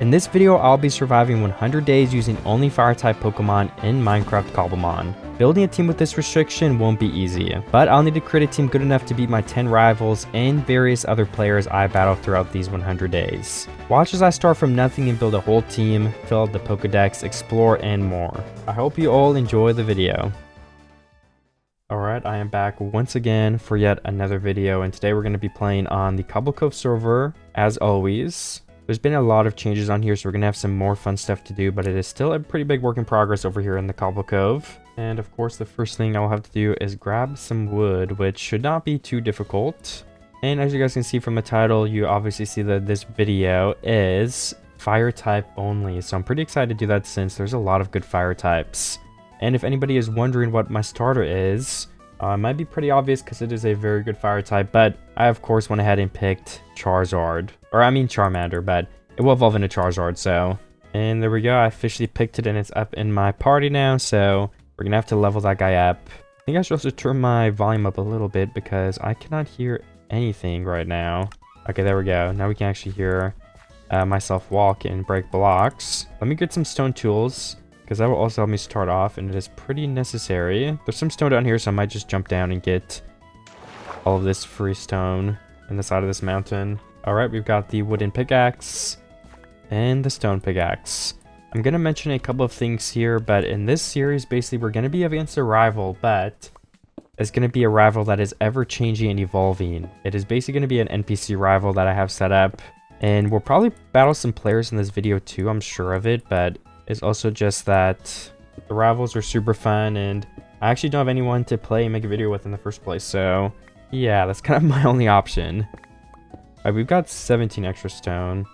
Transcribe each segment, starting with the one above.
In this video, I'll be surviving 100 days using only fire-type Pokemon in Minecraft Cobblemon. Building a team with this restriction won't be easy, but I'll need to create a team good enough to beat my 10 rivals and various other players I battle throughout these 100 days. Watch as I start from nothing and build a whole team, fill out the Pokedex, explore, and more. I hope you all enjoy the video. Alright, I am back once again for yet another video, and today we're going to be playing on the Cobble Cove server, as always. There's been a lot of changes on here, so we're going to have some more fun stuff to do, but it is still a pretty big work in progress over here in the Cobble Cove. And of course, the first thing I'll have to do is grab some wood, which should not be too difficult. And as you guys can see from the title, you obviously see that this video is fire type only. So I'm pretty excited to do that since there's a lot of good fire types. And if anybody is wondering what my starter is, it might be pretty obvious because it is a very good fire type, but I of course went ahead and picked Charizard. Or I mean Charmander, but it will evolve into Charizard, so. And there we go, I officially picked it and it's up in my party now, so we're gonna have to level that guy up. I think I should also turn my volume up a little bit because I cannot hear anything right now. Okay, there we go. Now we can actually hear myself walk and break blocks. Let me get some stone tools, because that will also help me start off, and it is pretty necessary. There's some stone down here, so I might just jump down and get all of this free stone in the side of this mountain. Alright, we've got the wooden pickaxe and the stone pickaxe. I'm going to mention a couple of things here, but in this series, basically, we're going to be against a rival, but it's going to be a rival that is ever-changing and evolving. It is basically going to be an NPC rival that I have set up, and we'll probably battle some players in this video too, I'm sure of it, but it's also just that the rivals are super fun, and I actually don't have anyone to play and make a video with in the first place, so yeah, that's kind of my only option. Alright, we've got 17 extra stone.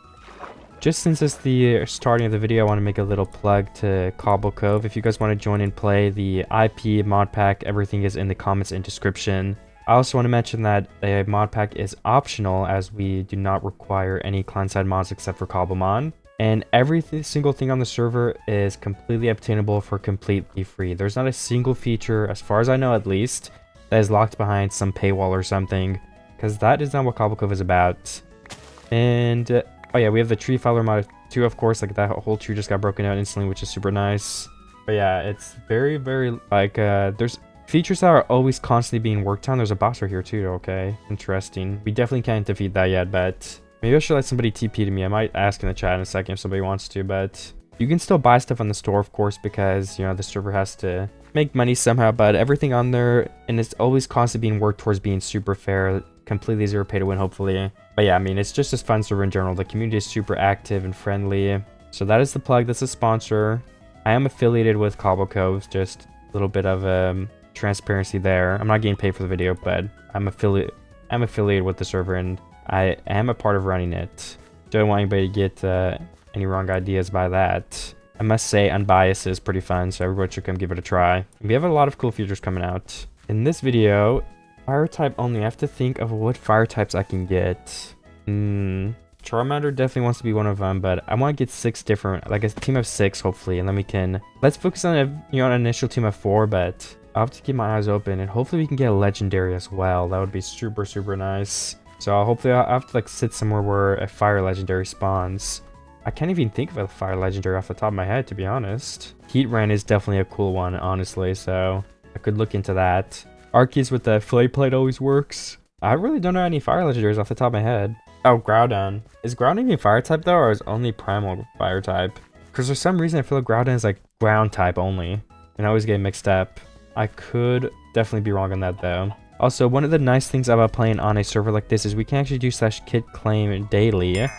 Just since it's the starting of the video, I want to make a little plug to Cobble Cove. If you guys want to join and play, the IP, mod pack, everything is in the comments and description. I also want to mention that a mod pack is optional, as we do not require any client-side mods except for Cobblemon. And every single thing on the server is completely obtainable for completely free. There's not a single feature, as far as I know at least, that is locked behind some paywall or something, because that is not what Cobble Cove is about. And oh yeah, we have the tree feller mod too, of course. Like, that whole tree just got broken out instantly, which is super nice. But yeah, it's very, very, like, there's features that are always constantly being worked on. There's a boss right here too, okay. Interesting. We definitely can't defeat that yet, but maybe I should let somebody TP to me. I might ask in the chat in a second if somebody wants to, but you can still buy stuff on the store, of course, because, you know, the server has to make money somehow, but everything on there, and it's always constantly being worked towards being super fair, completely zero pay to win, hopefully. But yeah, I mean, it's just a fun server in general. The community is super active and friendly. So that is the plug. That's a sponsor. I am affiliated with Cobble Cove, just a little bit of transparency there. I'm not getting paid for the video, but I'm affiliated with the server, and I am a part of running it. Don't want anybody to get any wrong ideas by that. I must say, unbiased is pretty fun, so everybody should come give it a try. We have a lot of cool features coming out. In this video, fire type only. I have to think of what fire types I can get. Charmander definitely wants to be one of them, but I want to get 6 different, like a team of 6 hopefully, and then we can, let's focus on an initial team of 4, but I'll have to keep my eyes open, and hopefully we can get a legendary as well. That would be super, super nice. So hopefully I'll have to like sit somewhere where a fire legendary spawns. I can't even think of a fire legendary off the top of my head, to be honest. Heatran is definitely a cool one, honestly, so I could look into that. Arceus with the Flay Plate always works. I really don't know any fire legendaries off the top of my head. Oh, Groudon. Is Groudon even fire type though, or is only primal fire type? Because for some reason I feel like Groudon is like ground type only, and I always get mixed up. I could definitely be wrong on that though. Also, one of the nice things about playing on a server like this is we can actually do /kit claim daily, and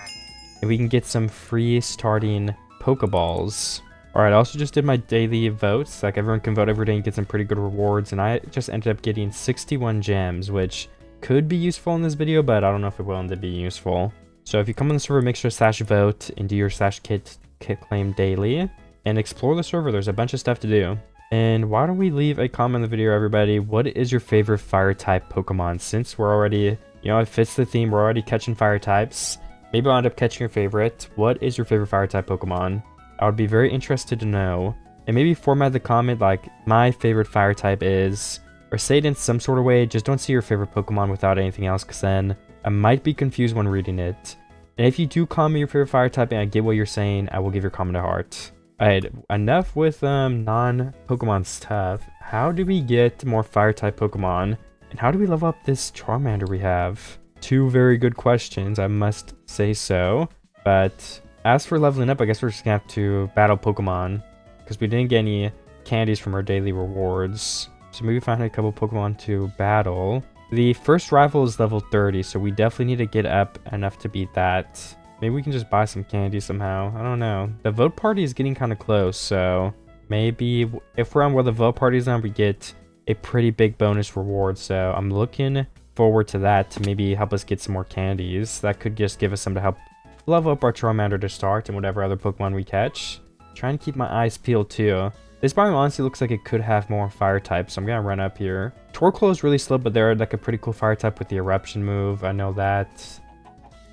we can get some free starting Pokeballs. Alright, I also just did my daily votes. Like, everyone can vote every day and get some pretty good rewards, and I just ended up getting 61 gems, which could be useful in this video, but I don't know if it will end up being useful. So if you come on the server, make sure to /vote and do your /kit claim daily, and explore the server. There's a bunch of stuff to do. And why don't we leave a comment in the video, everybody? What is your favorite fire type Pokemon? Since we're already, you know, it fits the theme, we're already catching fire types. Maybe I'll end up catching your favorite. What is your favorite fire type Pokemon? I would be very interested to know. And maybe format the comment like, my favorite fire type is, or say it in some sort of way. Just don't say your favorite Pokemon without anything else, because then I might be confused when reading it. And if you do comment your favorite fire type and I get what you're saying, I will give your comment a heart. Alright, enough with non-Pokemon stuff. How do we get more fire type Pokemon? And how do we level up this Charmander we have? Two very good questions, I must say so. But as for leveling up, I guess we're just gonna have to battle Pokemon, because we didn't get any candies from our daily rewards. So maybe find a couple Pokemon to battle. The first rival is level 30, so we definitely need to get up enough to beat that. Maybe we can just buy some candy somehow. I don't know. The vote party is getting kind of close, so maybe if we're on where the vote party is on, we get a pretty big bonus reward. So I'm looking forward to that to maybe help us get some more candies. That could just give us some to help level up our Charmander to start and whatever other Pokemon we catch. Try and keep my eyes peeled too. This biome honestly looks like it could have more fire types, so I'm gonna run up here. Torkoal is really slow, but they're like a pretty cool fire type with the eruption move. I know that.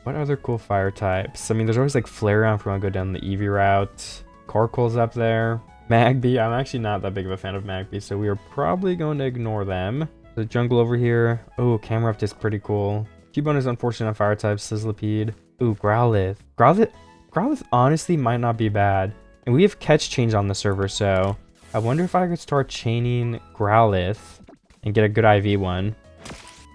What other cool fire types? I mean, there's always like Flareon if we want to go down the Eevee route. Carcoal's up there. Magby, I'm actually not that big of a fan of Magby, so we are probably going to ignore them. The jungle over here. Oh, Camerupt is pretty cool. Cubone is unfortunate on fire types. Sizzlipede. Ooh, Growlithe. Growlithe honestly might not be bad. And we have catch chains on the server, so I wonder if I could start chaining Growlithe and get a good IV one.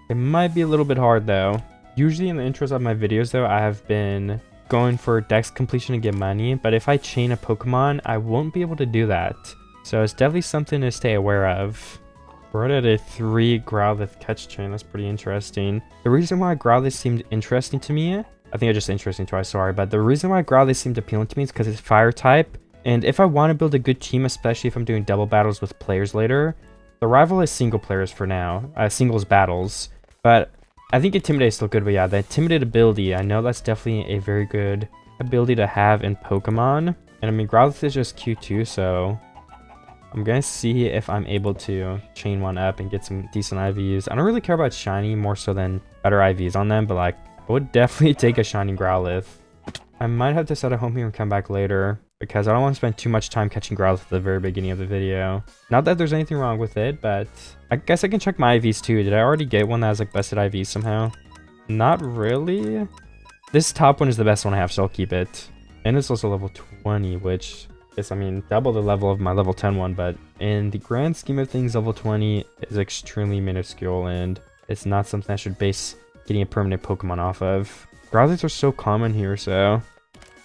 It might be a little bit hard though. Usually in the intros of my videos though, I have been going for dex completion to get money, but if I chain a Pokemon, I won't be able to do that. So it's definitely something to stay aware of. We're at a 3 Growlithe catch chain. That's pretty interesting. The reason why Growlithe seemed interesting to me, I think I just interesting twice, sorry, but the reason why Growlithe seemed appealing to me is because it's fire type. And if I want to build a good team, especially if I'm doing double battles with players later, the rival is single players for now, singles battles. But I think Intimidate is still good, but yeah, the Intimidate ability, I know that's definitely a very good ability to have in Pokemon. And I mean, Growlithe is just Q2, so I'm going to see if I'm able to chain one up and get some decent IVs. I don't really care about shiny more so than better IVs on them, but like, I would definitely take a shiny Growlithe. I might have to set a home here and come back later, because I don't want to spend too much time catching Growlithe at the very beginning of the video. Not that there's anything wrong with it, but I guess I can check my IVs too. Did I already get one that has like bested IVs somehow? Not really. This top one is the best one I have, so I'll keep it. And it's also level 20, which is, I mean, double the level of my level 10 one, but in the grand scheme of things, level 20 is extremely minuscule, and it's not something I should base getting a permanent Pokemon off of. Growlithes are so common here, so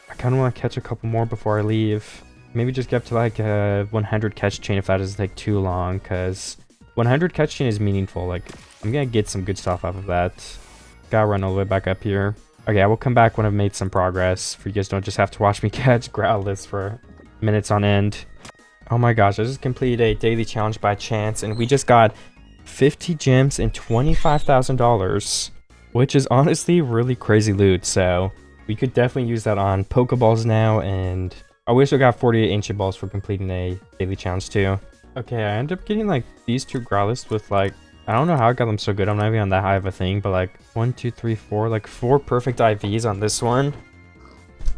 I kind of want to catch a couple more before I leave. Maybe just get up to like a 100 catch chain if that doesn't take too long, because 100 catch chain is meaningful. Like, I'm going to get some good stuff off of that. Gotta run all the way back up here. Okay, I will come back when I've made some progress, for you guys don't just have to watch me catch Growlithe for minutes on end. Oh my gosh, I just completed a daily challenge by chance, and we just got 50 gems and $25,000, which is honestly really crazy loot, so we could definitely use that on Pokeballs now, and I wish I got 48 Ancient Balls for completing a daily challenge too. Okay, I ended up getting like these 2 Growlithes with like, I don't know how I got them so good, I'm not even on that high of a thing, but like 1, 2, 3, 4, like 4 perfect IVs on this one.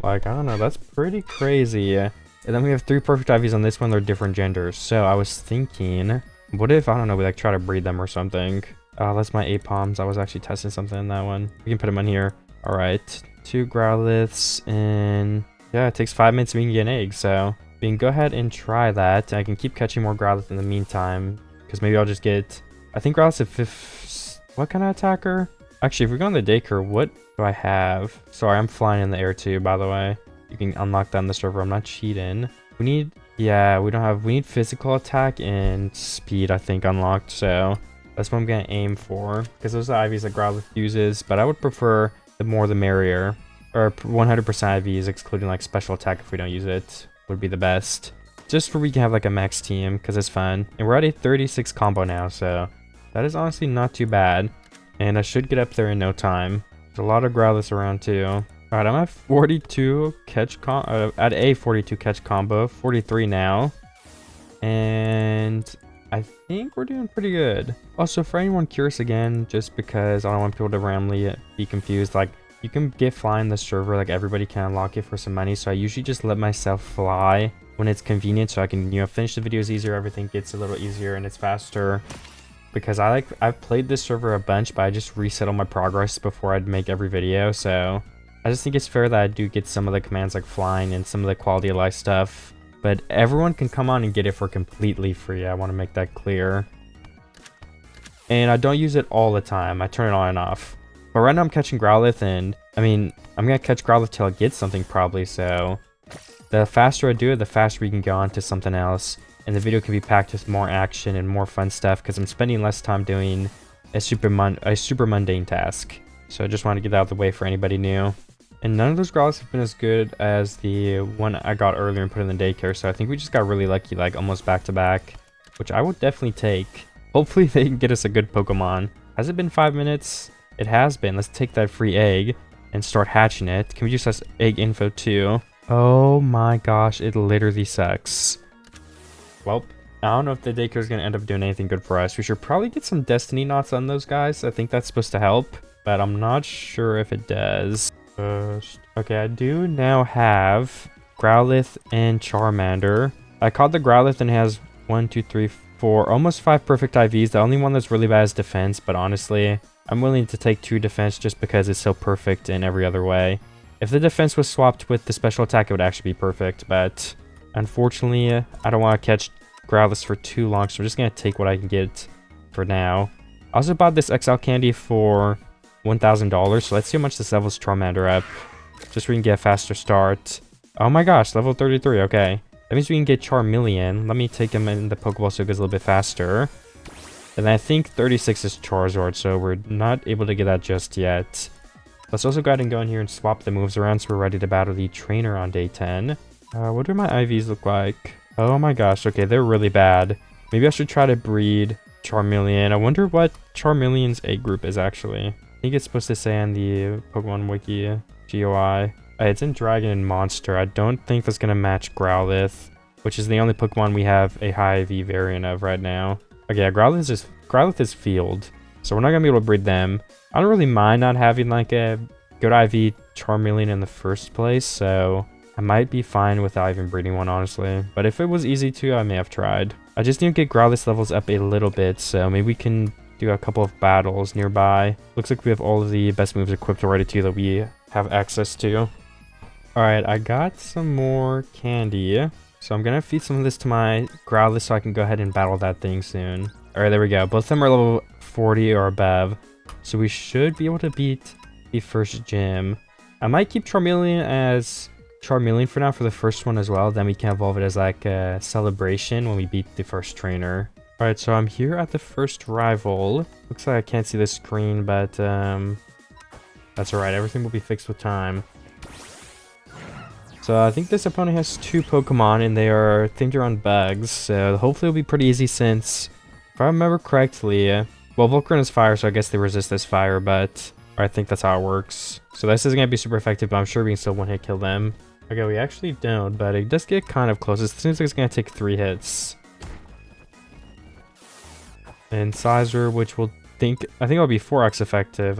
Like, I don't know, that's pretty crazy. And then we have 3 perfect IVs on this one, they're different genders. So I was thinking, what if, I don't know, we like try to breed them or something. That's my Apoms. I was actually testing something in that one. We can put them in here. All right, 2 Growlithes, and yeah, it takes 5 minutes so we can get an egg. So we can go ahead and try that. I can keep catching more Growlithe in the meantime, because maybe I'll just get, I think Growlithe is 5th, what kind of attacker? Actually, if we go on the Daycare, what do I have? Sorry, I'm flying in the air too, by the way. You can unlock that on the server. I'm not cheating. We need, yeah, we need physical attack and speed, I think, unlocked. So that's what I'm going to aim for, because those are the IVs that Growlithe uses, but I would prefer the more the merrier, or 100% IVs, excluding like special attack if we don't use it, would be the best. Just for we can have like a max team, because it's fun. And we're at a 36 combo now, so that is honestly not too bad. And I should get up there in no time. There's a lot of Growlithes around too. Alright, I'm at 42 catch at a 42 catch combo, 43 now. And I think we're doing pretty good. Also, for anyone curious again, just because I don't want people to randomly be confused, like, you can get fly in the server, like everybody can unlock it for some money, so I usually just let myself fly when it's convenient, so I can, you know, finish the videos easier, everything gets a little easier and it's faster. Because I've played this server a bunch, but I just reset all my progress before I'd make every video, so I just think it's fair that I do get some of the commands like flying and some of the quality of life stuff. But everyone can come on and get it for completely free. I want to make that clear. And I don't use it all the time. I turn it on and off. But right now I'm catching Growlithe, and I mean, I'm going to catch Growlithe till I get something probably, so the faster I do it, the faster we can go on to something else. And the video can be packed with more action and more fun stuff because I'm spending less time doing a super mundane task. So I just want to get that out of the way for anybody new. And none of those Growlithes have been as good as the one I got earlier and put in the daycare, so I think we just got really lucky, like almost back to back, which I will definitely take. Hopefully they can get us a good Pokemon. Has it been 5 minutes? It has been. Let's take that free egg and start hatching it. Can we use this egg info too? Oh my gosh, it literally sucks. Well, I don't know if the daycare is going to end up doing anything good for us. We should probably get some destiny knots on those guys. I think that's supposed to help, but I'm not sure if it does. Okay, I do now have Growlithe and Charmander. I caught the Growlithe and it has 1, 2, 3, 4, almost 5 perfect IVs. The only one that's really bad is defense, but honestly, I'm willing to take 2 defense just because it's so perfect in every other way. If the defense was swapped with the special attack, it would actually be perfect, but unfortunately, I don't want to catch Growlithe for too long, so I'm just going to take what I can get for now. I also bought this XL candy for $1,000, so let's see how much this levels Charmander up, just so we can get a faster start. Oh my gosh, level 33, okay. That means we can get Charmeleon. Let me take him in the Pokeball so it goes a little bit faster. And I think 36 is Charizard, so we're not able to get that just yet. Let's also go ahead and go in here and swap the moves around so we're ready to battle the trainer on day 10. What do my IVs look like? Oh my gosh, okay, they're really bad. Maybe I should try to breed Charmeleon. I wonder what Charmeleon's egg group is actually. I think it's supposed to say on the Pokemon Wiki, GOI. It's in Dragon and Monster. I don't think that's going to match Growlithe, which is the only Pokemon we have a high IV variant of right now. Okay, yeah, Growlithe is Field, so we're not going to be able to breed them. I don't really mind not having like a good IV Charmeleon in the first place, so I might be fine without even breeding one, honestly. But if it was easy to, I may have tried. I just need to get Growlithe levels up a little bit, so maybe we can do a couple of battles nearby. Looks like we have all of the best moves equipped already too that we have access to. Alright, I got some more candy, so I'm gonna feed some of this to my Growlithe so I can go ahead and battle that thing soon. Alright, there we go. Both of them are level 40 or above, so we should be able to beat the first gym. I might keep Charmeleon as Charmeleon for now for the first one as well, then we can evolve it as like a celebration when we beat the first trainer. Alright, so I'm here at the first rival. Looks like I can't see the screen, but that's alright. Everything will be fixed with time. So I think this opponent has 2 Pokemon and they are themed around bugs, so hopefully it'll be pretty easy since, if I remember correctly, well, Volcarona is fire, so I guess they resist this fire, but I think that's how it works. So this isn't going to be super effective, but I'm sure we can still one-hit kill them. Okay, we actually don't, but it does get kind of close. It seems like it's going to take 3 hits. And Sizer, which I think it'll be 4x effective,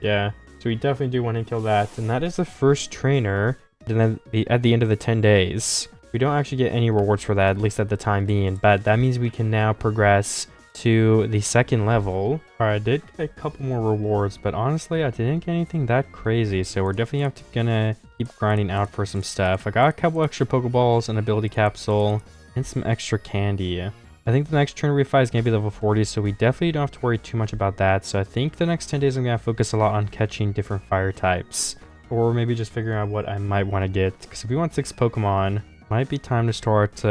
yeah. So we definitely do one-hit kill that, and that is the first trainer. And then at the end of the 10 days, we don't actually get any rewards for that, at least at the time being, but that means we can now progress to the second level. Alright, I did get a couple more rewards, but honestly, I didn't get anything that crazy, so we're definitely gonna keep grinding out for some stuff. I got a couple extra Pokeballs, an ability capsule, and some extra candy. I think the next trainer we fight is gonna be level 40, so we definitely don't have to worry too much about that. So I think the next 10 days I'm gonna focus a lot on catching different fire types. Or maybe just figuring out what I might want to get. Because if we want 6 Pokemon, might be time to start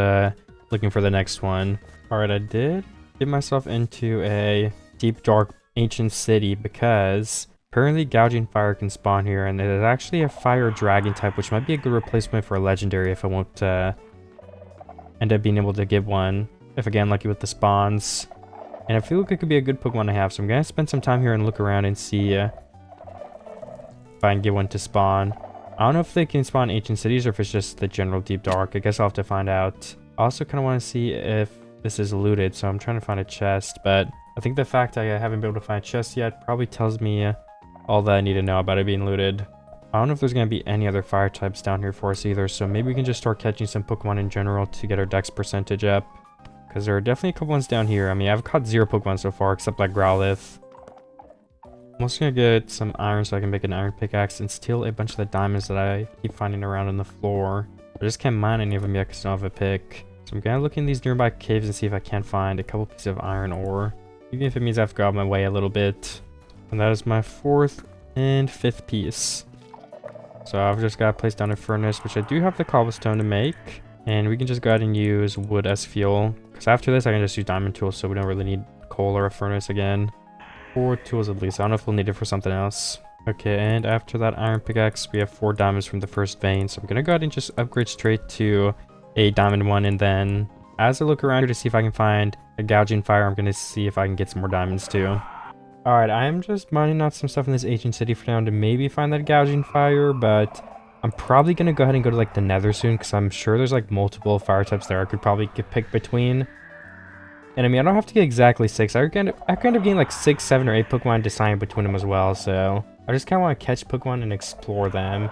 looking for the next one. Alright, I did get myself into a deep, dark, ancient city because apparently gouging fire can spawn here. And it is actually a fire dragon type, which might be a good replacement for a legendary if I won't end up being able to get one. If again, lucky with the spawns. And I feel like it could be a good Pokemon to have. So I'm going to spend some time here and look around and see if I can get one to spawn. I don't know if they can spawn ancient cities or if it's just the general deep dark. I guess I'll have to find out. I also kind of want to see if this is looted, so I'm trying to find a chest, but I think the fact I haven't been able to find a chest yet probably tells me all that I need to know about it being looted. I don't know if there's going to be any other fire types down here for us either, so maybe we can just start catching some Pokemon in general to get our dex percentage up, because there are definitely a couple ones down here. I mean, I've caught 0 Pokemon so far except like Growlithe. I'm also gonna get some iron so I can make an iron pickaxe and steal a bunch of the diamonds that I keep finding around on the floor. I just can't mine any of them yet because I don't have a pick. So I'm gonna look in these nearby caves and see if I can't find a couple pieces of iron ore. Even if it means I have to go out my way a little bit. And that is my 4th and 5th piece. So I've just got to place down a furnace, which I do have the cobblestone to make. And we can just go ahead and use wood as fuel. Because after this, I can just use diamond tools, so we don't really need coal or a furnace again. 4 tools at least. I don't know if we'll need it for something else. Okay, and after that iron pickaxe, we have 4 diamonds from the first vein. So I'm going to go ahead and just upgrade straight to a diamond one. And then as I look around here to see if I can find a gouging fire, I'm going to see if I can get some more diamonds too. Alright, I'm just mining out some stuff in this ancient city for now to maybe find that gouging fire, but I'm probably going to go ahead and go to like the nether soon because I'm sure there's like multiple fire types there I could probably get picked between. And I mean, I don't have to get exactly 6. I could end up getting like 6, 7, or 8 Pokemon deciding between them as well, so I just kind of want to catch Pokemon and explore them.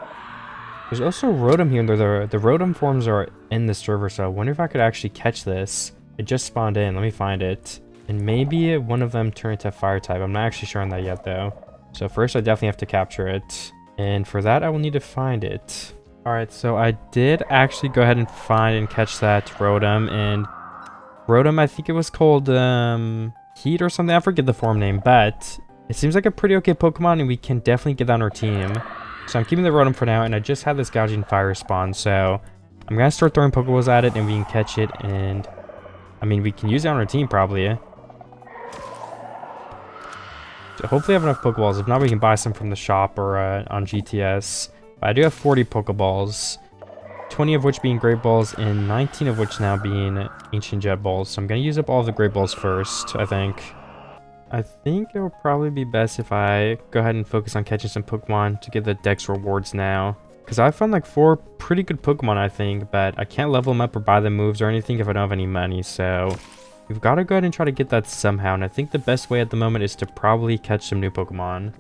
There's also Rotom here, and the Rotom forms are in the server, so I wonder if I could actually catch this. It just spawned in. Let me find it. And maybe one of them turned into fire type. I'm not actually sure on that yet, though. So first, I definitely have to capture it. And for that, I will need to find it. Alright, so I did actually go ahead and find and catch that Rotom. And Rotom, I think it was called Heat or something. I forget the form name, but it seems like a pretty okay Pokemon, and we can definitely get on our team. So I'm keeping the Rotom for now, and I just had this gouging fire spawn. So I'm going to start throwing Pokeballs at it, and we can catch it. And I mean, we can use it on our team probably. Hopefully I have enough Pokeballs. If not, we can buy some from the shop or on GTS. But I do have 40 Pokeballs, 20 of which being Great Balls, and 19 of which now being Ancient Jet Balls. So I'm going to use up all of the Great Balls first, I think. I think it will probably be best if I go ahead and focus on catching some Pokemon to get the Dex rewards now. Because I found like 4 pretty good Pokemon, I think, but I can't level them up or buy them moves or anything if I don't have any money, so we've got to go ahead and try to get that somehow, and I think the best way at the moment is to probably catch some new Pokemon.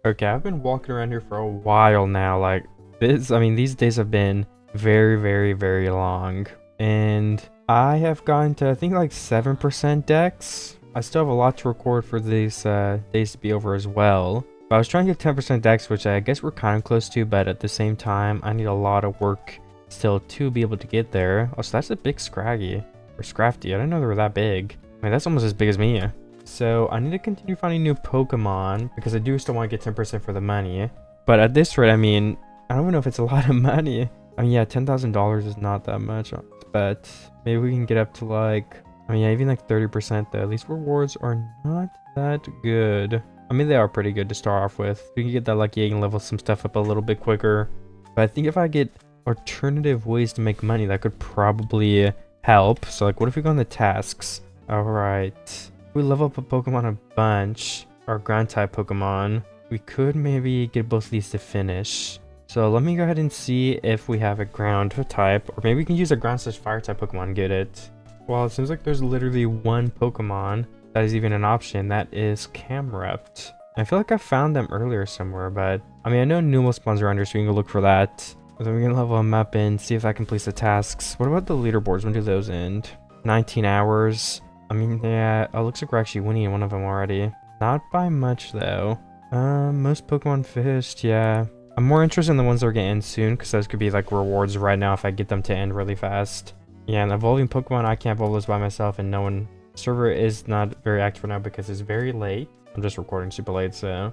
Okay, I've been walking around here for a while now, like, these days have been very, very, very long, and I have gotten to, I think, like 7% Dex. I still have a lot to record for these days to be over as well. But I was trying to get 10% Dex, which I guess we're kind of close to, but at the same time, I need a lot of work still to be able to get there. Oh, so that's a big Scraggy. Or Scrafty. I didn't know they were that big. I mean, that's almost as big as me. So I need to continue finding new Pokemon because I do still want to get 10% for the money. But at this rate, I mean, I don't even know if it's a lot of money. I mean, yeah, $10,000 is not that much, but maybe we can get up to like, I mean, yeah, even like 30% though. At least rewards are not that good. I mean, they are pretty good to start off with. We can get that lucky egg and level some stuff up a little bit quicker. But I think if I get alternative ways to make money, that could probably help. So like, what if we go on the tasks? All right, we level up a Pokemon a bunch, our ground type Pokemon. We could maybe get both of these to finish. So let me go ahead and see if we have a ground type, or maybe we can use a ground / fire type Pokemon and get it. Well, it seems like there's literally one Pokemon that is even an option. That is Camerupt. I feel like I found them earlier somewhere, but I mean, I know Numel spawns are under, so we can go look for that. Then we can level them up and see if I can place the tasks. What about the leaderboards? When do those end? 19 hours. I mean, yeah, it looks like we're actually winning in one of them already. Not by much, though. Most Pokemon fished, yeah. I'm more interested in the ones that are going to end soon, because those could be, like, rewards right now if I get them to end really fast. Yeah, and evolving Pokemon, I can't evolve those by myself, and no one... Server is not very active right now because it's very late. I'm just recording super late, so...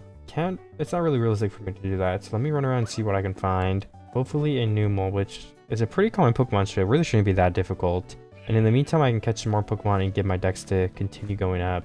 It's not really realistic for me to do that, so let me run around and see what I can find. Hopefully a Numel, which is a pretty common Pokemon, so it really shouldn't be that difficult. And in the meantime, I can catch some more Pokemon and get my Dex to continue going up.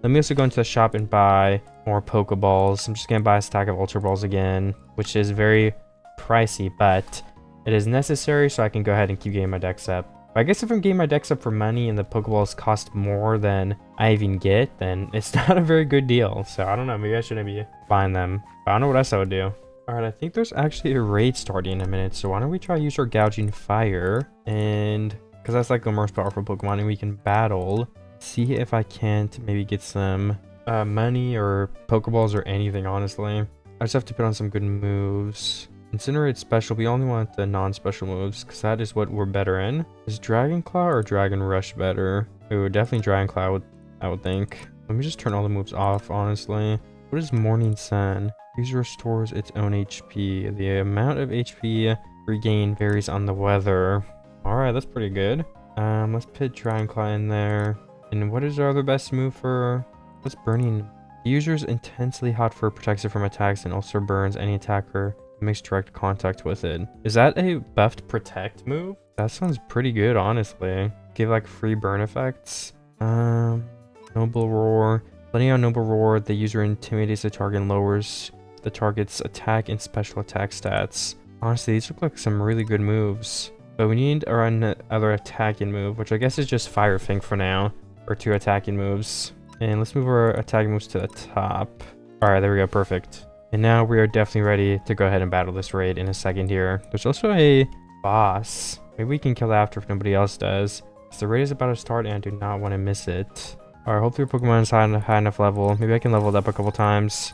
Let me also go into the shop and buy more Pokeballs. I'm just going to buy a stack of Ultra Balls again, which is very pricey, but it is necessary so I can go ahead and keep getting my Dex up. But I guess if I'm getting my Dex up for money and the Pokeballs cost more than I even get, then it's not a very good deal. So I don't know, maybe I shouldn't be buying them. But I don't know what else I would do. Alright, I think there's actually a raid starting in a minute, so why don't we try to use our Gouging Fire, and because that's like the most powerful Pokemon, and we can battle, see if I can't maybe get some money or Pokeballs or anything, honestly. I just have to put on some good moves. Incinerate special, we only want the non-special moves, because that is what we're better in. Is Dragon Claw or Dragon Rush better? Ooh, definitely Dragon Claw, I would think. Let me just turn all the moves off, honestly. What is Morning Sun? User restores its own HP. The amount of HP regained varies on the weather. Alright, that's pretty good. Let's put Dragon Claw in there. And what is our other best move for... What's Burning? The user is intensely hot fur protects it from attacks and also burns any attacker who makes direct contact with it. Is that a buffed protect move? That sounds pretty good, honestly. Give like free burn effects. Noble Roar. Letting out Noble Roar, the user intimidates the target and lowers the target's attack and special attack stats. Honestly, these look like some really good moves. But we need our other attacking move, which I guess is just Fire Fang for now. Or 2 attacking moves. And let's move our attacking moves to the top. Alright, there we go, perfect. And now we are definitely ready to go ahead and battle this raid in a second here. There's also a boss. Maybe we can kill that after if nobody else does. Because the raid is about to start and I do not want to miss it. Alright, hopefully your Pokemon is high enough level. Maybe I can level it up a couple times.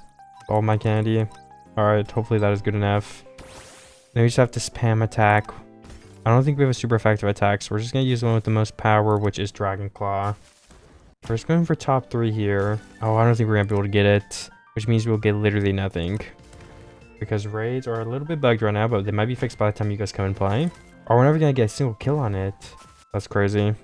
All my candy. Alright, hopefully that is good enough. Then we just have to spam attack. I don't think we have a super effective attack, so we're just going to use the one with the most power, which is Dragon Claw. We're just going for top 3 here. Oh, I don't think we're going to be able to get it, which means we'll get literally nothing. Because raids are a little bit bugged right now, but they might be fixed by the time you guys come and play. Or we're never going to get a single kill on it. That's crazy.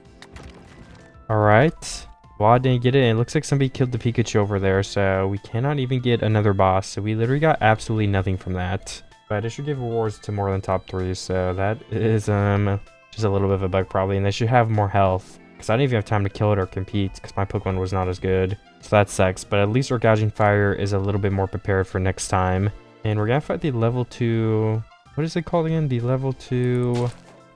Alright. Well, I didn't get it, and it looks like somebody killed the Pikachu over there, so we cannot even get another boss. So we literally got absolutely nothing from that. But it should give rewards to more than top 3, so that is just a little bit of a bug probably. And they should have more health, because I didn't even have time to kill it or compete, because my Pokemon was not as good. So that sucks, but at least our Gouging Fire is a little bit more prepared for next time. And we're gonna fight the level 2... What is it called again? The level 2...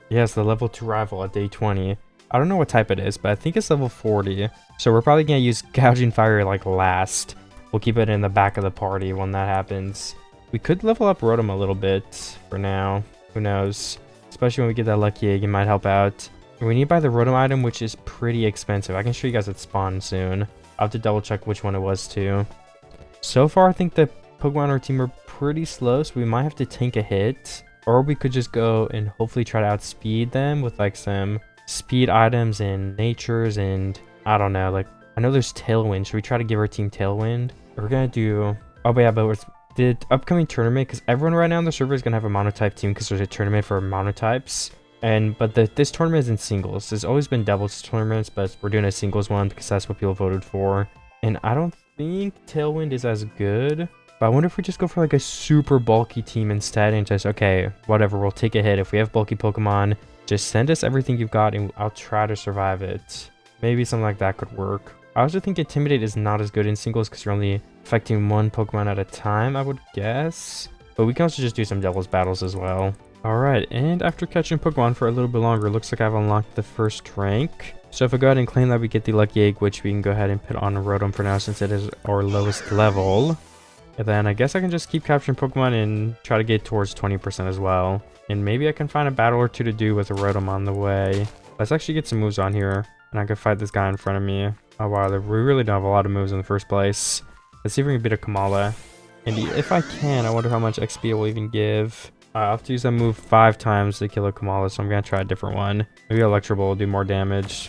Yes, the level 2 rival at day 20. I don't know what type it is, but I think it's level 40. So we're probably gonna use Gouging Fire like last. We'll keep it in the back of the party when that happens. We could level up Rotom a little bit for now. Who knows? Especially when we get that lucky egg, it might help out. And we need to buy the Rotom item, which is pretty expensive. I can show you guys at spawn soon. I'll have to double check which one it was too. So far, I think the Pokemon on our team are pretty slow, so we might have to tank a hit. Or we could just go and hopefully try to outspeed them with like some speed items and natures and I don't know. Like, I know there's Tailwind. Should we try to give our team Tailwind? We're gonna do... Oh, but yeah, but the upcoming tournament, because everyone right now on the server is going to have a monotype team because there's a tournament for monotypes. But this tournament is in singles. There's always been doubles tournaments, but we're doing a singles one because that's what people voted for. And I don't think Tailwind is as good. But I wonder if we just go for like a super bulky team instead and just, okay, whatever, we'll take a hit. If we have bulky Pokemon, just send us everything you've got and I'll try to survive it. Maybe something like that could work. I also think Intimidate is not as good in singles because you're only affecting one Pokemon at a time, I would guess. But we can also just do some doubles battles as well. Alright, and after catching Pokemon for a little bit longer, it looks like I've unlocked the first rank. So if I go ahead and claim that we get the Lucky Egg, which we can go ahead and put on Rotom for now since it is our lowest level. And then I guess I can just keep capturing Pokemon and try to get towards 20% as well. And maybe I can find a battle or two to do with a Rotom on the way. Let's actually get some moves on here. And I can fight this guy in front of me. Oh wow, we really don't have a lot of moves in the first place. Let's see if we can beat a Kamala. And if I can, I wonder how much XP it will even give. I'll have to use that move 5 times to kill a Kamala, so I'm going to try a different one. Maybe Electro Ball will do more damage.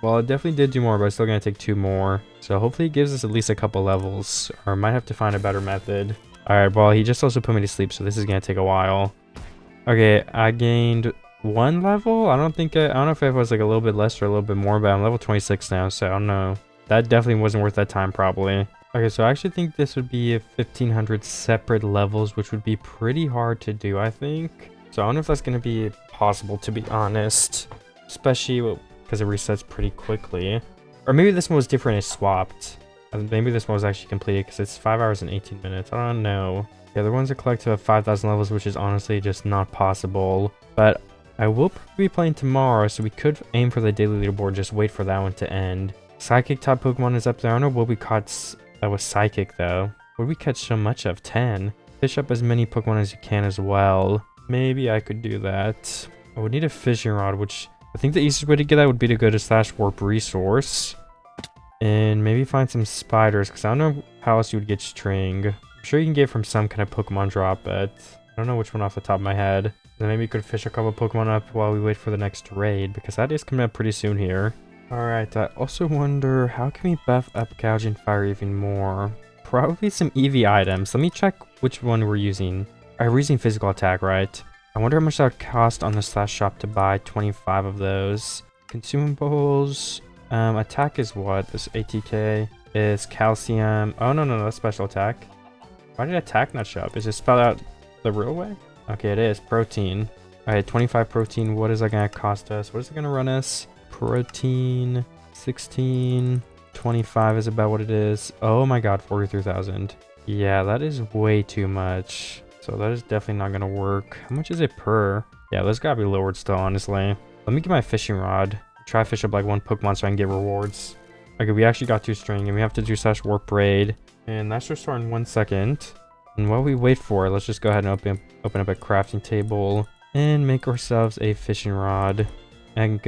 Well, it definitely did do more, but it's still going to take 2 more. So hopefully it gives us at least a couple levels. Or I might have to find a better method. Alright, well, he just also put me to sleep, so this is going to take a while. Okay, I gained 1 level. I don't know if it was like a little bit less or a little bit more, but I'm level 26 now, so I don't know. That definitely wasn't worth that time, probably. Okay, so I actually think this would be 1,500 separate levels, which would be pretty hard to do, I think. So I don't know if that's going to be possible, to be honest. Especially because it resets pretty quickly. Or maybe this one was different, it swapped. Maybe this one was actually completed because it's 5 hours and 18 minutes. I don't know. The other ones are collected at 5,000 levels, which is honestly just not possible. But I will be playing tomorrow, so we could aim for the daily leaderboard, just wait for that one to end. Psychic type Pokemon is up there. I don't know what we caught that was Psychic though. What did we catch so much of? 10. Fish up as many Pokemon as you can as well. Maybe I could do that. I would need a fishing rod, which I think the easiest way to get that would be to go to /warp resource. And maybe find some spiders, because I don't know how else you would get string. I'm sure you can get from some kind of Pokemon drop, but I don't know which one off the top of my head. Then maybe we could fish a couple Pokemon up while we wait for the next raid, because that is coming up pretty soon here. Alright, I also wonder, how can we buff up Gouging Fire even more? probably some EV items. Let me check which one we're using. We're using physical attack, right? I wonder how much that would cost on the slash shop to buy 25 of those. Consumables. Attack is what? This ATK is calcium. Oh, no, that's special attack. Why did attack not show up? Is it spelled out the real way? Okay, it is. Protein. Alright, 25 protein. What is that going to cost us? What is it going to run us? Protein. 16. 25 is about what it is. Oh my god, 43,000. Yeah, that is way too much. So that is definitely not going to work. How much is it per? Yeah, that's got to be lowered still, honestly. Let me get my fishing rod. Try fish up like one Pokemon so I can get rewards. Okay, we actually got 2 string and we have to do slash warp raid. And that's just start in 1 second. And while we wait for it, let's just go ahead and open up a crafting table and make ourselves a fishing rod. And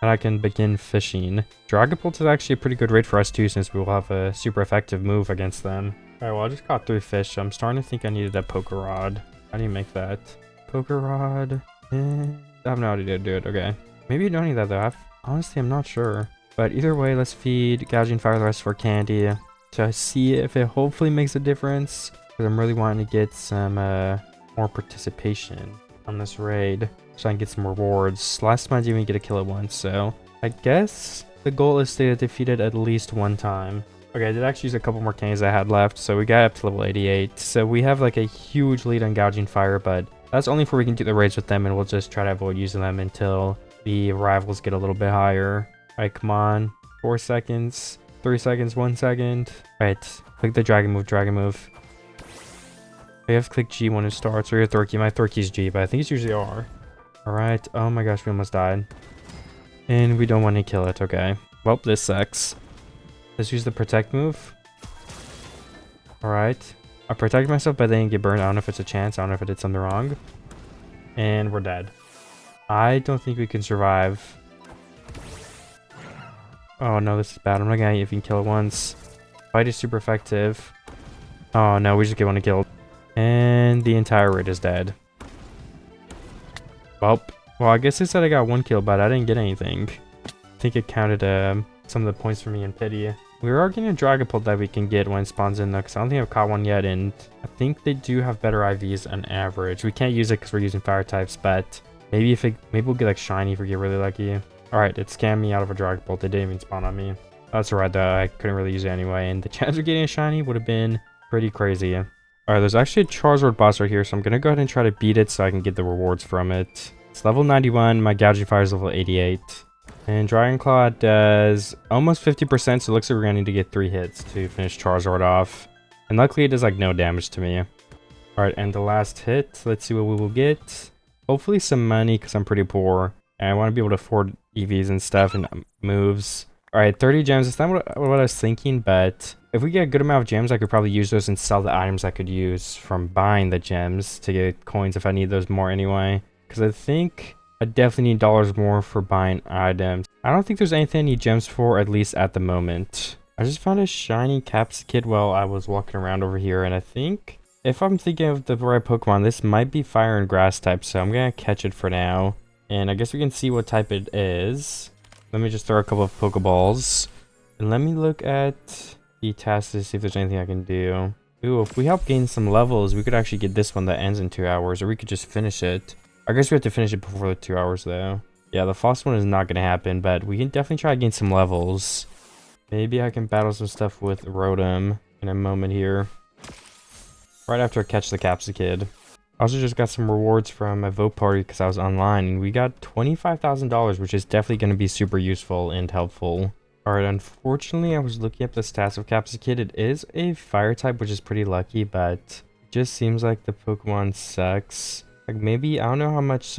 I can begin fishing. Dragapult is actually a pretty good raid for us too, since we will have a super effective move against them. Alright, well I just caught 3 fish, so I'm starting to think I needed a poker rod. How do you make that? Poker rod. And I have no idea to do it. Okay. Maybe you don't need that though. Honestly, I'm not sure. But either way, let's feed Gouging Fire the rest for candy to see if it hopefully makes a difference. Because I'm really wanting to get some more participation on this raid so I can get some rewards. Last time I didn't even get a kill at once, so I guess the goal is to defeat it at least 1 time. Okay, I did actually use a couple more candies I had left, so we got up to level 88. So we have like a huge lead on Gouging Fire, but that's only if we can do the raids with them, and we'll just try to avoid using them until the rivals get a little bit higher. Alright, come on. 4 seconds, 3 seconds, 1 second. Alright, click the dragon move. We have to click G when it starts, or your Thorky. My Thorky's G, but I think it's usually R. Alright, oh my gosh, we almost died. And we don't want to kill it, okay. Well, this sucks. Let's use the protect move. Alright. I protect myself, but then get burned. I don't know if it's a chance. I don't know if I did something wrong. And we're dead. I don't think we can survive. Oh no, this is bad. I'm not gonna even kill it once. Fight is super effective. Oh no, we just get one kill. And the entire raid is dead. Well, I guess they said I got 1 kill, but I didn't get anything. I think it counted some of the points for me in pity. We are getting a Dragapult that we can get when it spawns in though, because I don't think I've caught one yet, and I think they do have better IVs on average. We can't use it because we're using fire types, but maybe we'll get like shiny if we get really lucky. Alright, it scammed me out of a Dragapult. They didn't even spawn on me. That's alright though, I couldn't really use it anyway, and the chance of getting a shiny would have been pretty crazy. Alright, there's actually a Charizard boss right here, so I'm gonna go ahead and try to beat it so I can get the rewards from it. It's level 91, my Gouging Fire is level 88. And Dragon Claw does almost 50%, so it looks like we're gonna need to get 3 hits to finish Charizard off. And luckily it does like no damage to me. Alright, and the last hit, let's see what we will get. Hopefully some money, because I'm pretty poor. And I want to be able to afford EVs and stuff and moves. Alright, 30 gems. It's not what I was thinking, but if we get a good amount of gems, I could probably use those and sell the items I could use from buying the gems to get coins if I need those more anyway. Because I think I definitely need dollars more for buying items. I don't think there's anything I need gems for, at least at the moment. I just found a shiny Capsicid while I was walking around over here, and I think if I'm thinking of the right Pokemon, this might be fire and grass type, so I'm gonna catch it for now. And I guess we can see what type it is. Let me just throw a couple of Pokeballs. And let me look at the tasks to see if there's anything I can do. Ooh, if we help gain some levels, we could actually get this one that ends in 2 hours, or we could just finish it. I guess we have to finish it before the 2 hours though. Yeah, the fast one is not going to happen, but we can definitely try to gain some levels. Maybe I can battle some stuff with Rotom in a moment here. Right after I catch the Capsicid. I also just got some rewards from a vote party because I was online, and we got $25,000, which is definitely going to be super useful and helpful. Alright, unfortunately, I was looking at the stats of Capsicid. It is a fire type, which is pretty lucky, but it just seems like the Pokemon sucks. Like maybe, I don't know how much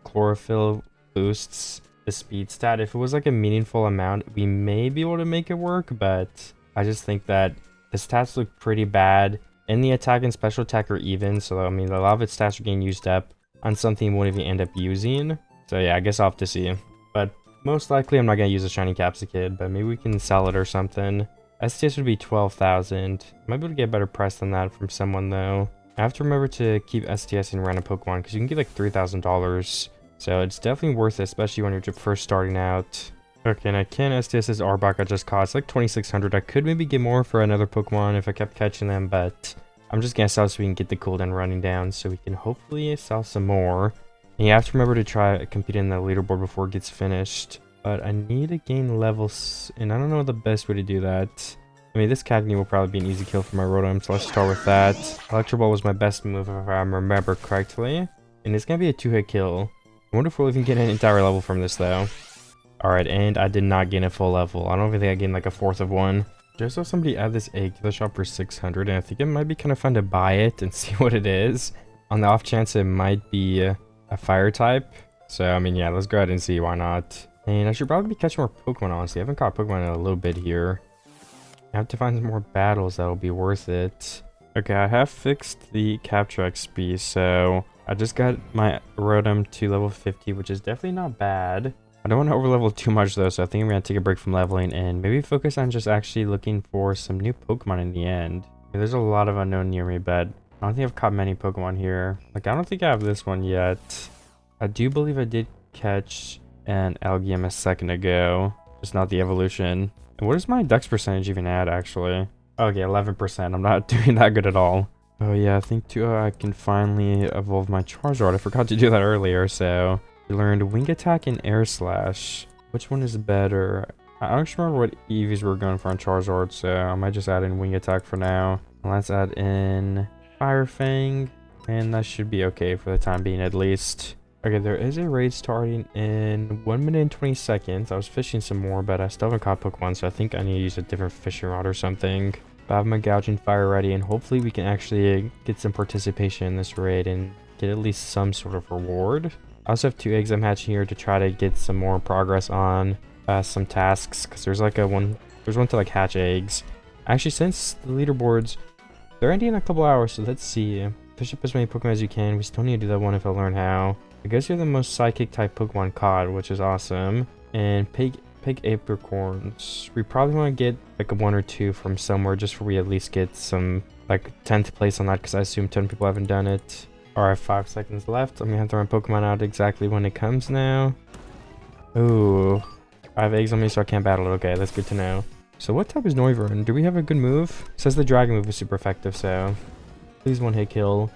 chlorophyll boosts the speed stat. If it was like a meaningful amount, we may be able to make it work, but I just think that the stats look pretty bad. And the attack and special attack are even, so I mean, a lot of its stats are getting used up on something you won't even end up using. So yeah, I guess I'll have to see. But most likely I'm not going to use a shiny Capsicid, but maybe we can sell it or something. STS would be 12,000. Might be able to get a better price than that from someone though. I have to remember to keep STS in random Pokemon because you can get like $3,000. So it's definitely worth it, especially when you're first starting out. Okay, and I can SDS this Arbok I just caught. It's like 2600. I could maybe get more for another Pokemon if I kept catching them, but I'm just gonna sell so we can get the cooldown running down so we can hopefully sell some more. And you have to remember to try competing in the leaderboard before it gets finished. But I need to gain levels, and I don't know the best way to do that. I mean, this Cagny will probably be an easy kill for my Rotom, so let's start with that. Electro Ball was my best move if I remember correctly. And it's gonna be a 2-hit kill. I wonder if we'll even get an entire level from this though. Alright, and I did not gain a full level. I don't even think I gained like a fourth of one. Just saw somebody add this egg to the shop for 600, and I think it might be kind of fun to buy it and see what it is. On the off chance it might be a fire type. So, I mean, yeah, let's go ahead and see, why not. And I should probably be catching more Pokemon, honestly. I haven't caught Pokemon in a little bit here. I have to find some more battles that'll be worth it. Okay, I have fixed the capture XP, so I just got my Rotom to level 50, which is definitely not bad. I don't want to overlevel too much though, so I think I'm going to take a break from leveling and maybe focus on just actually looking for some new Pokemon in the end. There's a lot of unknown near me, but I don't think I've caught many Pokemon here. Like, I don't think I have this one yet. I do believe I did catch an Algium a second ago, just not the evolution. And what does my dex percentage even add, actually? Okay, 11%. I'm not doing that good at all. Oh yeah, I think too I can finally evolve my Charizard. I forgot to do that earlier, so... We learned Wing Attack and Air Slash. Which one is better? I don't remember what EVs we're going for on Charizard, so I might just add in Wing Attack for now. Let's add in Fire Fang, and that should be okay for the time being at least. Okay, there is a raid starting in 1 minute and 20 seconds. I was fishing some more, but I still haven't caught Pokemon, so I think I need to use a different fishing rod or something. But I have my Gouging Fire ready, and hopefully we can actually get some participation in this raid and get at least some sort of reward. I also have 2 eggs I'm hatching here to try to get some more progress on some tasks, because there's like there's one to like hatch eggs. Actually, since the leaderboards, they're ending in a couple hours, so let's see. Fish up as many Pokemon as you can. We still need to do that one if I learn how. I guess you're the most psychic type Pokemon caught, which is awesome. And pig apricorns. We probably want to get like a 1 or 2 from somewhere just for we at least get some like 10th place on that, because I assume 10 people haven't done it. Alright, 5 seconds left. I'm gonna have to run Pokemon out exactly when it comes now. Ooh. I have eggs on me, so I can't battle it. Okay, that's good to know. So what type is Noivern? Do we have a good move? It says the dragon move is super effective, so... Please 1-hit kill.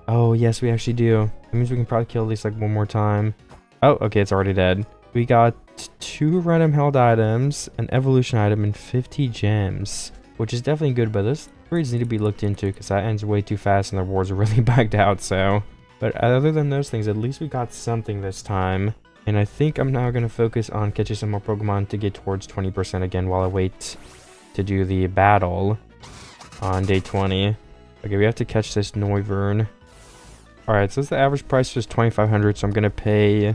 Oh, yes, we actually do. That means we can probably kill at least like 1 more time. Oh, okay, it's already dead. We got 2 random held items, an evolution item, and 50 gems. Which is definitely good, but those breeds need to be looked into because that ends way too fast and the rewards are really backed out, so... But other than those things, at least we got something this time. And I think I'm now going to focus on catching some more Pokemon to get towards 20% again while I wait to do the battle on day 20. Okay, we have to catch this Noivern. Alright, so the average price was 2,500, so I'm going to pay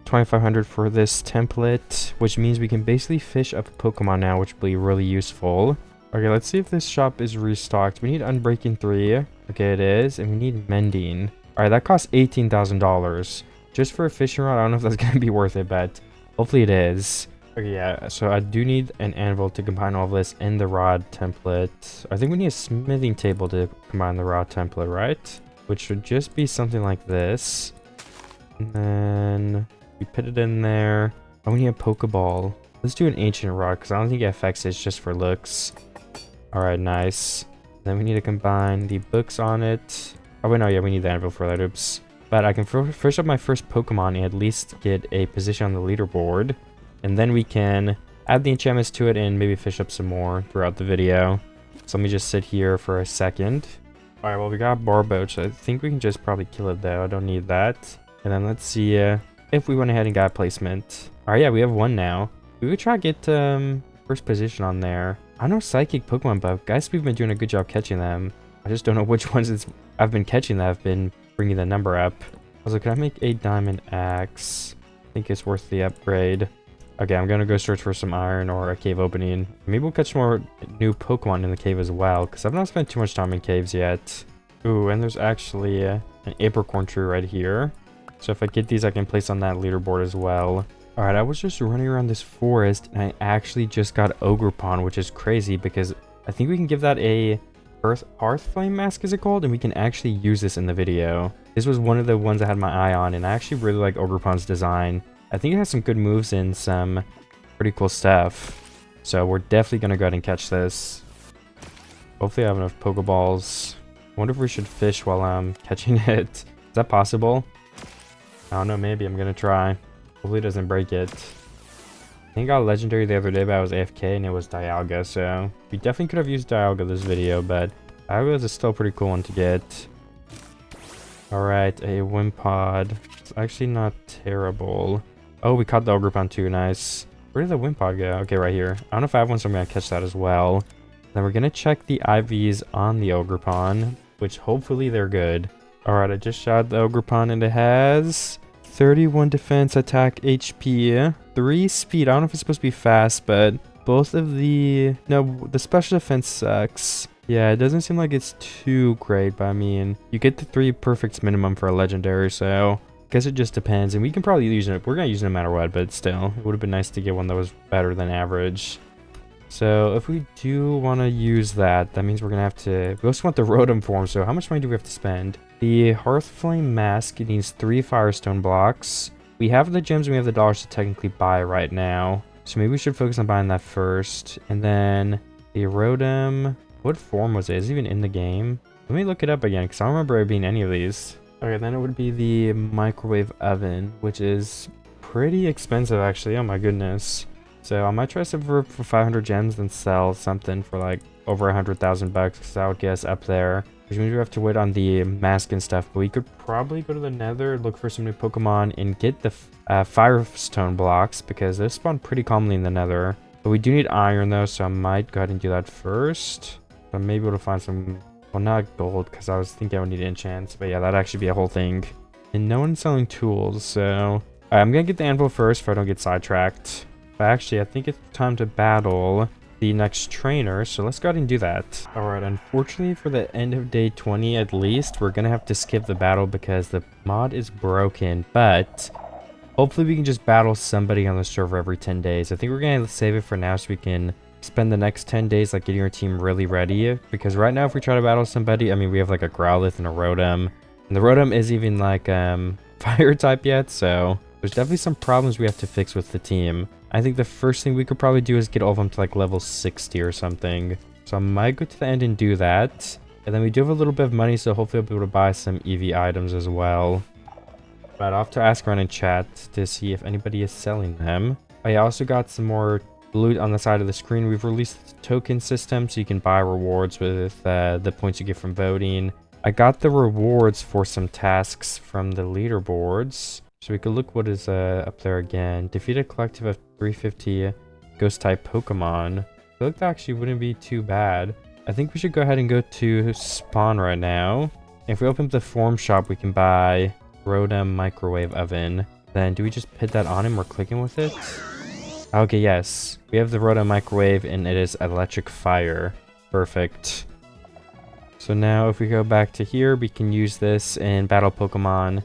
2,500 for this template, which means we can basically fish up a Pokemon now, which will be really useful. Okay, let's see if this shop is restocked. We need Unbreaking 3. Okay, it is. And we need Mending. Alright, that costs $18,000. Just for a fishing rod, I don't know if that's going to be worth it, but hopefully it is. Okay, yeah, so I do need an anvil to combine all of this in the rod template. I think we need a smithing table to combine the rod template, right? Which should just be something like this. And then we put it in there. Oh, we need a Pokeball. Let's do an ancient rod, because I don't think it affects it, it's just for looks. Alright, nice. Then we need to combine the books on it. Oh, wait, no, yeah, we need the anvil for that, oops. But I can fish up my first Pokemon and at least get a position on the leaderboard. And then we can add the enchantments to it and maybe fish up some more throughout the video. So let me just sit here for a second. Alright, well, we got Barboach. I think we can just probably kill it, though. I don't need that. And then let's see if we went ahead and got placement. Alright, yeah, we have 1 now. We would try to get first position on there. I know Psychic Pokemon, but guys, we've been doing a good job catching them. I just don't know which ones I've been catching that have been bringing the number up. Also, can I make a diamond axe? I think it's worth the upgrade. Okay, I'm gonna go search for some iron or a cave opening. Maybe we'll catch more new Pokemon in the cave as well, because I've not spent too much time in caves yet. Ooh, and there's actually an apricorn tree right here. So if I get these, I can place on that leaderboard as well. Alright, I was just running around this forest, and I actually just got Ogerpon, which is crazy, because I think we can give that a Hearth Flame Mask, is it called? And we can actually use this in the video. This was one of the ones I had my eye on, and I actually really like Ogerpon's design. I think it has some good moves and some pretty cool stuff. So we're definitely going to go ahead and catch this. Hopefully I have enough Pokeballs. I wonder if we should fish while I'm catching it. Is that possible? I don't know, maybe. I'm going to try. Hopefully it doesn't break it. I think I got a legendary the other day, but I was AFK and it was Dialga, so we definitely could have used Dialga this video, but Dialga is still a pretty cool one to get. Alright, a Wimpod. It's actually not terrible. Oh, we caught the Ogerpon too, nice. Where did the Wimpod go? Okay, right here. I don't know if I have one, so I'm going to catch that as well. Then we're going to check the IVs on the Ogerpon, which hopefully they're good. Alright, I just shot the Ogerpon and it has 31 defense, attack, HP, 3 speed. I don't know if it's supposed to be fast, but both of the... No, the special defense sucks. Yeah, it doesn't seem like it's too great, but I mean, you get the 3 perfects minimum for a legendary, so I guess it just depends. And we can probably use it. We're going to use it no matter what, but still, it would have been nice to get one that was better than average. So if we do want to use that, that means we're going to have to... We also want the Rotom form, so how much money do we have to spend? The Hearthflame Mask needs 3 Firestone blocks. We have the gems and we have the dollars to technically buy right now. So maybe we should focus on buying that first. And then the Rotom... What form was it? Is it even in the game? Let me look it up again, because I don't remember it being any of these. Okay, then it would be the microwave oven, which is pretty expensive, actually. Oh my goodness. So I might try some for 500 gems, then sell something for like over 100,000 bucks, because that would get us up there. Which means we have to wait on the mask and stuff. But we could probably go to the Nether, look for some new Pokemon, and get the Firestone blocks, because those spawn pretty commonly in the Nether. But we do need iron though, so I might go ahead and do that first. I may be able to find some, well, not gold, because I was thinking I would need enchants, but yeah, that'd actually be a whole thing. And no one's selling tools, so I'm gonna get the anvil first if I don't get sidetracked. But actually, I think it's time to battle the next trainer, so let's go ahead and do that. Alright, unfortunately for the end of day 20 at least, we're gonna have to skip the battle because the mod is broken, but hopefully we can just battle somebody on the server every 10 days. I think we're gonna save it for now so we can spend the next 10 days like getting our team really ready, because right now if we try to battle somebody, I mean, we have like a Growlithe and a Rotom, and the Rotom is even like fire type yet, so there's definitely some problems we have to fix with the team. I think the first thing we could probably do is get all of them to like level 60 or something, so I might go to the end and do that. And then we do have a little bit of money, so hopefully I'll be able to buy some EV items as well, but I'll have to ask around in chat to see if anybody is selling them. I also got some more loot on the side of the screen. We've released the token system, so you can buy rewards with the points you get from voting. I got the rewards for some tasks from the leaderboards, so we could look what is up there again. Defeat a collective of 350 ghost type Pokemon. I feel like that actually wouldn't be too bad. I think we should go ahead and go to spawn right now. If we open up the form shop, we can buy Rotom microwave oven. Then do we just put that on him? We're clicking with it. Okay, yes. We have the Rotom microwave and it is electric fire. Perfect. So now if we go back to here, we can use this in battle Pokemon.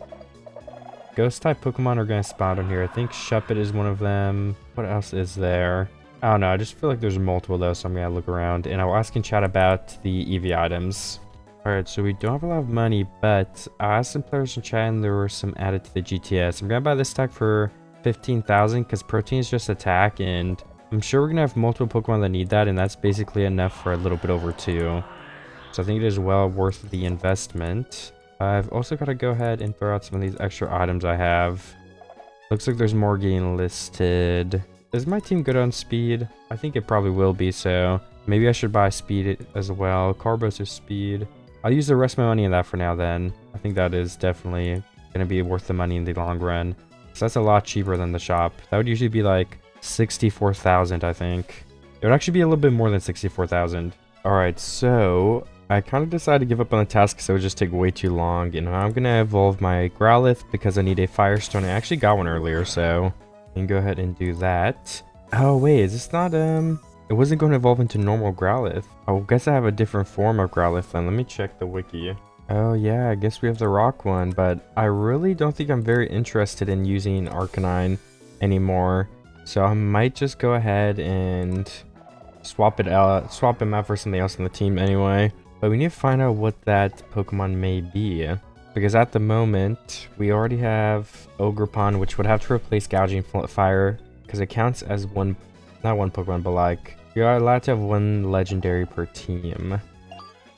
Ghost type Pokemon are going to spawn on here. I think Shuppet is one of them. What else is there? I don't know. I just feel like there's multiple though, so I'm going to look around. And I'll ask in chat about the EV items. Alright, so we don't have a lot of money, but I asked some players in chat and there were some added to the GTS. I'm going to buy this stack for 15,000 because protein is just attack, and I'm sure we're gonna have multiple Pokemon that need that, and that's basically enough for a little bit over 2. So I think it is well worth the investment. I've also got to go ahead and throw out some of these extra items I have. Looks like there's more getting listed. Is my team good on speed? I think it probably will be, so maybe I should buy speed as well. Carbos is speed. I'll use the rest of my money in that for now then. I think that is definitely gonna be worth the money in the long run. So that's a lot cheaper than the shop. That would usually be like 64,000, I think. It would actually be a little bit more than 64,000. Alright, so I kind of decided to give up on the task because it would just take way too long. And I'm going to evolve my Growlithe because I need a Firestone. I actually got one earlier, so I can go ahead and do that. Oh, wait, is this not, it wasn't going to evolve into normal Growlithe. I guess I have a different form of Growlithe then. Let me check the wiki. Oh yeah, I guess we have the rock one, but I really don't think I'm very interested in using Arcanine anymore. So I might just go ahead and swap him out for something else in the team anyway. But we need to find out what that Pokemon may be. Because at the moment, we already have Ogerpon, which would have to replace Gouging Fire, because it counts as one, not one Pokemon, but like, you are allowed to have one legendary per team.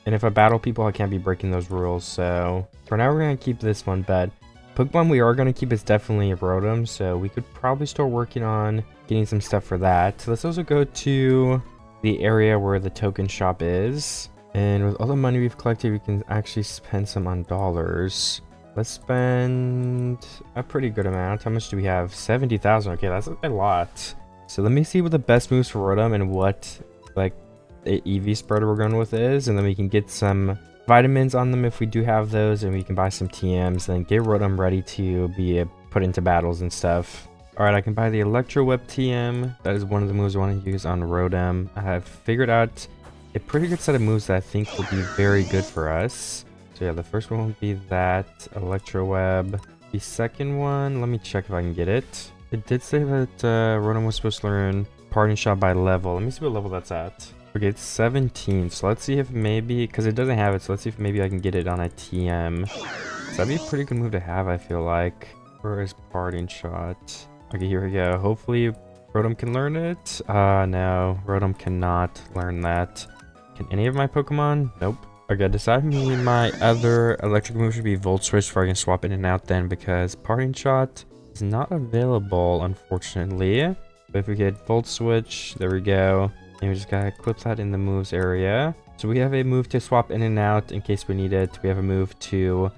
And if I battle people, I can't be breaking those rules, so for now we're going to keep this one, but Pokemon we are going to keep is definitely a Rotom, so we could probably start working on getting some stuff for that. So let's also go to the area where the token shop is. And with all the money we've collected, we can actually spend some on dollars. Let's spend a pretty good amount. How much do we have? 70,000. Okay, that's a lot. So let me see what the best moves for Rotom and what like the EV spreader we're going with is, and then we can get some vitamins on them if we do have those, and we can buy some TMs, then get Rotom ready to be put into battles and stuff. Alright, I can buy the Electro Web TM. That is one of the moves I want to use on Rotom. I have figured out a pretty good set of moves that I think will be very good for us. So yeah, the first one will be that Electro Web. The second one, let me check if I can get it. It did say that Rotom was supposed to learn Parting Shot by level. Let me see what level that's at. Okay, it's 17, so let's see if maybe, because it doesn't have it, so let's see if maybe I can get it on a TM. So that'd be a pretty good move to have, I feel like. Where is Parting Shot? Okay, here we go. Hopefully Rotom can learn it. No, Rotom cannot learn that. Can any of my Pokemon? Nope. Okay, decide me my other electric move should be Volt Switch, so I can swap in and out then, because Parting Shot is not available, unfortunately. But if we get Volt Switch, there we go. And we just gotta equip that in the moves area. So we have a move to swap in and out in case we need it. We have a move to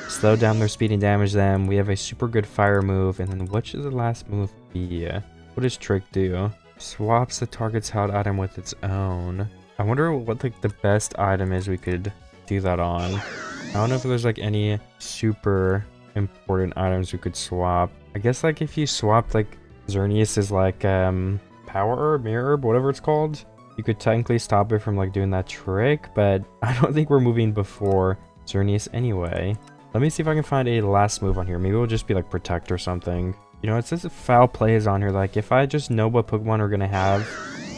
slow down their speed and damage them. We have a super good fire move. And then what should the last move be? What does Trick do? Swaps the target's held item with its own. I wonder what like the best item is we could do that on. I don't know if there's like any super important items we could swap. I guess like if you swapped like Xerneas is like Power Herb, Mirror Herb, whatever it's called, you could technically stop it from like doing that trick, but I don't think we're moving before Xerneas anyway. Let me see if I can find a last move on here. Maybe it'll just be like Protect or something. You know, it says Foul Play is on here. Like if I just know what Pokemon are gonna have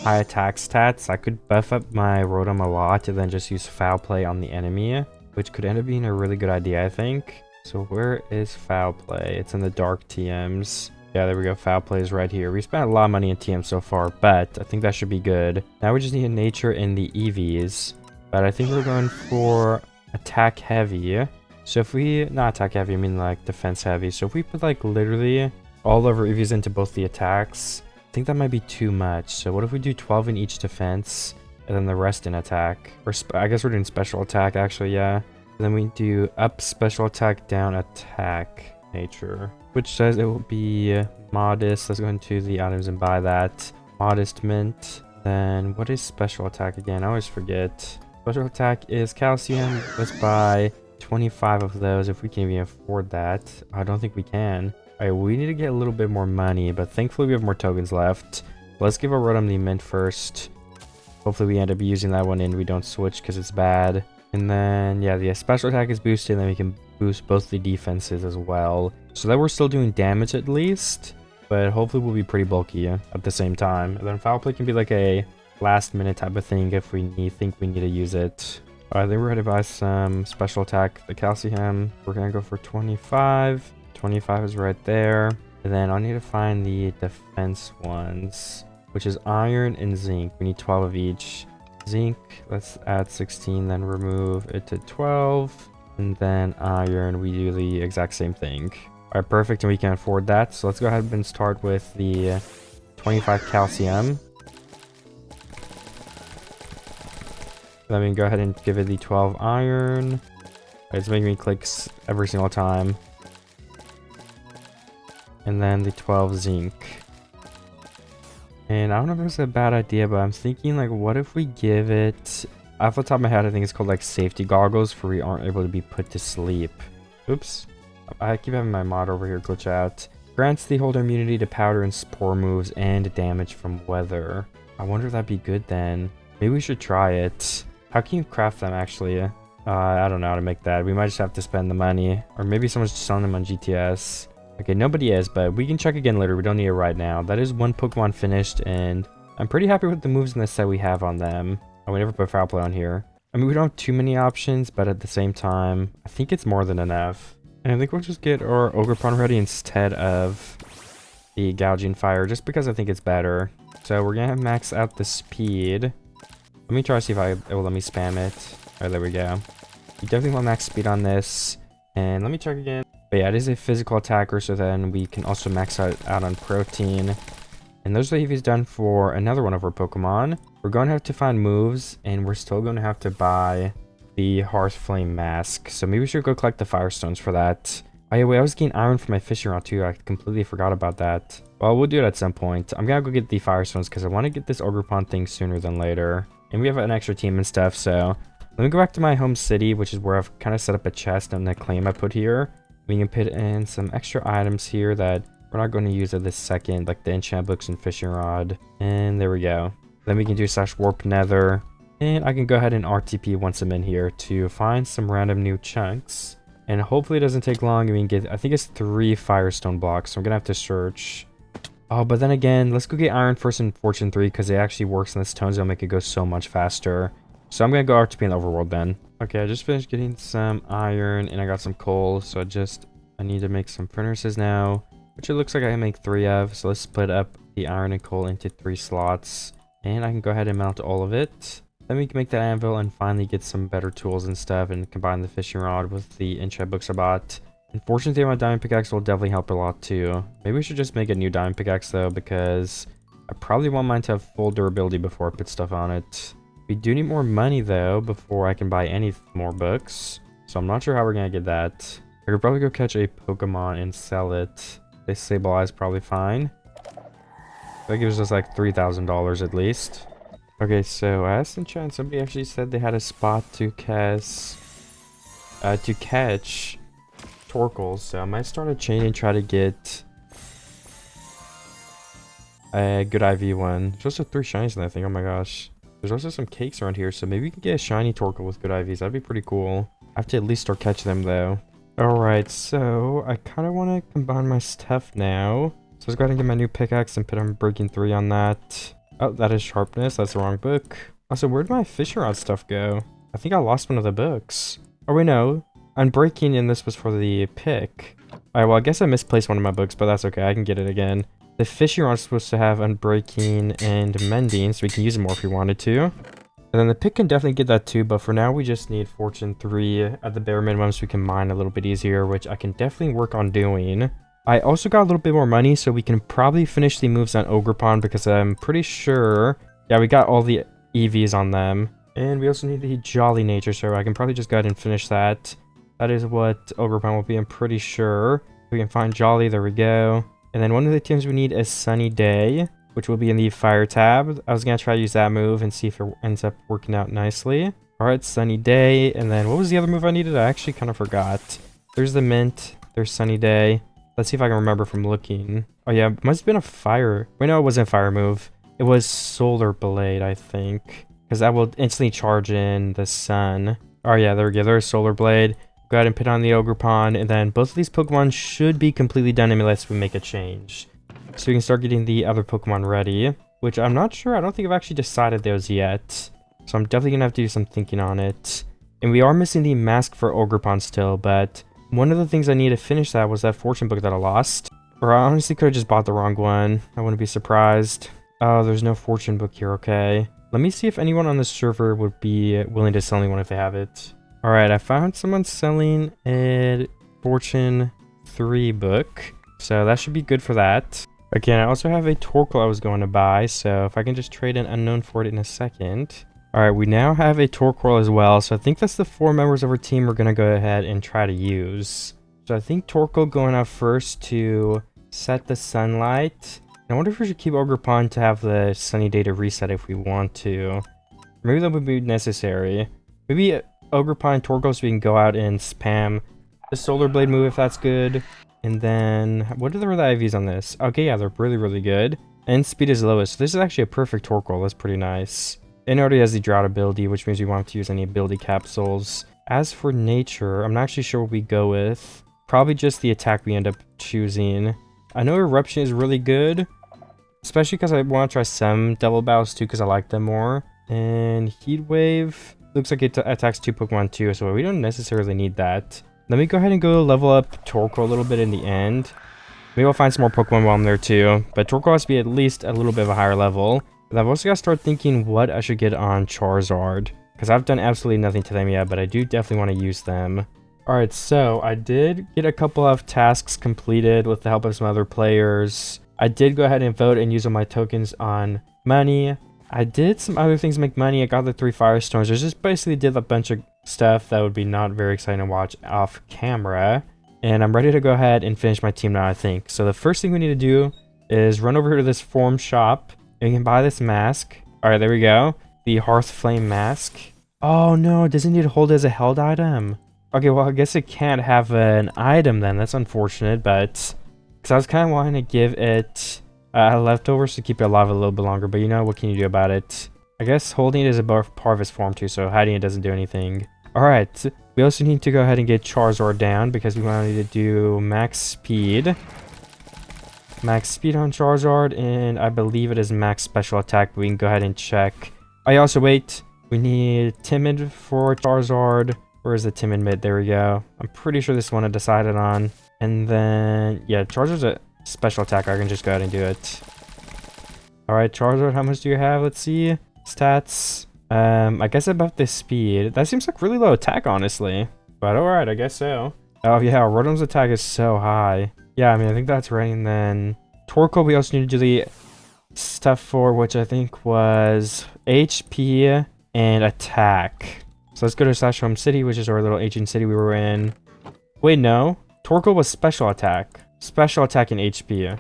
high attack stats, I could buff up my Rotom a lot and then just use Foul Play on the enemy, which could end up being a really good idea, I think. So where is Foul Play? It's in the Dark TMs. Yeah, there we go. Foul Play is right here. We spent a lot of money in TM so far, but I think that should be good. Now we just need a Nature in the EVs, but I think we're going for Attack Heavy. So if we, not Attack Heavy, I mean like Defense Heavy. So if we put like literally all of our EVs into both the attacks, I think that might be too much. So what if we do 12 in each defense and then the rest in attack? Or I guess we're doing special attack actually, yeah. And then we do up special attack, down attack nature, which says it will be modest. Let's go into the items and buy that. Modest mint. Then what is special attack again? I always forget. Special attack is calcium. Let's buy 25 of those if we can even afford that. I don't think we can. Alright, we need to get a little bit more money, but thankfully we have more tokens left. Let's give our Rotom the mint first. Hopefully we end up using that one and we don't switch because it's bad. And then, yeah, the special attack is boosted, and then we can boost both the defenses as well. So that we're still doing damage at least, but hopefully we'll be pretty bulky at the same time. And then Foul Play can be like a last minute type of thing if we think we need to use it. Alright, then we're going to buy some special attack, the calcium. We're going to go for 25. 25 is right there. And then I'll need to find the defense ones, which is iron and zinc. We need 12 of each. Zinc, let's add 16, then remove it to 12. And then iron, we do the exact same thing. Alright, perfect, and we can afford that. So let's go ahead and start with the 25 calcium. Then we can go ahead and give it the 12 iron. It's making me click every single time. And then the 12 zinc. And I don't know if this is a bad idea, but I'm thinking like, what if we give it, off the top of my head, I think it's called like safety goggles for we aren't able to be put to sleep. Oops. I keep having my mod over here glitch out. Grants the holder immunity to powder and spore moves and damage from weather. I wonder if that'd be good then. Maybe we should try it. How can you craft them actually? I don't know how to make that. We might just have to spend the money. Or maybe someone's just selling them on GTS. Okay, nobody is, but we can check again later. We don't need it right now. That is one Pokemon finished, and I'm pretty happy with the moves in the set we have on them. Oh, we never put Foul Play on here. I mean, we don't have too many options, but at the same time, I think it's more than enough. And I think we'll just get our Ogerpon ready instead of the gouging fire, just because I think it's better. So we're gonna max out the speed. Let me try to see if it will let me spam it. Alright, there we go. You definitely want max speed on this. And let me check again. But yeah, it is a physical attacker, so then we can also max out on protein. And those are the EVs done for another one of our Pokemon. We're going to have to find moves, and we're still going to have to buy the Hearth Flame Mask. So maybe we should go collect the Firestones for that. Oh yeah, wait, I was getting iron for my fishing rod too. I completely forgot about that. Well, we'll do it at some point. I'm gonna go get the Firestones because I want to get this Ogerpon thing sooner than later. And we have an extra team and stuff, so... Let me go back to my home city, which is where I've kind of set up a chest and a claim I put here. We can put in some extra items here that we're not going to use at this second, like the enchant books and fishing rod. And there we go. Then we can do /warp nether. And I can go ahead and RTP once I'm in here to find some random new chunks. And hopefully it doesn't take long. We can get, I think it's 3 Firestone blocks, so I'm going to have to search. Oh, but then again, let's go get Iron first in Fortune 3 because it actually works in this tones. It'll make it go so much faster. So I'm going to go RTP in the overworld then. Okay, I just finished getting some iron and I got some coal. So I need to make some furnaces now, which it looks like I can make 3 of. So let's split up the iron and coal into 3 slots. And I can go ahead and mount all of it. Then we can make that anvil and finally get some better tools and stuff and combine the fishing rod with the enchant books I bought. Unfortunately, my diamond pickaxe will definitely help a lot too. Maybe we should just make a new diamond pickaxe though, because I probably want mine to have full durability before I put stuff on it. We do need more money though before I can buy any more books. So I'm not sure how we're gonna get that. I could probably go catch a Pokemon and sell it. They stabilize probably fine. That gives us like $3,000 at least. Okay, so I asked in chat and somebody actually said they had a spot to catch Torkles. So I might start a chain and try to get a good IV one. There's also 3 shinies in that thing. Oh my gosh. There's also some cakes around here, so maybe we can get a shiny Torkoal with good IVs. That'd be pretty cool. I have to at least start catching them though. Alright, so I kind of want to combine my stuff now. So let's go ahead and get my new pickaxe and put Unbreaking 3 on that. Oh, that is sharpness. That's the wrong book. Also, where'd my fishing rod stuff go? I think I lost one of the books. Oh wait, no. Unbreaking and this was for the pick. Alright, well I guess I misplaced one of my books, but that's okay. I can get it again. The fishing rod is supposed to have Unbreaking and Mending, so we can use it more if we wanted to. And then the pick can definitely get that too, but for now we just need Fortune 3 at the bare minimum so we can mine a little bit easier, which I can definitely work on doing. I also got a little bit more money, so we can probably finish the moves on Ogerpon because I'm pretty sure... Yeah, we got all the EVs on them. And we also need the Jolly Nature, so I can probably just go ahead and finish that. That is what Ogerpon will be, I'm pretty sure. We can find Jolly, there we go. And then one of the teams we need is Sunny Day, which will be in the Fire tab. I was going to try to use that move and see if it ends up working out nicely. Alright, Sunny Day. And then what was the other move I needed? I actually kind of forgot. There's the Mint. There's Sunny Day. Let's see if I can remember from looking. Oh yeah, it must have been a fire. Wait, no, it wasn't a fire move. It was Solar Blade, I think. Because that will instantly charge in the sun. Oh yeah, there we go. There's Solar Blade. Go ahead and put on the Ogerpon, and then both of these Pokemon should be completely done unless we make a change. So we can start getting the other Pokemon ready, which I'm not sure. I don't think I've actually decided those yet. So I'm definitely going to have to do some thinking on it. And we are missing the mask for Ogerpon still, but one of the things I need to finish that was that fortune book that I lost. Or I honestly could have just bought the wrong one. I wouldn't be surprised. Oh, there's no fortune book here, okay. Let me see if anyone on this server would be willing to sell me one if they have it. Alright, I found someone selling a Fortune 3 book, so that should be good for that. Again, I also have a Torkoal I was going to buy, so if I can just trade an unknown for it in a second. Alright, we now have a Torkoal as well, so I think that's the 4 members of our team we're going to go ahead and try to use. So I think Torkoal going out first to set the sunlight. I wonder if we should keep Ogerpon to have the Sunny Day to reset if we want to. Maybe that would be necessary. Maybe Ogerpon and Torkoal so we can go out and spam the Solar Blade move if that's good. And then, what are the IVs on this? Okay, yeah, they're really, really good. And speed is lowest. So this is actually a perfect Torkoal. That's pretty nice. And it already has the Drought ability, which means we won't have to use any ability capsules. As for nature, I'm not actually sure what we go with. Probably just the attack we end up choosing. I know Eruption is really good, especially because I want to try some double battles too because I like them more. And Heat Wave. Looks like it attacks 2 Pokemon too, so we don't necessarily need that. Let me go ahead and go level up Torkoal a little bit in the end. Maybe I'll find some more Pokemon while I'm there too. But Torkoal has to be at least a little bit of a higher level. And I've also got to start thinking what I should get on Charizard. Because I've done absolutely nothing to them yet, but I do definitely want to use them. Alright, so I did get a couple of tasks completed with the help of some other players. I did go ahead and vote and use all my tokens on money. I did some other things to make money. I got the 3 Firestones. I just basically did a bunch of stuff that would be not very exciting to watch off camera. And I'm ready to go ahead and finish my team now, I think. So the first thing we need to do is run over here to this form shop. And we can buy this mask. Alright, there we go. The Hearth Flame mask. Oh no, it doesn't need to hold it as a held item. Okay, well I guess it can't have an item then. That's unfortunate, but... Because I was kind of wanting to give it... leftovers to keep it alive a little bit longer, but you know, what can you do about it? I guess holding it is a part of its form too, so hiding it doesn't do anything. Alright, we also need to go ahead and get Charizard down because we want to do max speed. Max speed on Charizard, and I believe it is max special attack, but we can go ahead and check. Oh, also wait, we need Timid for Charizard. Where is the Timid mid? There we go. I'm pretty sure this one I decided on. And then, yeah, Charizard's a special attack. I can just go ahead and do it. Alright, Charizard, how much do you have? Let's see. Stats. I guess about the speed. That seems like really low attack, honestly. But alright, I guess so. Oh yeah, Rotom's attack is so high. Yeah, I mean, I think that's right. And then Torkoal, we also need to do the stuff for, which I think was HP and attack. So let's go to Slash Home City, which is our little ancient city we were in. Wait, no. Torkoal was special attack. Special attack and HP.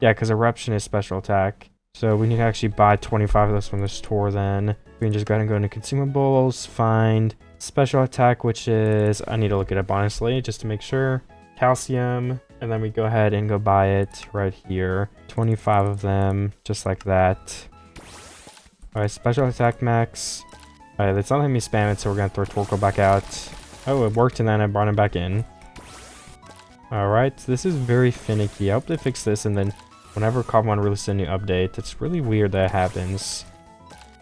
Yeah, because Eruption is special attack. So we need to actually buy 25 of those from the store then. We can just go ahead and go into consumables, find special attack, which is... I need to look it up, honestly, just to make sure. Calcium. And then we go ahead and go buy it right here. 25 of them, just like that. Alright, special attack max. Alright, it's not letting me spam it, so we're going to throw Torkoal back out. Oh, it worked, and then I brought him back in. Alright, so this is very finicky. I hope they fix this, and then whenever Cobblemon releases a new update, it's really weird that it happens.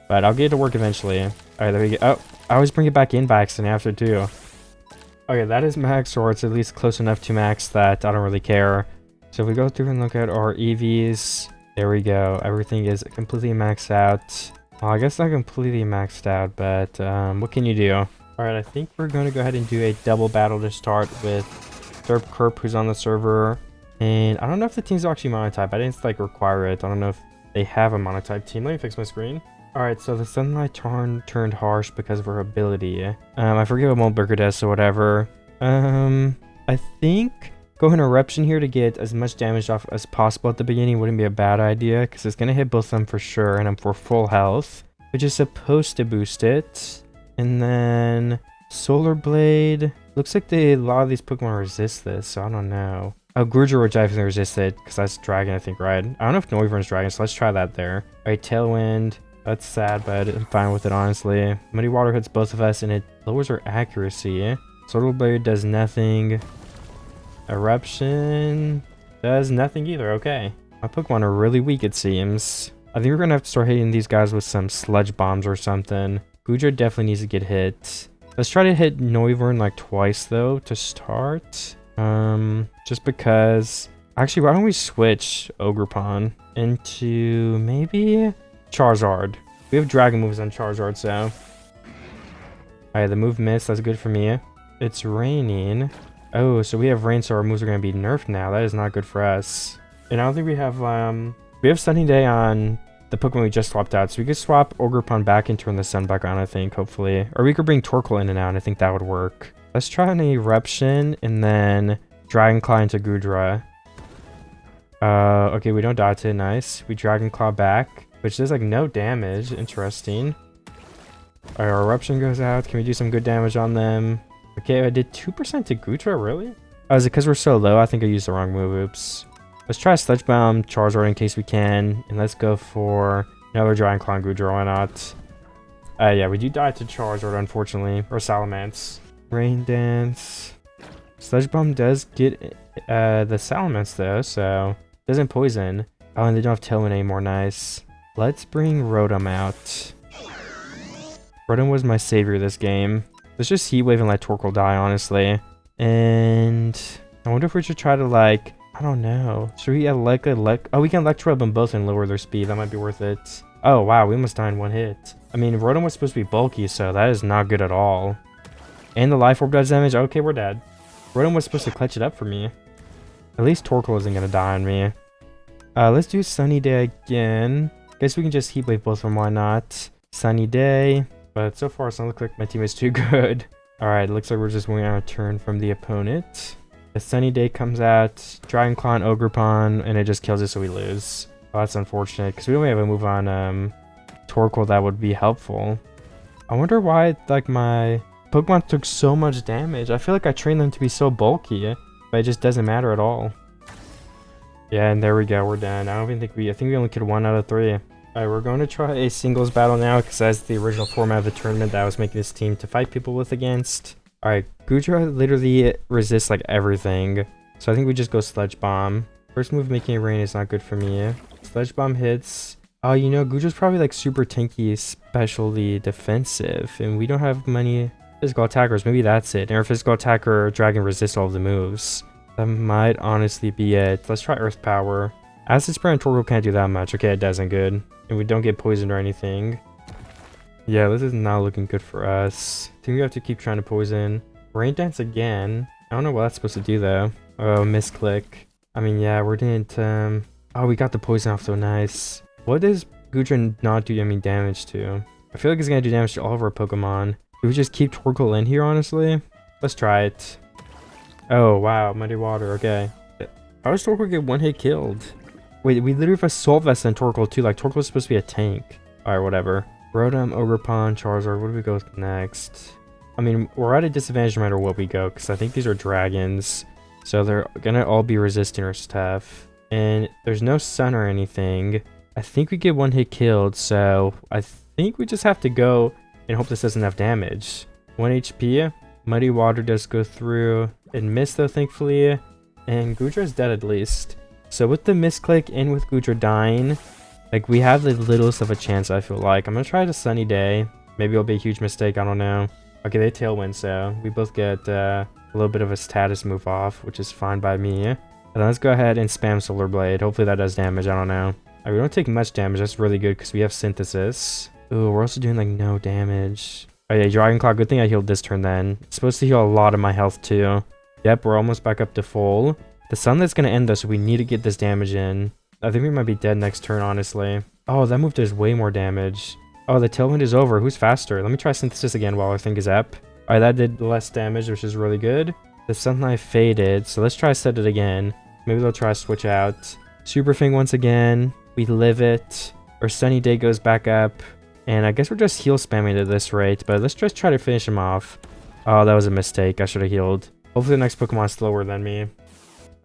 But I'll get it to work eventually. Alright, there we go. Oh, I always bring it back in by accident after, too. Okay, that is max, or it's at least close enough to max that I don't really care. So if we go through and look at our EVs, there we go. Everything is completely maxed out. Well, I guess not completely maxed out, but what can you do? Alright, I think we're going to go ahead and do a double battle to start with Derp who's on the server. And I don't know if the team's actually monotype. I didn't like require it. I don't know if they have a monotype team. Let me fix my screen. Alright, so the Sunlight turned harsh because of her ability. I forget what Moldberger does or whatever. I think going Eruption here to get as much damage off as possible at the beginning wouldn't be a bad idea, because it's going to hit both of them for sure, and I'm for full health, which is supposed to boost it. And then Solar Blade. Looks like a lot of these Pokemon resist this, so I don't know. Oh, Grudger would definitely resist it, because that's Dragon, I think, right? I don't know if Noivern's Dragon, so let's try that there. Alright, Tailwind. That's sad, but I'm fine with it, honestly. Muddy Water hits both of us, and it lowers our accuracy. Solar Blade does nothing. Eruption does nothing either. Okay. My Pokemon are really weak, it seems. I think we're going to have to start hitting these guys with some Sludge Bombs or something. Gujar definitely needs to get hit. Let's try to hit Noivern like twice, though, to start. Just because... Actually, why don't we switch Ogerpon into maybe Charizard? We have Dragon moves on Charizard, so... Alright, the move missed. That's good for me. It's raining. Oh, so we have rain, so our moves are going to be nerfed now. That is not good for us. And I don't think we have Sunny Day on the Pokemon we just swapped out. So we could swap Ogerpon back and turn the sun back on, I think, hopefully. Or we could bring Torkoal in and out, and I think that would work. Let's try an Eruption, and then Dragonclaw into Goodra. Okay, we don't dodge it. Nice. We Dragonclaw back, which does, like, no damage. Interesting. Alright, our Eruption goes out. Can we do some good damage on them? Okay, I did 2% to Goodra, really? Oh, is it because we're so low? I think I used the wrong move. Oops. Let's try Sludge Bomb Charizard in case we can. And let's go for another Dragonclaw and Goodra. Why not? Yeah, we do die to Charizard, unfortunately. Or Salamence. Rain Dance. Sludge Bomb does get the Salamence, though, so... Doesn't poison. Oh, and they don't have Tailwind anymore. Nice. Let's bring Rotom out. Rotom was my savior this game. Let's just Heat Wave and let Torkoal die, honestly. And I wonder if we should try to, like, I don't know. Should we oh, we can Electrode them both and lower their speed. That might be worth it. Oh, wow, we almost died in one hit. I mean, Rotom was supposed to be bulky, so that is not good at all. And the Life Orb does damage. Okay, we're dead. Rotom was supposed to clutch it up for me. At least Torkoal isn't going to die on me. Let's do Sunny Day again. Guess we can just Heat Wave both of them, why not? Sunny Day. But so far, it doesn't look like my team is too good. Alright, looks like we're just waiting on a turn from the opponent. The Sunny Day comes out, Dragon Claw and Ogerpon, and it just kills us so we lose. Oh, that's unfortunate, because we only have a move on Torkoal that would be helpful. I wonder why, like, my Pokemon took so much damage. I feel like I trained them to be so bulky, but it just doesn't matter at all. Yeah, and there we go, we're done. I think we only killed 1 out of 3. Alright, we're going to try a singles battle now, because that's the original format of the tournament that I was making this team to fight people with against. Alright, Goodra literally resists like everything, so I think we just go Sludge Bomb. First move, making it rain, is not good for me. Sludge Bomb hits. Oh, you know, Goodra's probably like super tanky, especially defensive, and we don't have many physical attackers. Maybe that's it. And our physical attacker Dragon resists all of the moves. That might honestly be it. Let's try Earth Power. Acid Spray and Torkoal can't do that much. Okay, it doesn't good. And we don't get poisoned or anything. Yeah, this is not looking good for us. I think we have to keep trying to poison. Rain Dance again. I don't know what that's supposed to do though. Oh, misclick. I mean, yeah, we didn't, oh, we got the poison off, so nice. What does Goodra not do any damage to? I feel like it's gonna do damage to all of our Pokemon. Do we just keep Torkoal in here, honestly? Let's try it. Oh, wow, Muddy Water, okay. How does Torkoal get 1 hit killed? Wait, we literally have Assault Vest and Torkoal too. Like, Torkoal's supposed to be a tank. Alright, whatever. Rotom, Ogerpon, Charizard, what do we go with next? I mean, we're at a disadvantage no matter what we go, because I think these are dragons. So they're gonna all be resistant or stuff. And there's no sun or anything. I think we get 1 hit killed, so I think we just have to go and hope this doesn't have damage. 1 HP. Muddy Water does go through. It missed though, thankfully. And Goodra's dead at least. So with the misclick and with Goodra dying, like, we have the littlest of a chance, I feel like. I'm gonna try the Sunny Day. Maybe it'll be a huge mistake, I don't know. Okay, they Tailwind, so we both get a little bit of a status move off, which is fine by me. And then let's go ahead and spam Solar Blade. Hopefully that does damage, I don't know. We don't take much damage, that's really good because we have Synthesis. Ooh, we're also doing like no damage. Oh yeah, Dragon Claw, good thing I healed this turn then. It's supposed to heal a lot of my health too. Yep, we're almost back up to full. The Sunlight's gonna end though, so we need to get this damage in. I think we might be dead next turn, honestly. Oh, that move does way more damage. Oh, the Tailwind is over. Who's faster? Let me try Synthesis again while our thing is up. Alright, that did less damage, which is really good. The Sunlight faded, so let's try set it again. Maybe they'll try to switch out. Super Fang once again. We live it. Our Sunny Day goes back up. And I guess we're just heal spamming at this rate, but let's just try to finish him off. Oh, that was a mistake. I should have healed. Hopefully the next Pokemon is slower than me.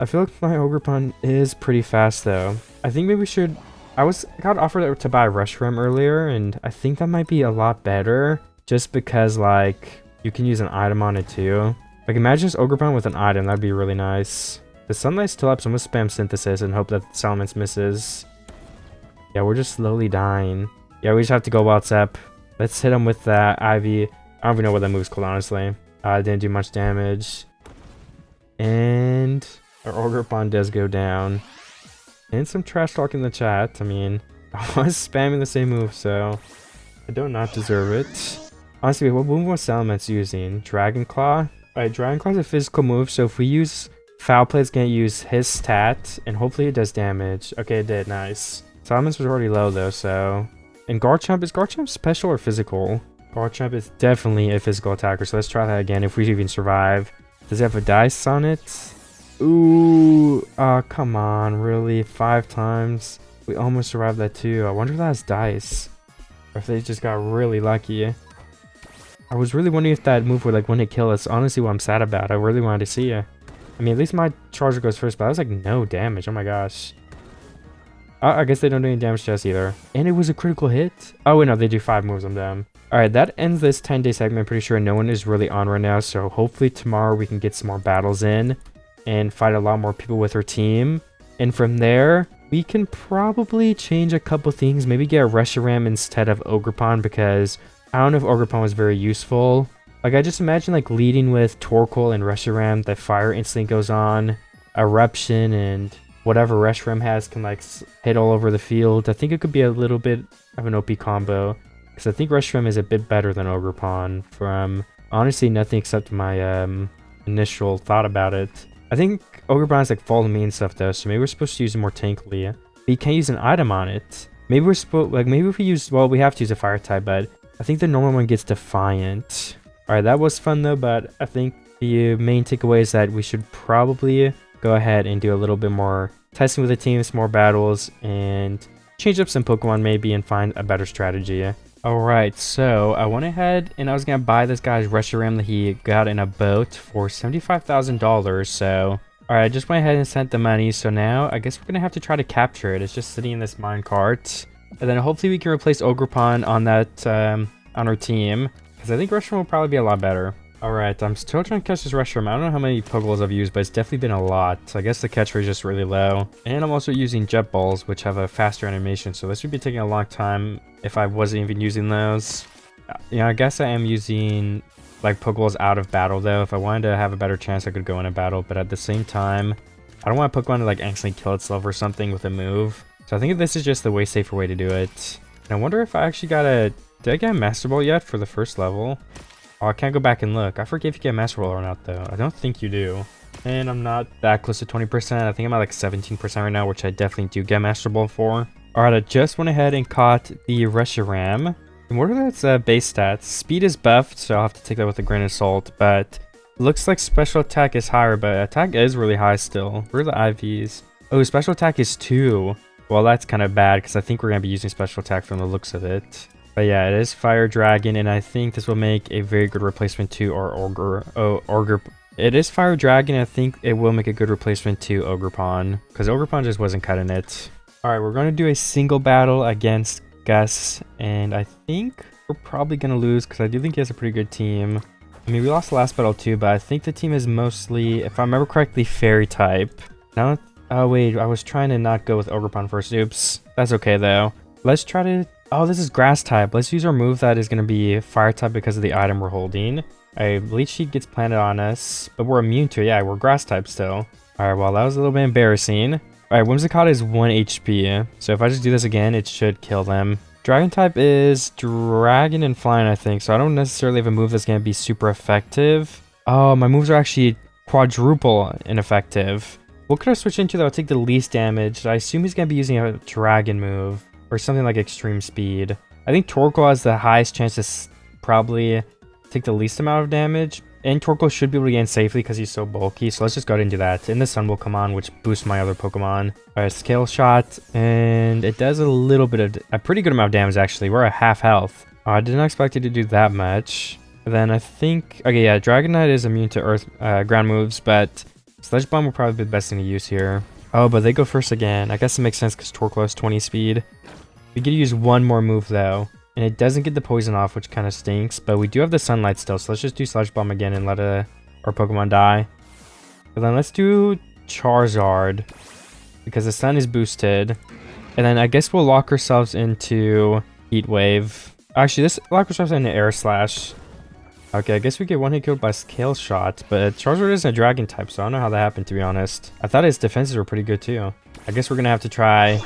I feel like my Ogerpon is pretty fast though. I think maybe we should... I got offered to buy Reshiram earlier, and I think that might be a lot better. Just because, like, you can use an item on it too. Like, imagine this Ogerpon with an item. That'd be really nice. The Sunlight's still up, so I'm gonna spam Synthesis and hope that the Salamence misses. Yeah, we're just slowly dying. Yeah, we just have to go while it's up. Let's hit him with that Ivy. I don't even know what that move's called, honestly. It didn't do much damage. And our Ogerpon does go down. And some trash talk in the chat. I mean, I was spamming the same move, so I do not deserve it. Honestly, what move was Salamence using? Dragon Claw? Alright, Dragon Claw is a physical move, so if we use Foul Play, it's going to use his stat, and hopefully it does damage. Okay, it did. Nice. Salamence was already low, though, so... And Garchomp, is Garchomp special or physical? Garchomp is definitely a physical attacker, so let's try that again if we even survive. Does it have a dice on it? Ooh, come on, really? 5 times? We almost survived that too. I wonder if that has dice. Or if they just got really lucky. I was really wondering if that move would like one-hit kill us. Honestly, what I'm sad about. I really wanted to see it. I mean, at least my Charger goes first, but that was like no damage. Oh my gosh. I guess they don't do any damage to us either. And it was a critical hit? Oh wait, no, they do 5 moves on them. Alright, that ends this 10-day segment. I'm pretty sure no one is really on right now, so hopefully tomorrow we can get some more battles in and fight a lot more people with our team. And from there, we can probably change a couple things. Maybe get a Reshiram instead of Ogerpon, because I don't know if Ogerpon was very useful. Like, I just imagine, like, leading with Torkoal and Reshiram, the fire instantly goes on. Eruption and whatever Reshiram has can, like, hit all over the field. I think it could be a little bit of an OP combo. Because I think Reshiram is a bit better than Ogerpon from, honestly, nothing except my initial thought about it. I think Ogerpon is, like, follow me and stuff, though, so maybe we're supposed to use it more tankily. But you can't use an item on it. Maybe we're supposed, like, maybe if we use, well, we have to use a fire type, but I think the normal one gets Defiant. Alright, that was fun though, but I think the main takeaway is that we should probably go ahead and do a little bit more testing with the teams, more battles, and change up some Pokemon maybe and find a better strategy. Alright, so I went ahead and I was going to buy this guy's Reshiram that he got in a boat for $75,000, so... Alright, I just went ahead and sent the money, so now I guess we're going to have to try to capture it. It's just sitting in this minecart. And then hopefully we can replace Ogerpon on that, on our team. Because I think Reshiram will probably be a lot better. Alright, I'm still trying to catch this Reshiram. I don't know how many Pokeballs I've used, but it's definitely been a lot. So I guess the catch rate is just really low. And I'm also using Jet Balls, which have a faster animation. So this would be taking a long time if I wasn't even using those. Yeah, I guess I am using, like, Pokeballs out of battle, though. If I wanted to have a better chance, I could go in a battle. But at the same time, I don't want a Pokemon to, like, instantly kill itself or something with a move. So I think this is just the way safer way to do it. And I wonder if I actually got a... Did I get a Master Ball yet for the first level? Oh, I can't go back and look. I forget if you get a Master Ball or not, though. I don't think you do. And I'm not that close to 20%. I think I'm at like 17% right now, which I definitely do get Master Ball for. Alright, I just went ahead and caught the Reshiram. And what are its base stats? Speed is buffed, so I'll have to take that with a grain of salt. But looks like special attack is higher, but attack is really high still. Where are the IVs? Oh, special attack is 2. Well, that's kind of bad because I think we're going to be using special attack from the looks of it. But yeah, it is Fire Dragon, and I think this will make a very good replacement to our Oger. It is Fire Dragon, and I think it will make a good replacement to Ogerpon, because Ogerpon just wasn't cutting it. Alright, we're going to do a single battle against Gus, and I think we're probably going to lose, because I do think he has a pretty good team. I mean, we lost the last battle too, but I think the team is mostly, if I remember correctly, Fairy type. Now, oh wait, I was trying to not go with Ogerpon first. Oops. That's okay though. Let's try to... Oh, this is Grass type. Let's use our move that is going to be Fire type because of the item we're holding. A Leech Seed gets planted on us, but we're immune to it. Yeah, we're Grass type still. Alright, well, that was a little bit embarrassing. Alright, Whimsicott is 1 HP. So if I just do this again, it should kill them. Dragon type is Dragon and Flying, I think. So I don't necessarily have a move that's going to be super effective. Oh, my moves are actually quadruple ineffective. What could I switch into that would take the least damage? I assume he's going to be using a Dragon move or something like Extreme Speed. I think Torkoal has the highest chance to probably take the least amount of damage. And Torkoal should be able to gain safely because he's so bulky. So let's just go ahead and do that. And the Sun will come on, which boosts my other Pokemon. Alright, Scale Shot. And it does a little bit of... a pretty good amount of damage, actually. We're at half health. I did not expect it to do that much. And then I think... okay, yeah, Dragonite is immune to Earth ground moves, but... Sludge Bomb will probably be the best thing to use here. Oh, but they go first again. I guess it makes sense because Torkoal has 20 speed. We could use one more move though. And it doesn't get the poison off, which kind of stinks. But we do have the Sunlight still. So let's just do Sludge Bomb again and let our Pokemon die. And then let's do Charizard. Because the Sun is boosted. And then I guess we'll lock ourselves into Heat Wave. Actually, let's lock ourselves into Air Slash. Okay, I guess we get one hit killed by Scale Shot, but Charizard isn't a Dragon type, so I don't know how that happened, to be honest. I thought his defenses were pretty good, too. I guess we're gonna have to try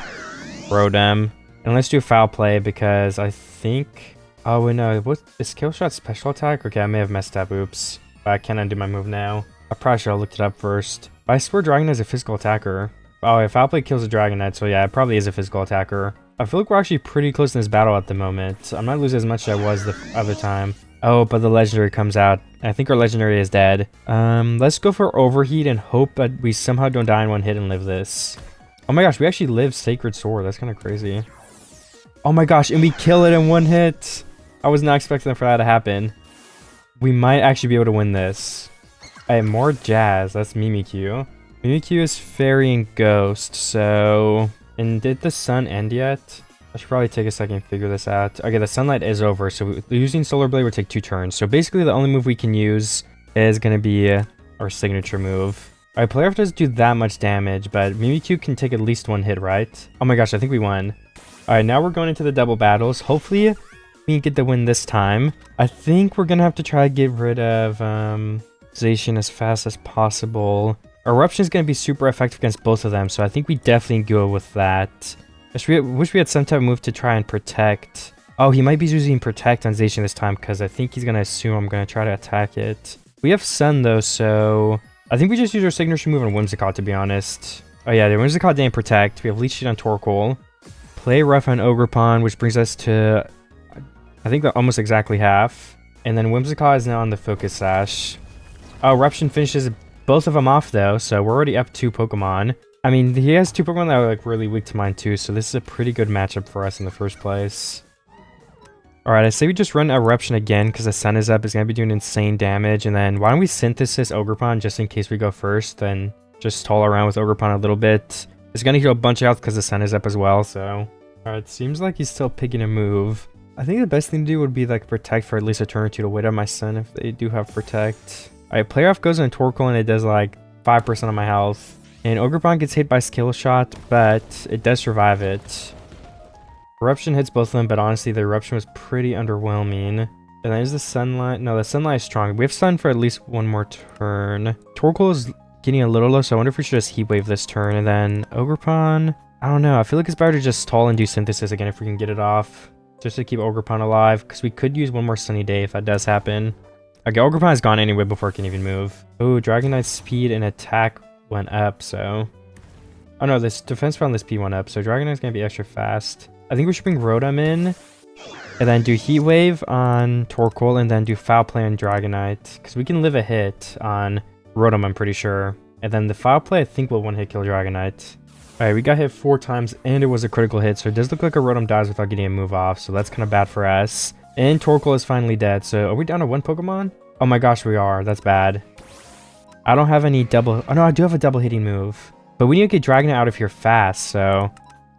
Rotom. And let's do Foul Play, because I think... oh, wait, no. What is Scale Shot special attack? Okay, I may have messed up. Oops. But I can't undo my move now. I probably should have looked it up first. But I swear Dragonite is a physical attacker. Oh, if Foul Play kills a Dragonite, so yeah, it probably is a physical attacker. I feel like we're actually pretty close in this battle at the moment. I might lose as much as I was the other time. Oh, but the legendary comes out. I think our legendary is dead. Let's go for Overheat and hope that we somehow don't die in one hit and live this. Oh my gosh, we actually live Sacred Sword. That's kind of crazy. Oh my gosh, and we kill it in one hit. I was not expecting for that to happen. We might actually be able to win this. I have more Jazz. That's Mimikyu. Mimikyu is Fairy and Ghost, so... and did the sun end yet? I should probably take a second and figure this out. Okay, the Sunlight is over, so using Solar Blade will take 2 turns. So basically, the only move we can use is going to be our signature move. Alright, Player doesn't do that much damage, but Mimikyu can take at least 1 hit, right? Oh my gosh, I think we won. Alright, now we're going into the double battles. Hopefully, we get the win this time. I think we're gonna have to try to get rid of Zacian as fast as possible. Eruption is gonna be super effective against both of them, so I think we definitely go with that. I wish we had some type of move to try and protect. Oh, he might be using protect on Zacian this time because I think he's gonna assume I'm gonna try to attack it. We have Sun though, so I think we just use our signature move on Whimsicott, to be honest. Oh yeah, the Whimsicott didn't protect. We have Leech Seed on Torkoal. Play Rough on Ogerpon, which brings us to, I think, almost exactly half. And then Whimsicott is now on the Focus Sash. Oh, Eruption finishes both of them off though, so we're already up 2 Pokemon. I mean, he has 2 Pokemon that are like really weak to mine too, so this is a pretty good matchup for us in the first place. Alright, I say we just run Eruption again because the Sun is up. It's going to be doing insane damage. And then why don't we Synthesis Ogerpon just in case we go first, then just stall around with Ogerpon a little bit. It's going to heal a bunch of health because the Sun is up as well, so... Alright, seems like he's still picking a move. I think the best thing to do would be like Protect for at least a turn or 2 to wait on my Sun if they do have Protect. Alright, Play Off goes on Torkoal and it does like 5% of my health. And Ogerpon gets hit by Skill Shot, but it does survive it. Eruption hits both of them, but honestly, the Eruption was pretty underwhelming. And then is the Sunlight. No, the Sunlight is strong. We have Sun for at least one more turn. Torkoal is getting a little low, so I wonder if we should just Heat Wave this turn. And then Ogerpon, I don't know. I feel like it's better to just stall and do Synthesis again if we can get it off. Just to keep Ogerpon alive, because we could use one more Sunny Day if that does happen. Okay, Ogerpon is gone anyway before it can even move. Oh, Dragonite's speed and attack went up, so... Oh no, this defense found the speed went up, so Dragonite's going to be extra fast. I think we should bring Rotom in, and then do Heat Wave on Torkoal, and then do Foul Play on Dragonite, because we can live a hit on Rotom, I'm pretty sure. And then the Foul Play, I think, will one-hit kill Dragonite. Alright, we got hit 4 times, and it was a critical hit, so it does look like a Rotom dies without getting a move off, so that's kind of bad for us. And Torkoal is finally dead, so are we down to 1 Pokemon? Oh my gosh, we are. That's bad. I don't have any double... Oh no, I do have a double hitting move. But we need to get Dragonite out of here fast, so...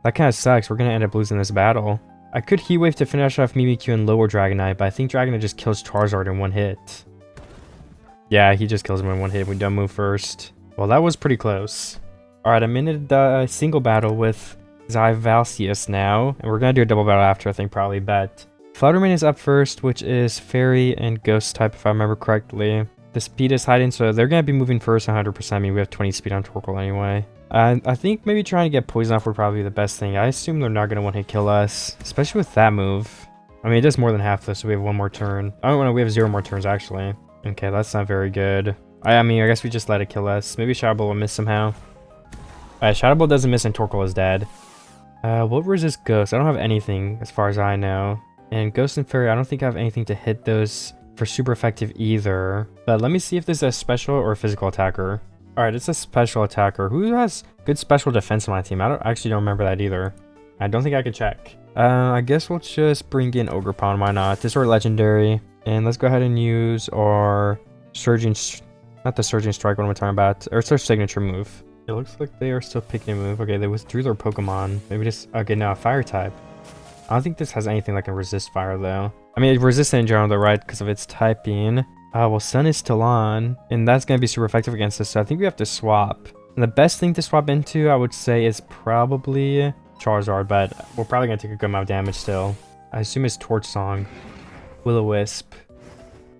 That kind of sucks. We're going to end up losing this battle. I could Heat Wave to finish off Mimikyu and lower Dragonite, but I think Dragonite just kills Charizard in 1 hit. Yeah, he just kills him in 1 hit. We don't move first. Well, that was pretty close. Alright, I'm in a single battle with Zyvalcius now, and we're going to do a double battle after, I think, probably, but... Fluttermane is up first, which is Fairy and Ghost type, if I remember correctly. The speed is hiding, so they're going to be moving first 100%. I mean, we have 20 speed on Torkoal anyway. I think maybe trying to get Poison off would probably be the best thing. I assume they're not going to one-hit kill us, especially with that move. I mean, it does more than half though, so we have 1 more turn. Oh no, we have 0 more turns actually. Okay, that's not very good. I mean, I guess we just let it kill us. Maybe Shadow Ball will miss somehow. Shadow Ball doesn't miss and Torkoal is dead. What resists Ghost? I don't have anything as far as I know. And Ghost and Fairy, I don't think I have anything to hit those for super effective either. But let me see if this is a special or a physical attacker. Alright, it's a special attacker. Who has good special defense on my team? I actually don't remember that either. I don't think I could check. I guess we'll just bring in Ogerpon. Why not? This is our legendary. And let's go ahead and use our Surging... Not the Surging Strike, what am I talking about? Or it's our signature move. It looks like they are still picking a move. Okay, they withdrew their Pokemon. Maybe just... Okay, now Fire type. I don't think this has anything that can resist fire, though. I mean, it's resistant in general, though, right? Because of its typing. Well, Sun is still on, and that's going to be super effective against us, so I think we have to swap. And the best thing to swap into, I would say, is probably Charizard, but we're probably going to take a good amount of damage still. I assume it's Torch Song, Will-O-Wisp,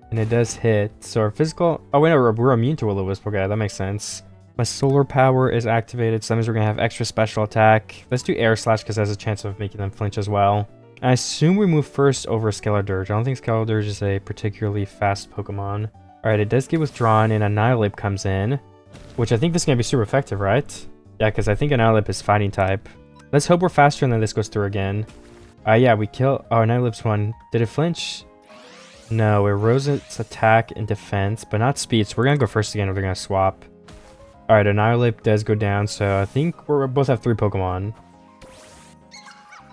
and it does hit. So our physical... Oh, wait, no, we're immune to Will-O-Wisp. Okay, that makes sense. My Solar Power is activated, so that means we're going to have extra special attack. Let's do Air Slash, because it has a chance of making them flinch as well. I assume we move first over Skeledirge. I don't think Skeledirge is a particularly fast Pokemon. Alright, it does get withdrawn, and Annihilate comes in, which I think this is going to be super effective, right? Yeah, because I think Annihilate is fighting type. Let's hope we're faster and then this goes through again. Yeah, we kill... Oh, Annihilate's one. Did it flinch? No, it rose its attack and defense, but not speed, so we're going to go first again, or they're going to swap. Alright, Annihilate does go down, so I think we both have 3 Pokemon.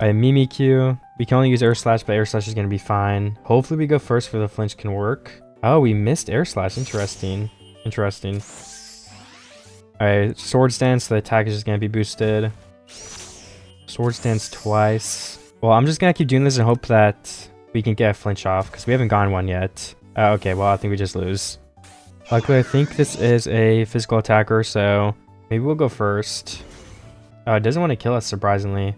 Alright, Mimikyu. We can only use Air Slash, but Air Slash is going to be fine. Hopefully we go first for the flinch can work. Oh, we missed Air Slash. Interesting. Interesting. Alright, Swords Dance, so the attack is just going to be boosted. Swords Dance twice. Well, I'm just going to keep doing this and hope that we can get a flinch off, because we haven't gotten one yet. Okay, well, I think we just lose. Luckily, I think this is a physical attacker, so maybe we'll go first. Oh, it doesn't want to kill us, surprisingly.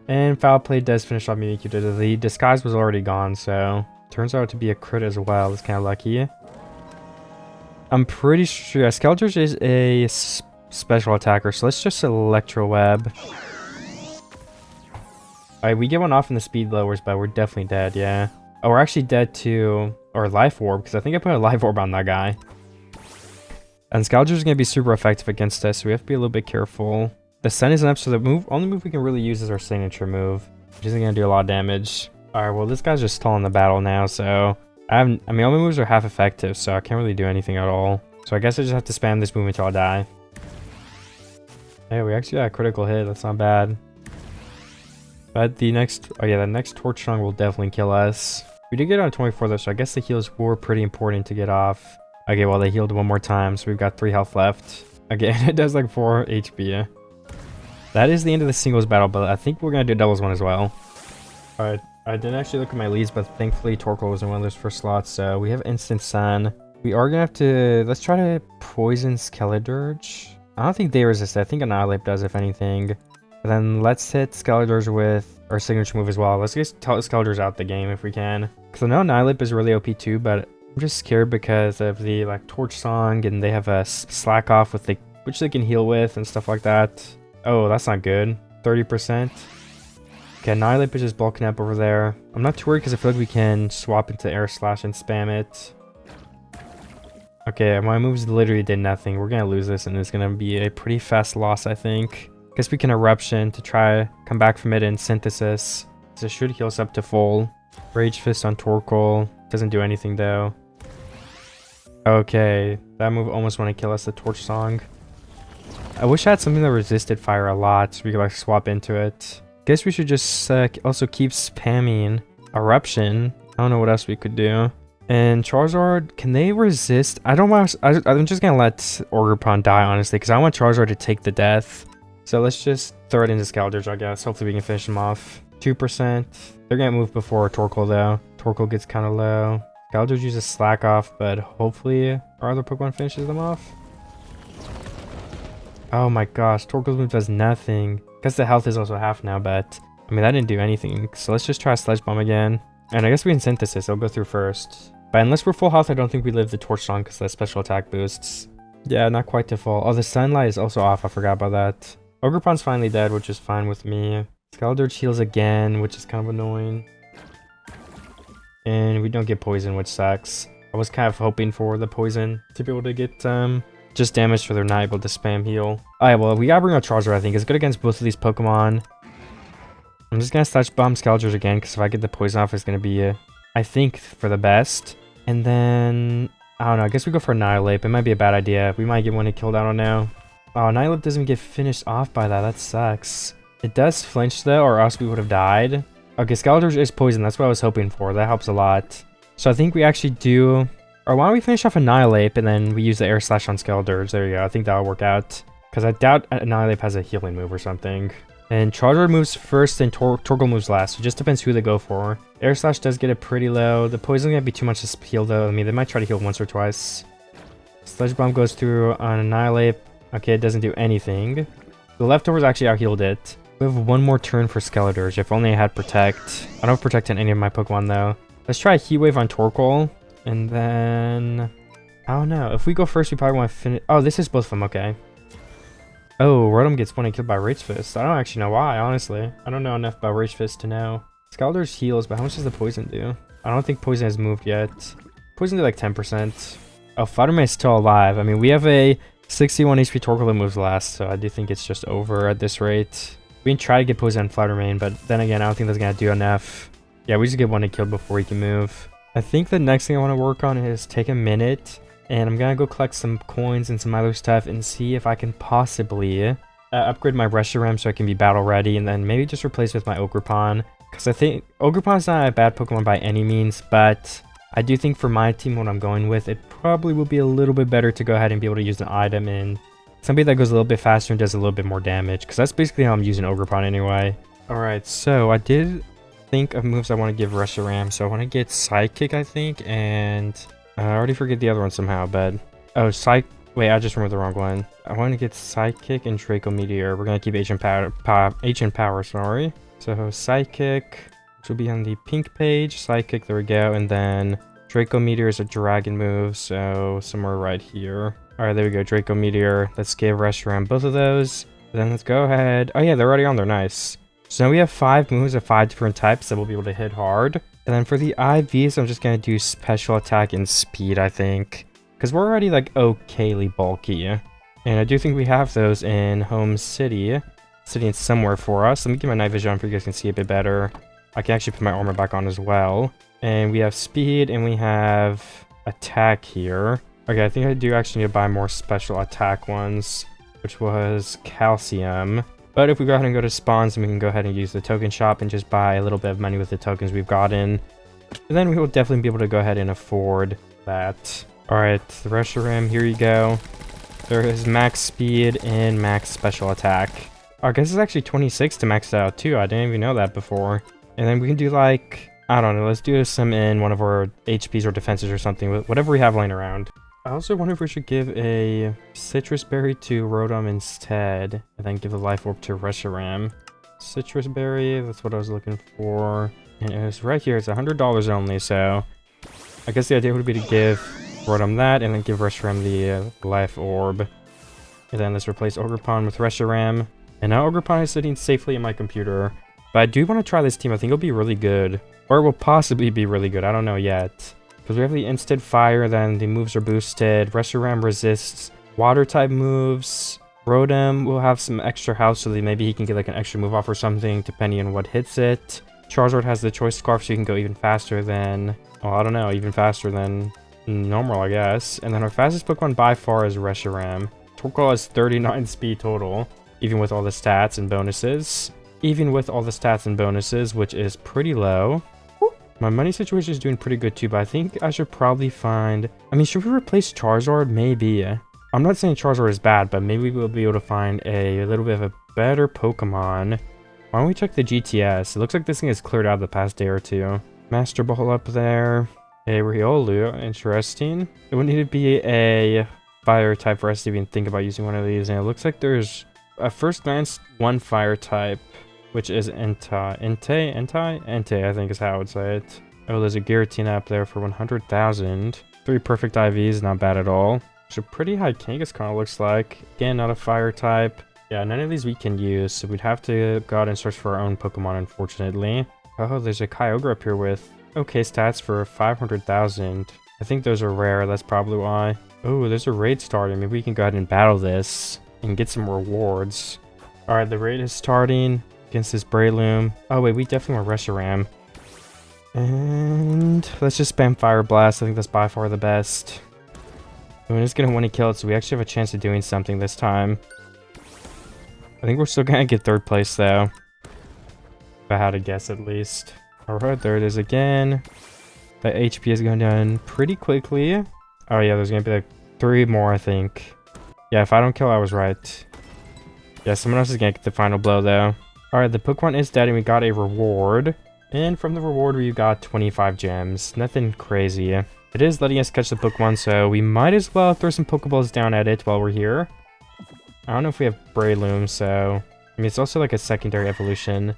And foul play does finish off Mimikyu. The disguise was already gone, so turns out to be a crit as well. It's kind of lucky. I'm pretty sure Skeletor's is a special attacker, so let's just Electro Web. Alright, we get one off in the speed lowers, but we're definitely dead, yeah. Oh, we're actually dead to or Life Orb, because I think I put a Life Orb on that guy. And Skeletor's going to be super effective against us, so we have to be a little bit careful. The Sun isn't up, so the only move we can really use is our signature move, which isn't going to do a lot of damage. Alright, well, this guy's just stalling the battle now, so I mean, all my moves are half effective, so I can't really do anything at all. So I guess I just have to spam this move until I die. Hey, we actually got a critical hit. That's not bad. But the next... Oh yeah, the next Torch Song will definitely kill us. We did get on 24 though, so I guess the heals were pretty important to get off. Okay, well, they healed one more time, so we've got 3 health left. Again, it does like 4 HP. That is the end of the singles battle, but I think we're going to do doubles one as well. Alright, I didn't actually look at my leads, but thankfully Torkoal was in one of those first slots, so we have Instant Sun. We are going to have to... Let's try to poison Skeledirge. I don't think they resist it. I think Annihilate does, if anything. And then let's hit Skeledirge with our signature move as well. Let's get Skeledirge out the game if we can. Because I know Annihilate is really OP too, but I'm just scared because of the like Torch Song, and they have a Slack Off with which they can heal with and stuff like that. Oh, that's not good. 30%. Okay, Annihilate is just bulking up over there. I'm not too worried because I feel like we can swap into Air Slash and spam it. Okay, my moves literally did nothing. We're gonna lose this, and it's gonna be a pretty fast loss, I think. Guess we can Eruption to try come back from it and Synthesis. So it should heal us up to full. Rage Fist on Torkoal. Doesn't do anything though. Okay, that move almost want to kill us, the Torch Song. I wish I had something that resisted fire a lot, so we could like swap into it. Guess we should just also keep spamming Eruption. I don't know what else we could do. And Charizard, can they resist? I don't want. I'm just gonna let Ogerpon die, honestly, because I want Charizard to take the death. So let's just throw it into Skeledirge, I guess. Hopefully we can finish him off. 2%. They're gonna move before Torkoal though. Torkoal gets kind of low. Skeledirge uses Slack Off, but hopefully our other Pokemon finishes them off. Oh my gosh, Torkoal's move does nothing. Guess the health is also half now, but I mean that didn't do anything. So let's just try Sledge Bomb again. And I guess we can Synthesis. I'll go through first. But unless we're full health, I don't think we live the Torch Song because the special attack boosts. Yeah, not quite to full. Oh, the Sunlight is also off. I forgot about that. Ogerpon's finally dead, which is fine with me. Skeledirge heals again, which is kind of annoying. And we don't get poison, which sucks. I was kind of hoping for the poison to be able to get just damage so they're not able to spam heal. Alright, well, we gotta bring out Charizard, I think. It's good against both of these Pokemon. I'm just gonna Sledge Bomb Skeledirge again, because if I get the poison off, it's gonna be, I think, for the best. And then, I don't know, I guess we go for Annihilate. It might be a bad idea. We might get one killed, I don't know. Oh, Annihilate doesn't get finished off by that. That sucks. It does flinch, though, or else we would have died. Okay, Skeledirge is poison. That's what I was hoping for. That helps a lot. So I think we actually do... Or why don't we finish off Annihilate, and then we use the Air Slash on Skeledirge. There you go. I think that'll work out. Because I doubt Annihilate has a healing move or something. And Charizard moves first, and Torkoal moves last. So it just depends who they go for. Air Slash does get it pretty low. The poison is going to be too much to heal, though. I mean, they might try to heal once or twice. Sledge Bomb goes through on Annihilate. Okay, it doesn't do anything. The leftovers actually out-healed it. We have one more turn for Skeledirge. If only I had Protect. I don't have Protect on any of my Pokemon, though. Let's try a Heat Wave on Torkoal. And then... I don't know. If we go first, we probably want to finish... Oh, this is both of them. Okay. Oh, Rotom gets one killed by Rage Fist. I don't actually know why, honestly. I don't know enough about Rage Fist to know. Skeledirge heals, but how much does the poison do? I don't think poison has moved yet. Poison did like 10%. Oh, Fluttermane is still alive. I mean, we have a 61 HP Torkoal that moves last, so I do think it's just over at this rate. We can try to get poison on Fluttermane, but then again, I don't think that's going to do enough. Yeah, we just get one killed before we can move. I think the next thing I want to work on is take a minute, and I'm going to go collect some coins and some other stuff and see if I can possibly upgrade my Reshiram so I can be battle ready, and then maybe just replace with my Ogerpon. Because I think Ogerpon's not a bad Pokemon by any means, but I do think for my team, what I'm going with, it probably will be a little bit better to go ahead and be able to use an item in something that goes a little bit faster and does a little bit more damage. Because that's basically how I'm using Ogerpon anyway. Alright, so I did think of moves I want to give Reshiram. So I want to get Psychic, I think, and I already forget the other one somehow, but... Oh, Wait, I just remembered the wrong one. I want to get Psychic and Draco Meteor. We're going to keep Ancient Power, sorry. So Psychic, which will be on the pink page. Psychic, there we go. And then Draco Meteor is a dragon move, so somewhere right here. Alright, there we go, Draco Meteor. Let's give Reshiram both of those. And then let's go ahead. Oh yeah, they're already on there, nice. So now we have 5 moves of 5 different types that we'll be able to hit hard. And then for the IVs, I'm just going to do special attack and speed, I think. Because we're already like okayly bulky. And I do think we have those in Home City. Sitting somewhere for us. Let me get my night vision on so you guys can see a bit better. I can actually put my armor back on as well. And we have speed and we have attack here. Okay, I think I do actually need to buy more special attack ones, which was calcium. But if we go ahead and go to spawns, then we can go ahead and use the token shop and just buy a little bit of money with the tokens we've gotten. And then we will definitely be able to go ahead and afford that. Alright, the Reshiram, here you go. There is max speed and max special attack. I guess it's actually 26 to max out too. I didn't even know that before. And then we can do like, I don't know, let's do some in one of our HPs or defenses or something, whatever we have laying around. I also wonder if we should give a citrus berry to Rotom instead, and then give the life orb to Reshiram. Citrus berry, that's what I was looking for. And it was right here, it's $100 only, so I guess the idea would be to give Rotom that, and then give Reshiram the life orb. And then let's replace Ogerpon with Reshiram. And now Ogerpon is sitting safely in my computer. But I do want to try this team, I think it'll be really good. Or it will possibly be really good, I don't know yet. Because we have the instant fire, then the moves are boosted. Reshiram resists water type moves. Rotom will have some extra health, so that maybe he can get like an extra move off or something, depending on what hits it. Charizard has the choice scarf, so you can go even faster than, well, I don't know, even faster than normal, I guess. And then our fastest Pokemon by far is Reshiram. Torkoal has 39 speed total, even with all the stats and bonuses. Even with all the stats and bonuses, which is pretty low. My money situation is doing pretty good too, but I think I should probably find... I mean, should we replace Charizard? Maybe. I'm not saying Charizard is bad, but maybe we'll be able to find a little bit of a better Pokemon. Why don't we check the GTS? It looks like this thing is cleared out the past day or two. Master Ball up there. A Riolu, interesting. It would need to be a fire type for us to even think about using one of these, and it looks like there's, at first glance, one fire type, which is Entei, I think is how I would say it. Oh, there's a Giratina up there for 100,000. 3 perfect IVs, not bad at all. It's a pretty high Kangaskhan, looks like. Again, not a fire type. Yeah, none of these we can use, so we'd have to go out and search for our own Pokemon, unfortunately. Oh, there's a Kyogre up here with okay stats for 500,000. I think those are rare, that's probably why. Oh, there's a raid starting. Maybe we can go ahead and battle this and get some rewards. Alright, the raid is starting against this Breloom. Oh wait, we definitely want Reshiram. And let's just spam Fire Blast. I think that's by far the best. We're just gonna want to kill it, so we actually have a chance of doing something this time. I think we're still gonna get 3rd place though. If I had to guess at least. Alright, there it is again. The HP is going down pretty quickly. Oh yeah, there's gonna be like 3 more, I think. Yeah, if I don't kill, I was right. Yeah, someone else is gonna get the final blow though. Alright, the Pokemon is dead and we got a reward. And from the reward we got 25 gems. Nothing crazy. It is letting us catch the Pokemon, so we might as well throw some Pokeballs down at it while we're here. I don't know if we have Breloom, so... I mean, it's also like a secondary evolution.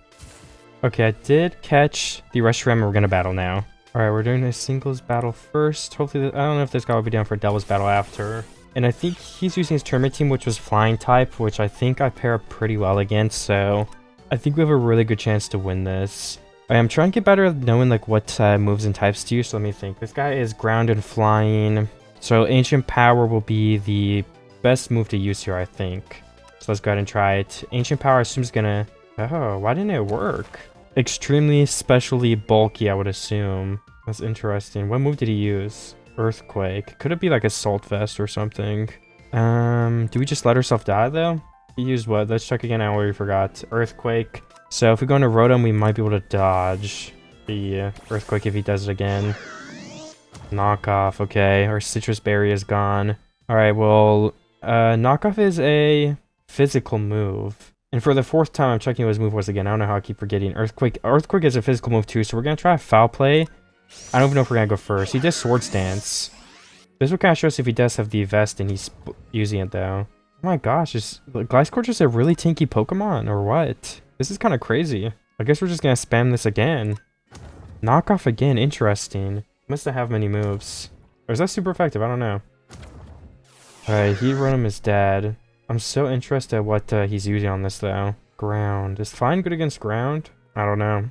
Okay, I did catch the Reshiram and we're gonna battle now. Alright, we're doing a singles battle first. Hopefully, I don't know if this guy will be down for a doubles battle after. And I think he's using his tournament team, which was flying type, which I think I pair up pretty well against, so... I think we have a really good chance to win this. I'm trying to get better at knowing like what moves and types to use, so let me think. This guy is ground and flying, so Ancient Power will be the best move to use here, I think. So let's go ahead and try it. Ancient Power I assume is gonna... Oh, why didn't it work? Extremely specially bulky, I would assume. That's interesting. What move did he use? Earthquake. Could it be like Assault Vest or something? Do we just let ourselves die though? He used what? Let's check again. I already forgot. Earthquake. So if we go into Rotom, we might be able to dodge the Earthquake if he does it again. Knockoff. Okay. Our Citrus Berry is gone. Alright, well, Knockoff is a physical move. And for the 4th time, I'm checking what his move was again. I don't know how I keep forgetting. Earthquake. Earthquake is a physical move too, so we're going to try Foul Play. I don't even know if we're going to go first. He does Swords Dance. This will kind of show us if he does have the vest and he's using it though. Oh my gosh, is Gliscor just a really tanky Pokemon or what? This is kind of crazy. I guess we're just gonna spam this again. Knock off again, interesting. Must not have many moves. Or is that super effective? I don't know. Alright, Heat Rotom is dead. I'm so interested at what he's using on this though. Ground. Is flying good against ground? I don't know.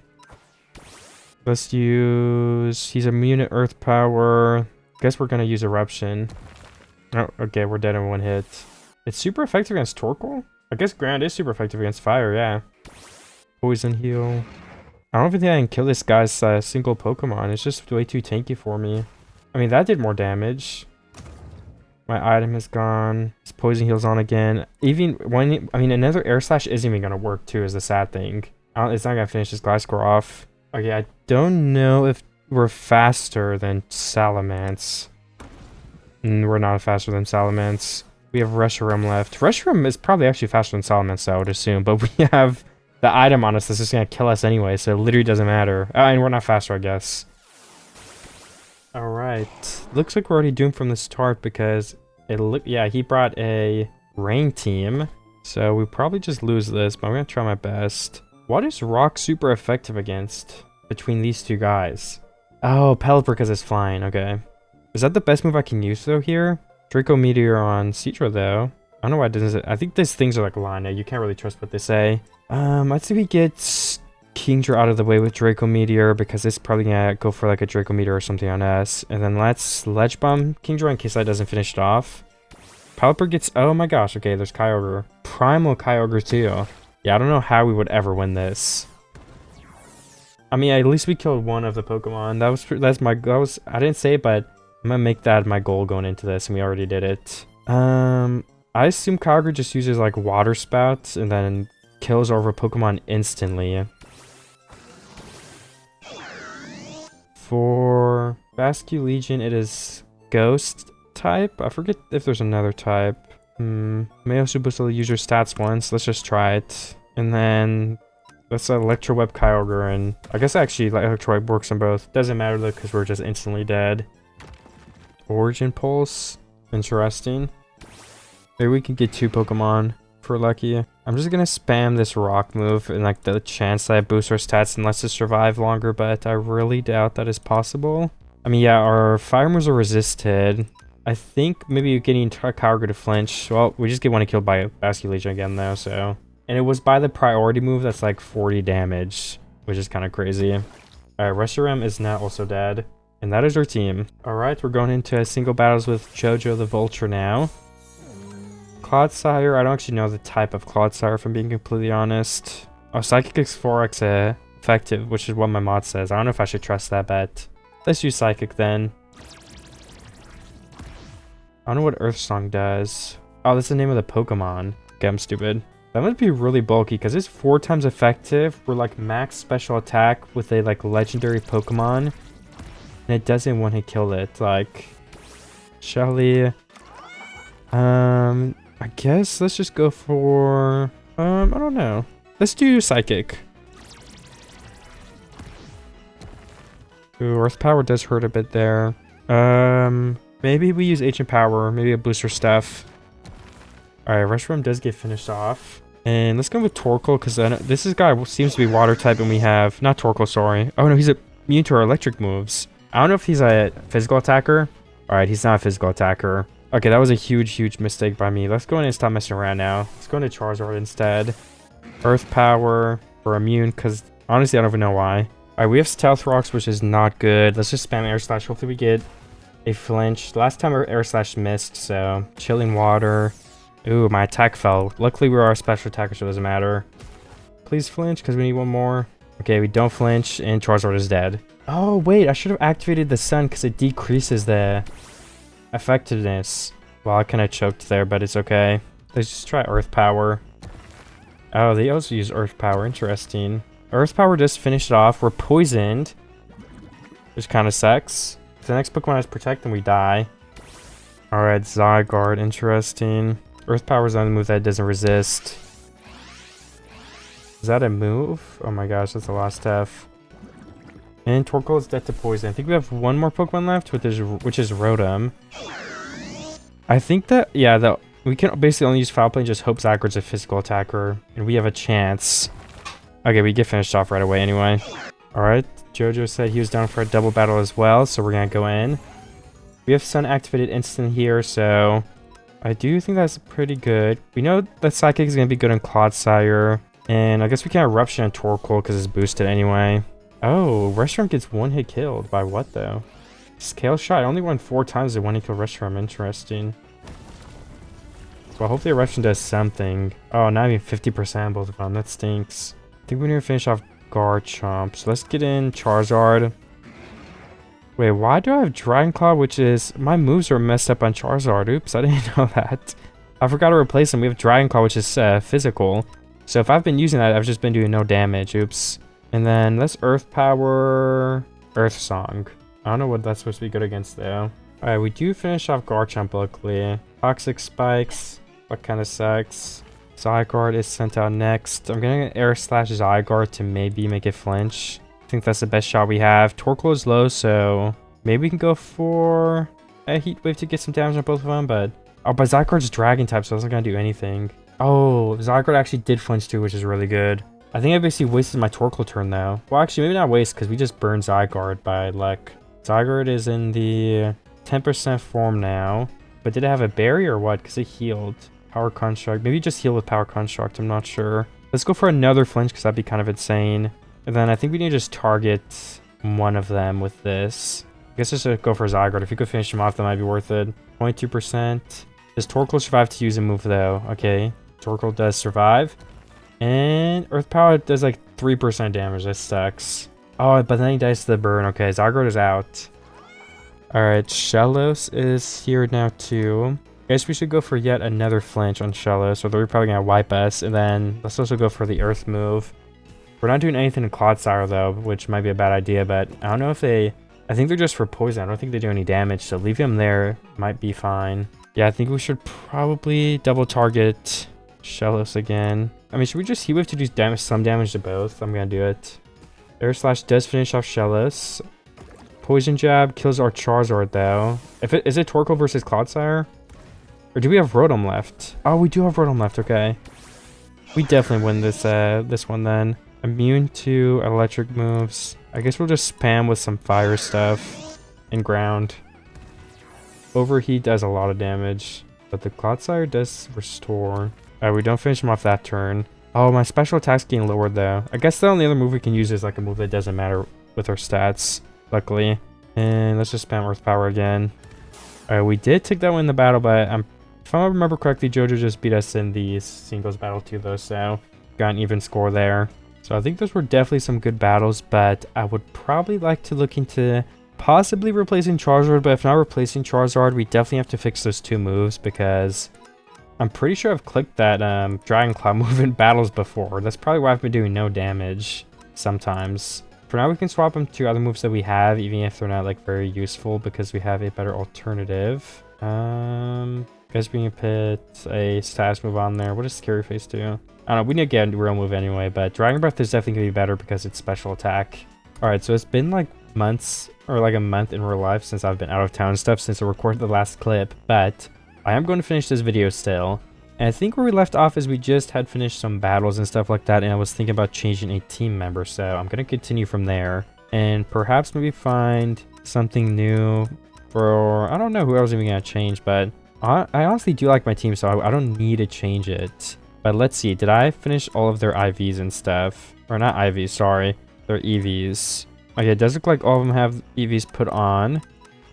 Let's use... He's immune to earth power. Guess we're gonna use eruption. Oh, okay, we're dead in one hit. It's super effective against Torkoal? I guess ground is super effective against fire, yeah. Poison heal. I don't even think I can kill this guy's single Pokemon. It's just way too tanky for me. I mean, that did more damage. My item is gone. His poison heal's on again. Even when... I mean, another air slash isn't even gonna work too, is the sad thing. It's not gonna finish this Gliscor off. Okay, I don't know if we're faster than Salamence. We're not faster than Salamence. We have Reshiram left. Reshiram is probably actually faster than Salamence, I would assume. But we have the item on us that's just going to kill us anyway, so it literally doesn't matter. And we're not faster, I guess. Alright. Looks like we're already doomed from the start because yeah, he brought a rain team. So we probably just lose this, but I'm going to try my best. What is Rock super effective against between these two guys? Oh, Pelipper because it's flying. Okay. Is that the best move I can use though here? Draco Meteor on Cedra though. I don't know why it doesn't. I think these things are like Lana. You can't really trust what they say. Let's see if we get Kingdra out of the way with Draco Meteor because it's probably gonna go for like a Draco Meteor or something on us. And then let's Ledge Bomb Kingdra in case that doesn't finish it off. Pelipper gets. Oh my gosh. Okay, there's Kyogre. Primal Kyogre too. Yeah, I don't know how we would ever win this. I mean, at least we killed one of the Pokemon. I didn't say it, but I'm gonna make that my goal going into this, and we already did it. I assume Kyogre just uses like Water Spout and then kills over Pokemon instantly. For Basculegion, it is Ghost type. I forget if there's another type. Mayosu boosts the user stats once. Let's just try it. And then let's Electro Web Kyogre, and I guess actually like Electro Web works on both. Doesn't matter though because we're just instantly dead. Origin Pulse. Interesting. Maybe we can get 2 Pokemon for lucky. I'm just gonna spam this rock move and like the chance that I boost our stats and lets us survive longer, but I really doubt that is possible. I mean, yeah, our fire moves are resisted. I think maybe getting Kyogre to flinch. Well, we just get one killed by Basculegion again though, so. And it was by the priority move that's like 40 damage, which is kind of crazy. Alright, Reshiram is now also dead. And that is our team. Alright, we're going into single battles with Jojo the Vulture now. Clodsire, I don't actually know the type of Clodsire if I'm being completely honest. Oh, Psychic is 4x effective, which is what my mod says. I don't know if I should trust that bet. Let's use Psychic then. I don't know what Earth Song does. Oh, that's the name of the Pokemon. Okay, I'm stupid. That must be really bulky because it's 4 times effective. We're like max special attack with a like legendary Pokemon. And it doesn't want to kill it. Like, Shelly. I guess let's just go for, I don't know. Let's do Psychic. Ooh, Earth Power does hurt a bit there. Maybe we use Ancient Power, maybe a booster stuff. Alright, Reshiram does get finished off. And let's go with Torkoal, because this guy seems to be water type, and we have, not Torkoal, sorry. Oh no, he's immune to our electric moves. I don't know if he's a physical attacker. Alright, he's not a physical attacker. Okay, that was a huge mistake by me. Let's go in and stop messing around now. Let's go into Charizard instead. Earth Power for immune, because honestly, I don't even know why. Alright, we have Stealth Rocks, which is not good. Let's just spam Air Slash. Hopefully we get a flinch. Last time our Air Slash missed, so Chilling Water. Ooh, my attack fell. Luckily, we're our special attacker, so it doesn't matter. Please flinch, because we need one more. Okay, we don't flinch, and Charizard is dead. Oh, wait, I should have activated the sun, because it decreases the effectiveness. Well, I kind of choked there, but it's okay. Let's just try Earth Power. Oh, they also use Earth Power. Interesting. Earth Power just finished it off. We're poisoned, which kind of sucks. If the next Pokemon has Protect, then we die. Alright, Zygarde. Interesting. Earth Power is on the move that doesn't resist. Is that a move? Oh my gosh, that's the last F. And Torkoal is dead to poison. I think we have one more Pokemon left, which is Rotom. I think that, yeah, we can basically only use Foul Play and just hope Zygarde's a physical attacker, and we have a chance. Okay, we get finished off right away anyway. Alright, Jojo said he was down for a double battle as well, so we're gonna go in. We have Sun activated instant here, so I do think that's pretty good. We know that Psychic is gonna be good on Clodsire, and I guess we can Eruption on Torkoal because it's boosted anyway. Oh, Reshiram gets one hit killed. By what though? Scale Shot. I only won 4 times at one hit kill Reshiram. Interesting. Well, hopefully Eruption does something. Oh, not even 50% on both of them. That stinks. I think we need to finish off Garchomp. So let's get in Charizard. Wait, why do I have Dragon Claw, which is... My moves are messed up on Charizard. Oops, I didn't know that. I forgot to replace them. We have Dragon Claw, which is physical. So if I've been using that, I've just been doing no damage. Oops. And then let's Earth Power... Earth Song. I don't know what that's supposed to be good against, though. Alright, we do finish off Garchomp, luckily. Toxic Spikes. That kind of sucks. Zygarde is sent out next. I'm going to Air Slash Zygarde to maybe make it flinch. I think that's the best shot we have. Torkoal is low, so maybe we can go for a Heat Wave to get some damage on both of them, but... Oh, but Zygarde's Dragon type, so it's not going to do anything. Oh, Zygarde actually did flinch too, which is really good. I think I basically wasted my Torkoal turn, though. Well, actually, maybe not waste, because we just burned Zygarde by luck. Zygarde is in the 10% form now. But did it have a berry or what? Because it healed. Power Construct. Maybe just heal with Power Construct. I'm not sure. Let's go for another flinch, because that'd be kind of insane. And then I think we need to just target one of them with this. I guess just go for Zygarde. If we could finish him off, that might be worth it. 22%. Does Torkoal survive to use a move, though? Okay. Torkoal does survive. And Earth Power does like 3% damage. That sucks. Oh, but then he dies to the burn. Okay, Zygarde is out. Alright, Shellos is here now, too. I guess we should go for yet another flinch on Shellos, so they're probably going to wipe us. And then let's also go for the Earth move. We're not doing anything in Clodsire, though, which might be a bad idea, but I don't know if they... I think they're just for poison. I don't think they do any damage, so leaving them there might be fine. Yeah, I think we should probably double target Shellos again. I mean, should we just Heat Wave to do damage, some damage to both? I'm going to do it. Air Slash does finish off Shellos. Poison Jab kills our Charizard, though. Is it Torkoal versus Clodsire? Or do we have Rotom left? Oh, we do have Rotom left, okay. We definitely win this one, then. Immune to electric moves. I guess we'll just spam with some fire stuff and ground. Overheat does a lot of damage, but the Clodsire does restore. Alright, we don't finish him off that turn. Oh, my special attack's getting lowered, though. I guess the only other move we can use is like a move that doesn't matter with our stats, luckily. And let's just spam Earth Power again. Alright, we did take that one in the battle, but if I remember correctly, Jojo just beat us in the singles battle too, though, so got an even score there. So I think those were definitely some good battles, but I would probably like to look into possibly replacing Charizard, but if not replacing Charizard, we definitely have to fix those 2 moves, because I'm pretty sure I've clicked that Dragon Claw move in battles before. That's probably why I've been doing no damage sometimes. For now, we can swap them to other moves that we have, even if they're not like very useful, because we have a better alternative. Guess we can put a status move on there. What does Scary Face do? I don't know, we need to get a real move anyway, but Dragon Breath is definitely going to be better because it's special attack. Alright, so it's been like months, or like a month in real life since I've been out of town and stuff, since I recorded the last clip, but I am going to finish this video still. And I think where we left off is we just had finished some battles and stuff like that, and I was thinking about changing a team member, so I'm going to continue from there. And perhaps maybe find something new for... I don't know who else I'm even going to change, but I honestly do like my team, so I don't need to change it. But let's see, did I finish all of their IVs and stuff? Or not IVs, sorry. Their EVs. Okay, it does look like all of them have EVs put on.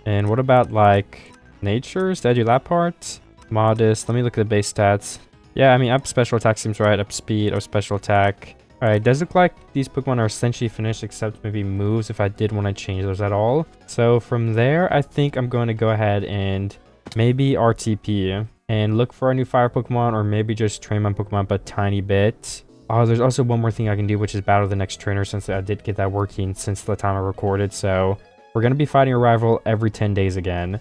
And what about, like, natures? Did I do that part? Modest. Let me look at the base stats. Yeah, I mean, up special attack seems right. Up speed, up special attack. Alright, it does look like these Pokemon are essentially finished, except maybe moves if I did want to change those at all. So from there, I think I'm going to go ahead and maybe RTP. And look for a new fire Pokemon, or maybe just train my Pokemon up a tiny bit. Oh, there's also one more thing I can do, which is battle the next trainer, since I did get that working since the time I recorded. So we're going to be fighting a rival every 10 days again.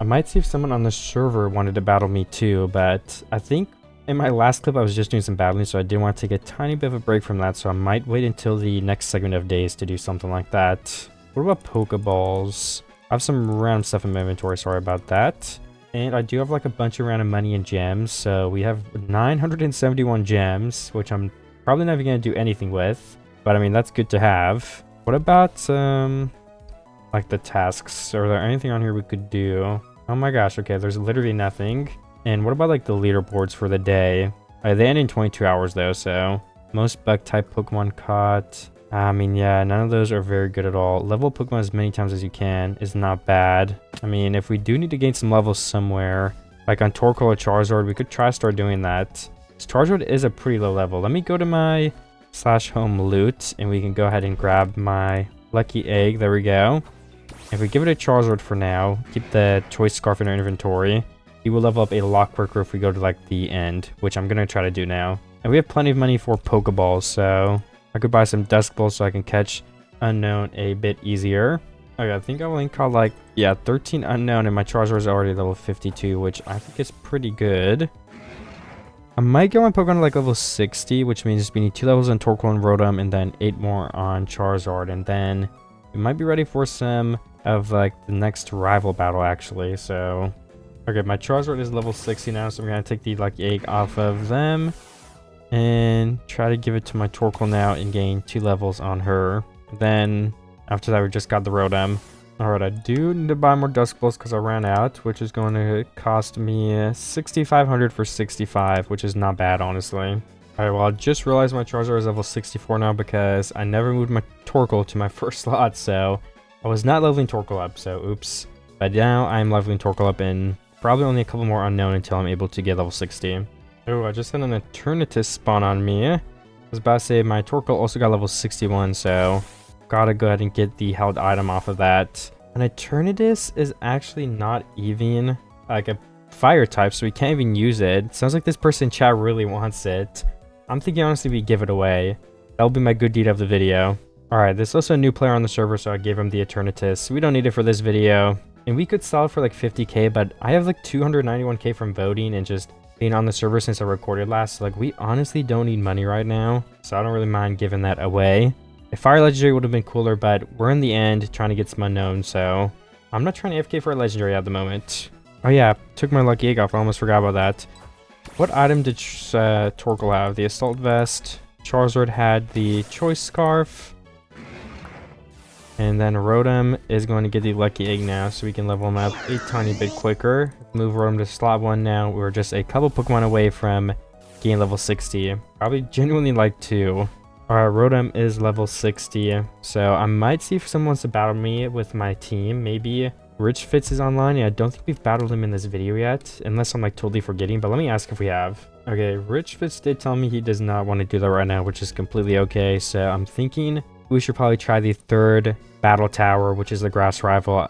I might see if someone on the server wanted to battle me too, but I think in my last clip I was just doing some battling, so I did want to take a tiny bit of a break from that, so I might wait until the next segment of days to do something like that. What about Pokeballs? I have some random stuff in my inventory, sorry about that. And I do have like a bunch of random money and gems. So we have 971 gems, which I'm probably never going to do anything with. But I mean, that's good to have. What about like the tasks? Are there anything on here we could do? Oh my gosh, okay, there's literally nothing. And what about like the leaderboards for the day? They end in 22 hours though, so most bug type Pokemon caught. I mean, yeah, none of those are very good at all. Level Pokemon as many times as you can is not bad. I mean, if we do need to gain some levels somewhere, like on Torkoal or Charizard, we could try to start doing that. This Charizard is a pretty low level. Let me go to my /home loot, and we can go ahead and grab my lucky egg. There we go. If we give it a Charizard for now, keep the choice scarf in our inventory, he will level up a lot quicker if we go to like the end, which I'm going to try to do now. And we have plenty of money for Pokeballs, so I could buy some Dusk Balls so I can catch Unknown a bit easier. Okay, I think I only caught like, yeah, 13 Unknown, and my Charizard is already level 52, which I think is pretty good. I might get my Pokemon to like level 60, which means we need 2 levels on Torkoal and Rotom, and then 8 more on Charizard, and then we might be ready for some of like the next rival battle actually. So okay, my Charizard is level 60 now, so I'm gonna take the lucky egg off of them and try to give it to my Torkoal now and gain 2 levels on her. Then after that, we just got the Rotom. Alright, I do need to buy more Dusk Balls because I ran out, which is going to cost me 6,500 for 65, which is not bad, honestly. Alright, well, I just realized my Charizard is level 64 now because I never moved my Torkoal to my first slot, so I was not leveling Torkoal up, so oops. But now I'm leveling Torkoal up in probably only a couple more Unknown until I'm able to get level 60. Oh, I just had an Eternatus spawn on me. I was about to say my Torkoal also got level 61, so gotta go ahead and get the held item off of that. An Eternatus is actually not even like a fire type, so we can't even use it. Sounds like this person in chat really wants it. I'm thinking honestly we give it away. That'll be my good deed of the video. Alright, there's also a new player on the server, so I gave him the Eternatus. We don't need it for this video. And we could sell it for like 50k, but I have like 291k from voting and just being on the server since I recorded last. So like we honestly don't need money right now, so I don't really mind giving that away. A fire legendary would have been cooler, but we're in the end trying to get some unknown, so I'm not trying to AFK for a legendary at the moment. Oh yeah, took my lucky egg off. I almost forgot about that. What item did Torkoal have? The assault vest. Charizard had the choice scarf. And then Rotom is going to get the lucky egg now, so we can level him up a tiny bit quicker. Move Rotom to slot 1 now. We're just a couple Pokemon away from getting level 60. Probably genuinely like 2. Alright, Rotom is level 60. So I might see if someone wants to battle me with my team. Maybe Rich Fitz is online. Yeah, I don't think we've battled him in this video yet, unless I'm like totally forgetting. But let me ask if we have. Okay, Rich Fitz did tell me he does not want to do that right now, which is completely okay. So I'm thinking we should probably try the 3rd battle tower, which is the grass rival.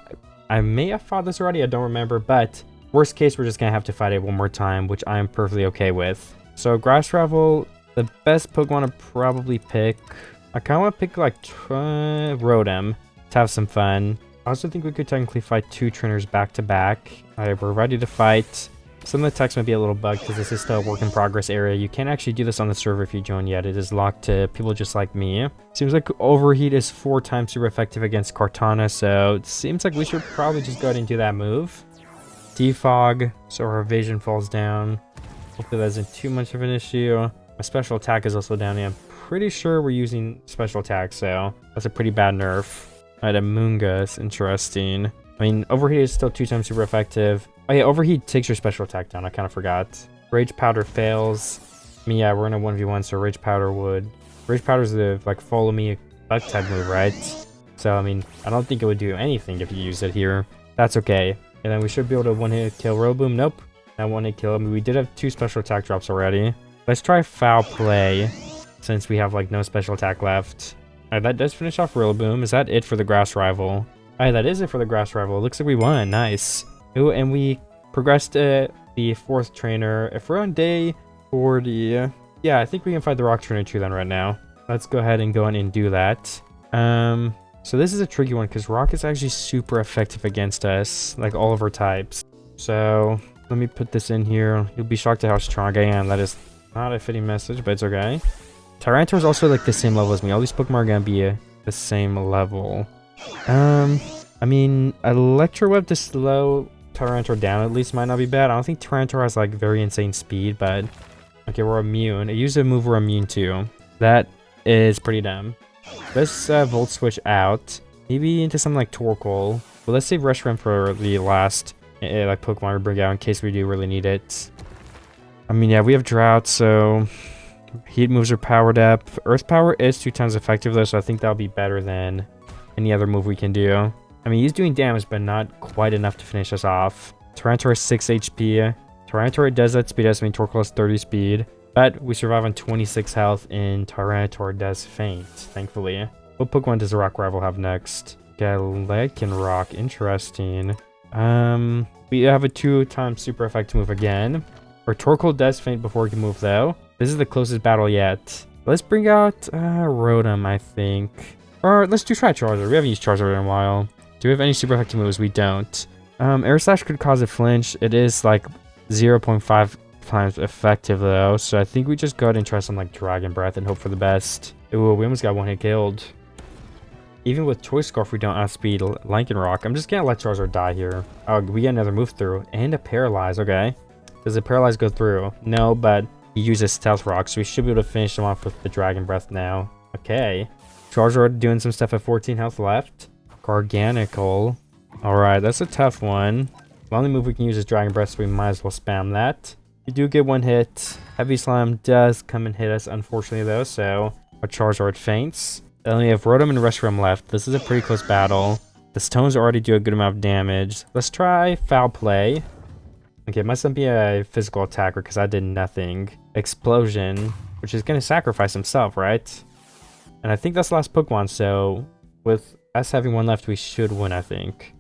I may have fought this already, I don't remember, but worst case, we're just gonna have to fight it one more time, which I am perfectly okay with. So grass rival, the best Pokemon to probably pick, I kind of want to pick like Rotom to have some fun. I also think we could technically fight 2 trainers back to back. Alright, we're ready to fight. Some of the text might be a little bugged because this is still a work in progress area. You can't actually do this on the server if you join yet. It is locked to people just like me. Seems like Overheat is 4 times super effective against Kartana, so it seems like we should probably just go ahead and do that move. Defog, so our evasion falls down. Hopefully that isn't too much of an issue. My special attack is also down. I'm pretty sure we're using special attack, so that's a pretty bad nerf. Alright, a Moongus, interesting. I mean, Overheat is still 2 times super effective. Oh yeah, Overheat takes your special attack down. I kind of forgot. Rage Powder fails. I mean, yeah, we're in a 1v1, so Rage Powder would... Rage Powder is the, like, follow me bug type move, right? So, I mean, I don't think it would do anything if you use it here. That's okay. And then we should be able to one-hit kill Roboom. Nope. Not one-hit kill. I mean, we did have 2 special attack drops already. Let's try Foul Play, since we have, like, no special attack left. Alright, that does finish off Rillaboom. Is that it for the grass rival? Alright, that is it for the grass rival. It looks like we won. Nice. Ooh, and we progressed to the 4th trainer. If we're on day 40, yeah, I think we can fight the rock trainer too then right now. Let's go ahead and go in and do that. So this is a tricky one because rock is actually super effective against us, like all of our types. So let me put this in here. You'll be shocked at how strong I am. That is not a fitting message, but it's okay. Tyranitar is also like the same level as me. All these Pokemon are gonna be the same level. I mean, Electro Web to slow Tyranitar down at least might not be bad. I don't think Tyranitar has like very insane speed, but okay, we're immune. It used a move we're immune to. That is pretty dumb. Let's Volt Switch out. Maybe into something like Torkoal. But let's save Reshiram for the last like Pokemon we bring out in case we do really need it. I mean, yeah, we have Drought, so Heat moves are powered up. Earth Power is 2 times effective though, so I think that'll be better than any other move we can do. I mean, he's doing damage, but not quite enough to finish us off. Tyranitar has 6 HP. Tyranitar does that speed, I mean Torkoal has 30 speed. But we survive on 26 health, and Tyranitar does faint, thankfully. What Pokemon does the Rock Rival have next? Lycanroc, interesting. We have a 2 times super effective move again. Our Torkoal does faint before we can move though. This is the closest battle yet. Let's bring out Rotom, I think. Or let's do try Charizard. We haven't used Charizard in a while. Do we have any super effective moves? We don't. Air Slash could cause a flinch. It is like 0.5 times effective though, so I think we just go ahead and try some like Dragon Breath and hope for the best. Ooh, we almost got one hit killed. Even with Choice Scarf, we don't outspeed Lycanroc. I'm just gonna let Charizard die here. Oh, we get another move through and a Paralyze. Okay, does the Paralyze go through? No, but he uses Stealth Rock, so we should be able to finish him off with the Dragon Breath now. Okay, Charizard doing some stuff at 14 health left. Garganical. All right, that's a tough one. The only move we can use is Dragon Breath, so we might as well spam that. We do get one hit. Heavy Slime does come and hit us, unfortunately, though, so our Charizard faints. Then we have Rotom and Reshiram left. This is a pretty close battle. The Stones already do a good amount of damage. Let's try Foul Play. Okay, it mustn't be a physical attacker because I did nothing. Explosion, which is going to sacrifice himself, right? And I think that's the last Pokemon, so with us having one left, we should win, I think.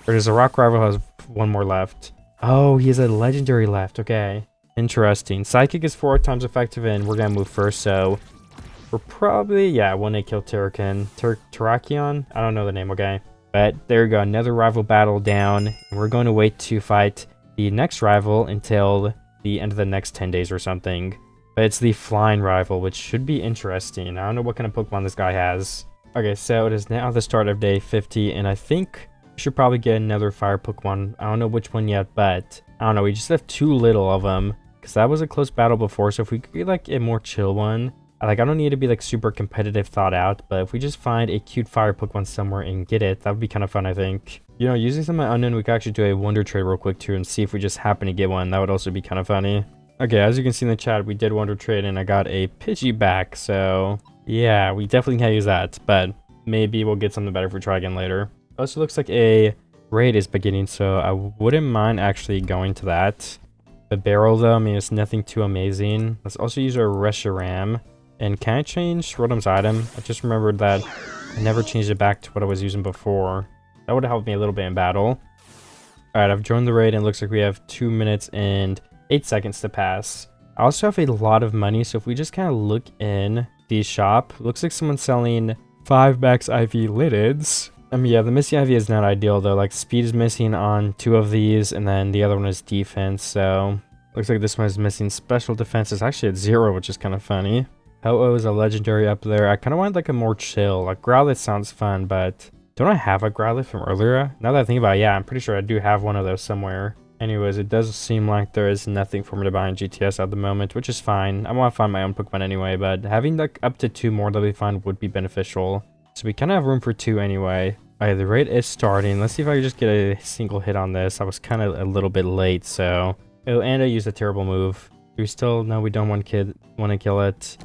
Or does a Rock Rival has one more left? Oh, he has a legendary left. Okay. Interesting. Psychic is 4 times effective, and we're going to move first, so we're probably, yeah, 1-8 kill Terrakion. Terrakion? I don't know the name, okay. But there we go. Another rival battle down. And we're going to wait to fight the next rival until the end of the next 10 days or something. But it's the flying rival, which should be interesting. I don't know what kind of Pokemon this guy has. Okay, so it is now the start of day 50, and I think we should probably get another fire Pokemon. I don't know which one yet, but I don't know. We just have too little of them because that was a close battle before. So if we could get like a more chill one, like I don't need to be like super competitive thought out, but if we just find a cute fire Pokemon somewhere and get it, that would be kind of fun, I think. You know, using some unknown, we could actually do a Wonder Trade real quick too and see if we just happen to get one. That would also be kind of funny. Okay, as you can see in the chat, we did Wonder Trade and I got a Pidgey back. So yeah, we definitely can't use that, but maybe we'll get something better if we try again later. Also looks like a raid is beginning, so I wouldn't mind actually going to that. The barrel though, I mean, it's nothing too amazing. Let's also use our Reshiram. And can I change Rotom's item? I just remembered that I never changed it back to what I was using before. That would have helped me a little bit in battle. Alright, I've joined the raid and it looks like we have 2 minutes and 8 seconds to pass. I also have a lot of money, so if we just kind of look in the shop, looks like someone's selling 5 max IV liddeds. I mean, yeah, the missing IV is not ideal though. Like, speed is missing on 2 of these, and then the other one is defense, so looks like this one is missing special defense. It's actually at 0, which is kind of funny. Ho-Oh is a legendary up there. I kind of want like a more chill. Like, Growlithe sounds fun, but don't I have a Growlithe from earlier? Now that I think about it, yeah, I'm pretty sure I do have one of those somewhere. Anyways, it does seem like there is nothing for me to buy in GTS at the moment, which is fine. I want to find my own Pokemon anyway, but having like up to 2 more that we find would be beneficial. So we kind of have room for 2 anyway. Alright, the raid is starting. Let's see if I can just get a single hit on this. I was kind of a little bit late, so... Oh, and I used a terrible move. Do we still... No, we don't want to kill it.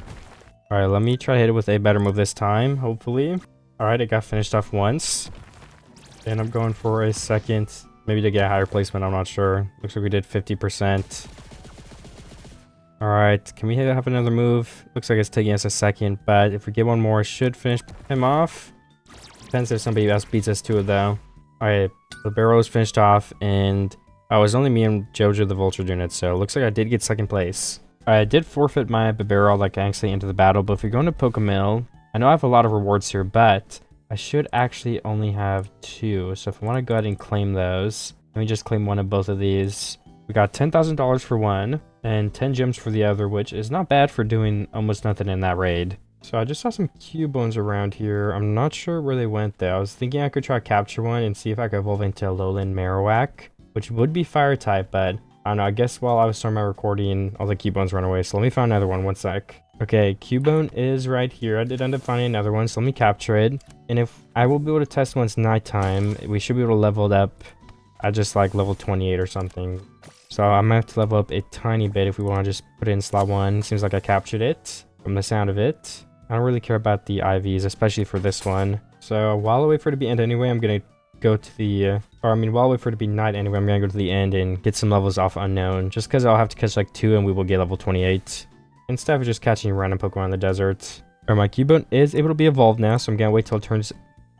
Alright, let me try to hit it with a better move this time, hopefully. Alright, it got finished off once. And I'm going for a second, maybe to get a higher placement, I'm not sure. Looks like we did 50%. Alright, can we have another move? Looks like it's taking us a second, but if we get one more, it should finish him off. Depends if somebody else beats us to it, though. Alright, the barrel is finished off, and... Oh, it was only me and Jojo the Vulture doing it, so it looks like I did get second place. I did forfeit my Bibarel like actually into the battle, but if you're going to Pokemill, I know I have a lot of rewards here, but I should actually only have 2. So if I want to go ahead and claim those, let me just claim one of both of these. We got $10,000 for one and 10 gems for the other, which is not bad for doing almost nothing in that raid. So I just saw some Cubones around here. I'm not sure where they went though. I was thinking I could try capture one and see if I could evolve into a Lowland Marowak, which would be fire type, but I don't know. I guess while I was starting my recording, all the Cubones ran away. So let me find another one. 1 sec. Okay, Cubone is right here. I did end up finding another one, so let me capture it. And if I will be able to test once nighttime, we should be able to level it up at just like level 28 or something. So I'm gonna have to level up a tiny bit if we want to just put it in slot 1. Seems like I captured it from the sound of it. I don't really care about the IVs, especially for this one. So while I wait for it to be end anyway, I'm gonna go to the, while I wait for it to be night anyway, I'm gonna go to the end and get some levels off unknown. Just because I'll have to catch like 2 and we will get level 28. Instead of just catching random Pokemon in the desert. Alright, my Cubone is able to be evolved now, so I'm gonna wait till it turns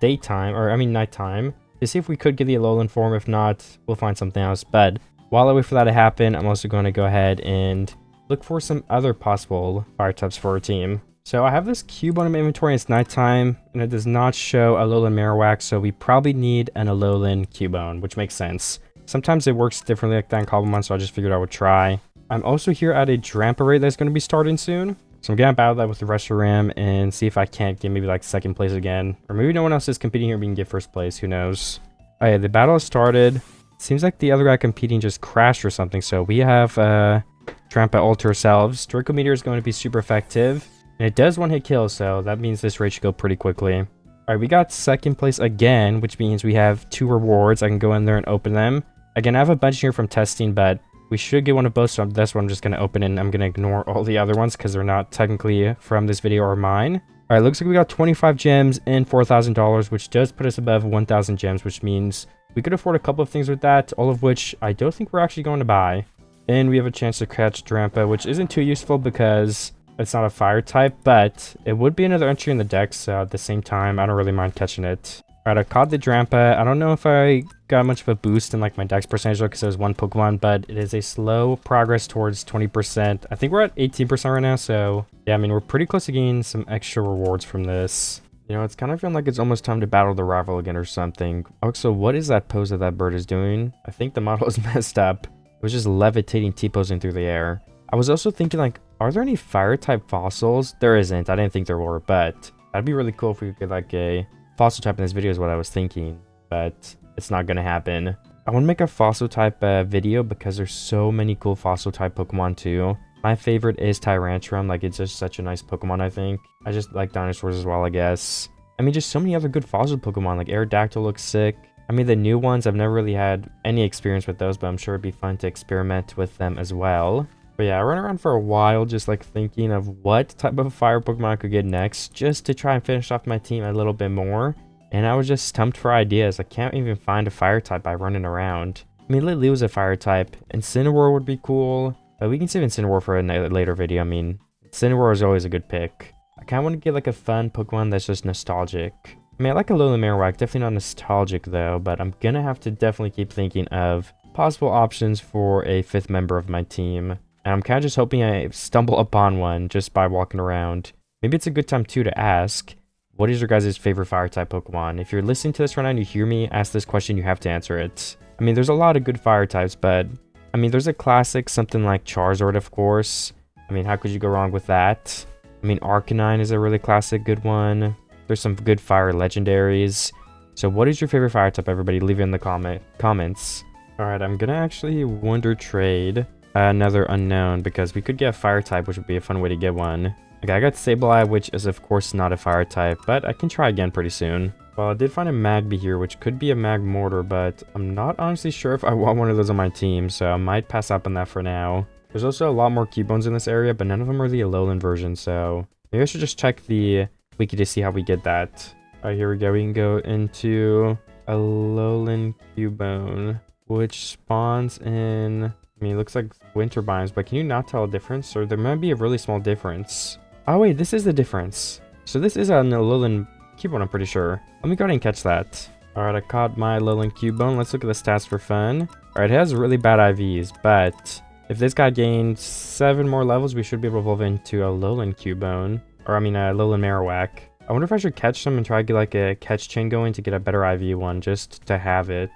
nighttime, to see if we could get the Alolan form. If not, we'll find something else. But while I wait for that to happen, I'm also going to go ahead and look for some other possible fire types for our team. So I have this Cubone in my inventory, and it's nighttime, and it does not show Alolan Marowak, so we probably need an Alolan Cubone, which makes sense. Sometimes it works differently like that in Cobblemon, so I just figured I would try. I'm also here at a Drampa that's going to be starting soon. So I'm going to battle that with the Reshiram and see if I can't get maybe like 2nd place again. Or maybe no one else is competing here, we can get 1st place, who knows. Oh yeah, the battle has started. Seems like the other guy competing just crashed or something. So we have Drampa ult ourselves. Draco Meteor is going to be super effective. And it does 1-hit kill, so that means this raid should go pretty quickly. Alright, we got 2nd place again, which means we have 2 rewards. I can go in there and open them. Again, I have a bunch here from testing, but we should get one of both, so that's what I'm just going to open, and I'm going to ignore all the other ones because they're not technically from this video or mine. Alright, looks like we got 25 gems and $4,000, which does put us above 1,000 gems, which means we could afford a couple of things with that, all of which I don't think we're actually going to buy. And we have a chance to catch Drampa, which isn't too useful because it's not a fire type, but it would be another entry in the deck, so at the same time, I don't really mind catching it. Alright, I caught the Drampa. I don't know if I got much of a boost in like my dex percentage because it was 1 Pokemon, but it is a slow progress towards 20%. I think we're at 18% right now, so yeah, I mean, we're pretty close to getting some extra rewards from this. You know, it's kind of feeling like it's almost time to battle the rival again or something. Oh, so what is that pose that bird is doing? I think the model is messed up. It was just levitating T-posing through the air. I was also thinking like, are there any fire type fossils? There isn't. I didn't think there were, but that'd be really cool if we could get like a fossil type in this video is what I was thinking, but it's not gonna happen. I want to make a fossil type video because there's so many cool fossil type Pokemon too. My favorite is Tyrantrum. Like, it's just such a nice Pokemon, I think. I just like dinosaurs as well, I guess. I mean, just so many other good fossil Pokemon. Like Aerodactyl looks sick. I mean, the new ones, I've never really had any experience with those, but I'm sure it'd be fun to experiment with them as well. But yeah, I ran around for a while just like thinking of what type of fire Pokemon I could get next, just to try and finish off my team a little bit more. And I was just stumped for ideas. I can't even find a fire type by running around. I mean, Litleo was a fire type. Incineroar would be cool, but we can save Incineroar for a later video. I mean, Incineroar is always a good pick. I kind of want to get like a fun Pokemon that's just nostalgic. I mean, I like a Alolan Marowak, definitely not nostalgic though, but I'm gonna have to definitely keep thinking of possible options for a 5th member of my team. And I'm kind of just hoping I stumble upon one just by walking around. Maybe it's a good time too to ask, what is your guys' favorite fire type Pokemon? If you're listening to this right now and you hear me ask this question, you have to answer it. I mean, there's a lot of good fire types, but I mean, there's a classic, something like Charizard, of course. I mean, how could you go wrong with that? I mean, Arcanine is a really classic good one. There's some good fire legendaries. So what is your favorite fire type, everybody? Leave it in the comments. Alright, I'm gonna actually wonder trade another unknown because we could get a fire type, which would be a fun way to get one. Okay, I got Sableye, which is of course not a fire type, but I can try again pretty soon. Well, I did find a Magby here, which could be a Magmortar, but I'm not honestly sure if I want one of those on my team, so I might pass up on that for now. There's also a lot more Cubones in this area, but none of them are the Alolan version, so maybe I should just check the wiki to see how we get that. Alright, here we go. We can go into Alolan Cubone, which spawns in, I mean, it looks like winter biomes, but can you not tell a difference? Or there might be a really small difference. Oh wait, this is the difference. So this is an Alolan Cubone, I'm pretty sure. Let me go ahead and catch that. Alright, I caught my Alolan Cubone. Let's look at the stats for fun. Alright, it has really bad IVs, but if this guy gains 7 more levels, we should be able to evolve into a Alolan Cubone. Or I mean, a Alolan Marowak. I wonder if I should catch them and try to get like a catch chain going to get a better IV one, just to have it.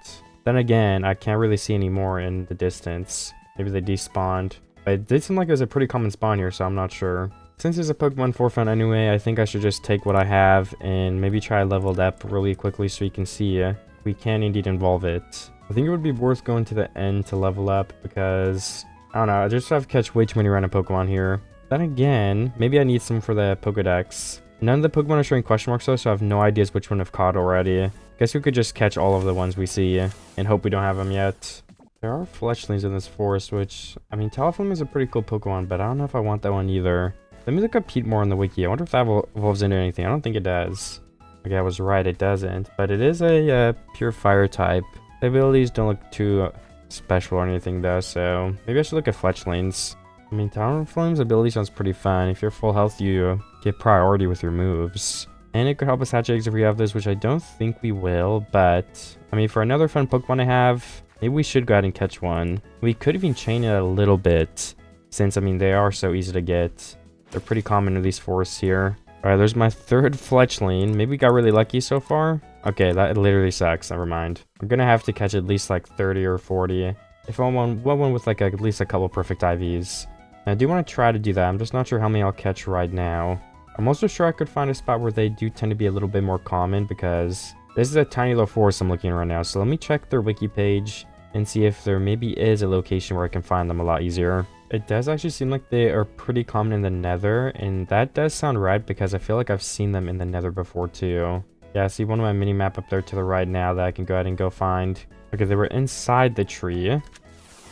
Then again, I can't really see any more in the distance. Maybe they despawned. But it did seem like it was a pretty common spawn here, so I'm not sure. Since it's a Pokemon for fun anyway, I think I should just take what I have and maybe try level it up really quickly so you can see we can indeed evolve it. I think it would be worth going to the end to level up because, I don't know, I just have to catch way too many random Pokemon here. Then again, maybe I need some for the Pokedex. None of the Pokemon are showing question marks though, so I have no ideas which one I've caught already. Guess we could just catch all of the ones we see and hope we don't have them yet. There are fletchlings in this forest, which, I mean, Talonflame is a pretty cool Pokemon, but I don't know if I want that one either. Let me look up Pete more on the wiki. I wonder if that evolves into anything. I don't think it does. Okay, I was right, it doesn't. But it is a pure fire type. The abilities don't look too special or anything though, so maybe I should look at fletchlings. I mean, Talonflame's ability sounds pretty fun. If you're full health, you get priority with your moves. And it could help us hatch eggs if we have this, which I don't think we will, but I mean, for another fun Pokemon I have, maybe we should go ahead and catch one. We could even chain it a little bit, since, I mean, they are so easy to get. They're pretty common in these forests here. Alright, there's my third fletchling. Maybe we got really lucky so far. Okay, that literally sucks. Never mind. I'm gonna have to catch at least like 30 or 40. If I want one with like at least a couple perfect IVs. And I do want to try to do that. I'm just not sure how many I'll catch right now. I'm also sure I could find a spot where they do tend to be a little bit more common because this is a tiny little forest I'm looking at right now. So let me check their wiki page and see if there maybe is a location where I can find them a lot easier. It does actually seem like they are pretty common in the Nether, and that does sound right because I feel like I've seen them in the Nether before too. Yeah, I see one of my mini map up there to the right now that I can go ahead and go find. Okay, they were inside the tree,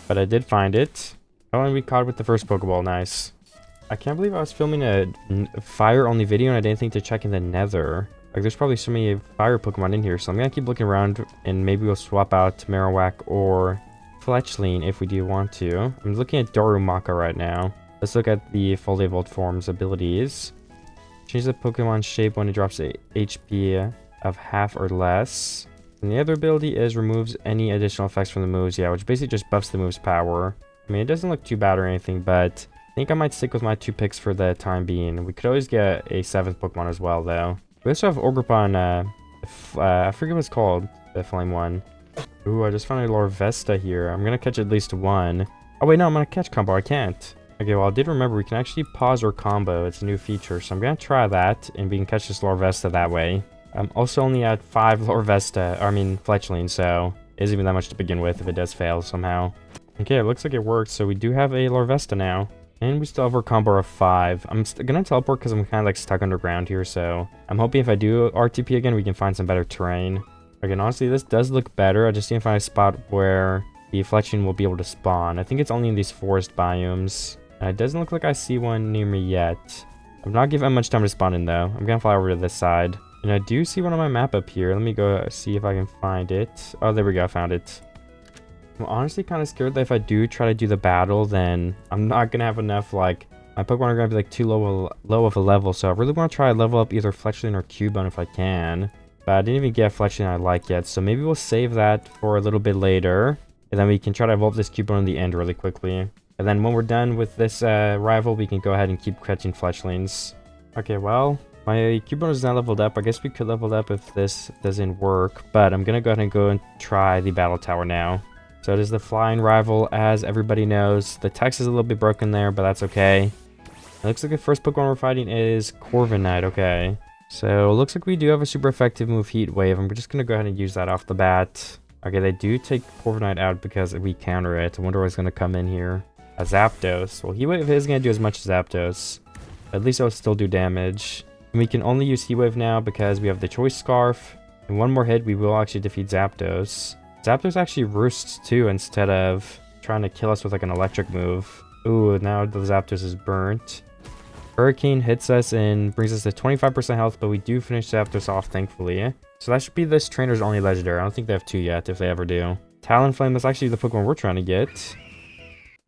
but I did find it. Oh, and we caught it with the first Pokeball. Nice. I can't believe I was filming a fire-only video and I didn't think to check in the Nether. Like, there's probably so many fire Pokemon in here, so I'm gonna keep looking around and maybe we'll swap out Marowak or Fletchling if we do want to. I'm looking at Darumaka right now. Let's look at the fully evolved form's abilities. Change the Pokemon shape when it drops a HP of half or less. And the other ability is removes any additional effects from the moves, yeah, which basically just buffs the move's power. I mean, it doesn't look too bad or anything, but I think I might stick with my 2 picks for the time being. We could always get a 7th Pokemon as well, though. We also have Ogerpon, I forget what it's called, the flame one. Ooh, I just found a Larvesta here. I'm gonna catch at least one. Oh wait, no, I'm gonna catch combo. I can't. Okay, well, I did remember we can actually pause our combo. It's a new feature, so I'm gonna try that, and we can catch this Larvesta that way. I'm also only at 5 Fletchling, so it isn't even that much to begin with if it does fail somehow. Okay, it looks like it worked, so we do have a Larvesta now. And we still have our combo of 5. I'm gonna teleport because I'm kind of like stuck underground here, so I'm hoping if I do RTP again, we can find some better terrain. Okay, and honestly, this does look better. I just need to find a spot where the Fletchling will be able to spawn. I think it's only in these forest biomes. It doesn't look like I see one near me yet. I'm not giving much time to spawn in, though. I'm gonna fly over to this side. And I do see one on my map up here. Let me go see if I can find it. Oh, there we go. I found it. I'm honestly kind of scared that if I do try to do the battle, then I'm not gonna have enough, like, my Pokemon are gonna be like too low of a level, so I really want to try to level up either Fletchling or Cubone if I can. But I didn't even get a Fletchling I like yet, so maybe we'll save that for a little bit later, and then we can try to evolve this Cubone in the end really quickly. And then when we're done with this rival, we can go ahead and keep catching Fletchlings. Okay, well, my Cubone is now leveled up. I guess we could level up if this doesn't work, but I'm gonna go ahead and go and try the Battle Tower now. So it is the flying rival, as everybody knows. The text is a little bit broken there, but that's okay. It looks like the first Pokemon we're fighting is Corviknight, okay. So it looks like we do have a super effective move, Heat Wave, and we're just going to go ahead and use that off the bat. Okay, they do take Corviknight out because we counter it. I wonder what's going to come in here. A Zapdos. Well, Heat Wave is going to do as much as Zapdos. At least it'll still do damage. And we can only use Heat Wave now because we have the Choice Scarf. And one more hit, we will actually defeat Zapdos. Zapdos actually roosts too instead of trying to kill us with like an electric move. Ooh, now the Zapdos is burnt. Hurricane hits us and brings us to 25% health, but we do finish Zapdos off, thankfully. So that should be this trainer's only legendary. I don't think they have 2 yet, if they ever do. Talonflame, that's actually the Pokemon we're trying to get.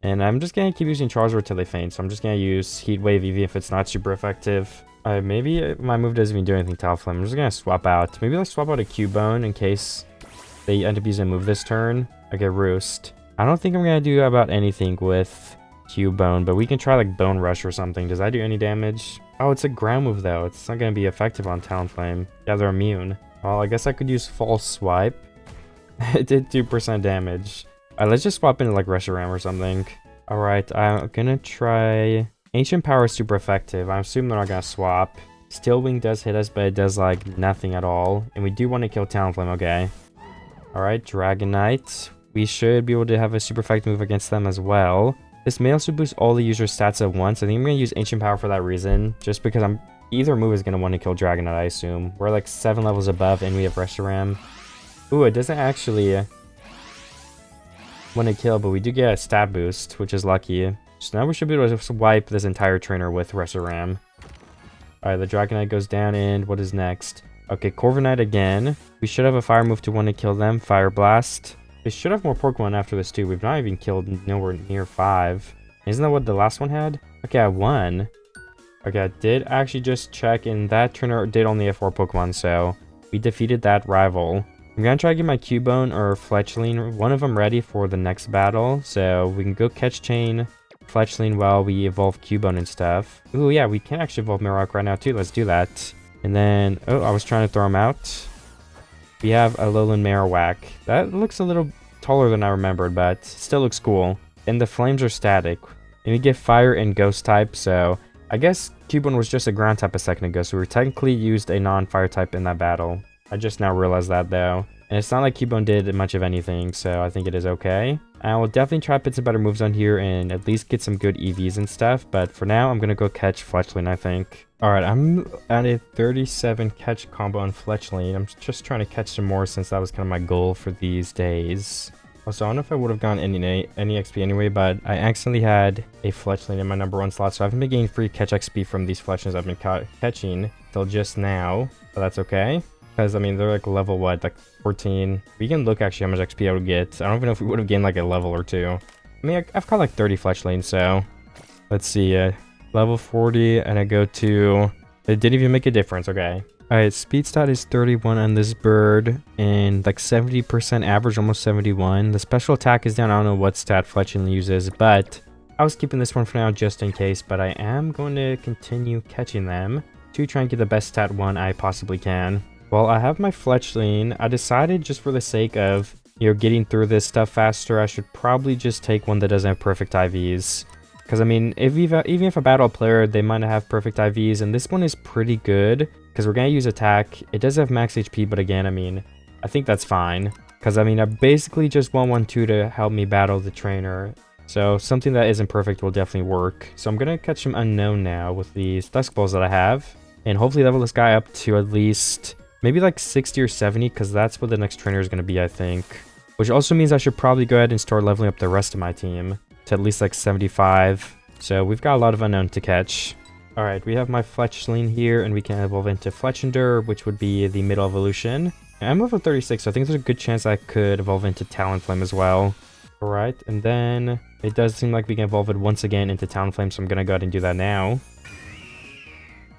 And I'm just going to keep using Charizard till they faint, so I'm just going to use Heat Wave even if it's not super effective. Maybe my move doesn't even do anything to Talonflame. I'm just going to swap out. Maybe let's swap out a Cubone in case they end up using a move this turn. Okay, Roost. I don't think I'm going to do about anything with Cubone, but we can try like Bone Rush or something. Does that do any damage? Oh, it's a ground move though. It's not going to be effective on Talonflame. Yeah, they're immune. Well, I guess I could use False Swipe. It did 2% damage. Alright, let's just swap into like Reshiram or something. Alright, I'm going to try... Ancient Power is super effective. I assume they're not going to swap. Steel Wing does hit us, but it does like nothing at all. And we do want to kill Talonflame, okay. Alright, Dragonite. We should be able to have a super effective move against them as well. This may also boost all the user's stats at once. I think I'm going to use Ancient Power for that reason. Just because either move is going to want to kill Dragonite, I assume. We're like 7 levels above and we have Reshiram. Ooh, it doesn't actually want to kill, but we do get a stat boost, which is lucky. So now we should be able to wipe this entire trainer with Reshiram. Alright, the Dragonite goes down, and what is next? Okay, Corviknight again. We should have a fire move to want to kill them. Fire Blast. We should have more Pokemon after this too. We've not even killed nowhere near 5. Isn't that what the last one had? Okay, I won. Okay, I did actually just check, and that trainer did only have 4 Pokemon, so we defeated that rival. I'm gonna try to get my Cubone or Fletchling, one of them ready for the next battle, so we can go catch Chain Fletchling while we evolve Cubone and stuff. Ooh, yeah, we can actually evolve Marowak right now too. Let's do that. And then, oh, I was trying to throw him out. We have a Alolan Marowak. That looks a little taller than I remembered, but still looks cool. And the flames are static. And we get fire and ghost type, so I guess Cubone was just a ground type a second ago, so we technically used a non-fire type in that battle. I just now realized that though. And it's not like Cubone did much of anything, so I think it is okay. I will definitely try to put some better moves on here and at least get some good EVs and stuff, but for now, I'm going to go catch Fletchling, I think. Alright, I'm at a 37 catch combo on Fletchling. I'm just trying to catch some more since that was kind of my goal for these days. Also, I don't know if I would have gotten any XP anyway, but I accidentally had a Fletchling in my number 1 slot, so I haven't been getting free catch XP from these Fletchlings I've been catching till just now, but that's okay. Because, I mean, they're like level, what, like 14. We can look actually how much XP I would get. I don't even know if we would have gained like a level or 2. I mean, I've caught like 30 Fletchlings, so let's see. Level 40, and I go to... It didn't even make a difference, okay. Alright, speed stat is 31 on this bird, and like 70% average, almost 71. The special attack is down, I don't know what stat Fletchling uses, but I was keeping this one for now just in case, but I am going to continue catching them to try and get the best stat 1 I possibly can. Well, I have my Fletchling. I decided just for the sake of, you know, getting through this stuff faster, I should probably just take one that doesn't have perfect IVs. Because, I mean, even if I battle a player, they might not have perfect IVs, and this one is pretty good, because we're going to use attack. It does have max HP, but again, I mean, I think that's fine. Because, I mean, I basically just want 1-2 to help me battle the trainer. So, something that isn't perfect will definitely work. So, I'm going to catch some Unknown now with these Dusk Balls that I have. And hopefully level this guy up to at least... maybe like 60 or 70, because that's what the next trainer is going to be, I think. Which also means I should probably go ahead and start leveling up the rest of my team to at least like 75. So we've got a lot of Unknown to catch. Alright, we have my Fletchling here, and we can evolve into Fletchinder, which would be the middle evolution. And I'm level 36, so I think there's a good chance I could evolve into Talonflame as well. Alright, and then it does seem like we can evolve it once again into Talonflame, so I'm going to go ahead and do that now.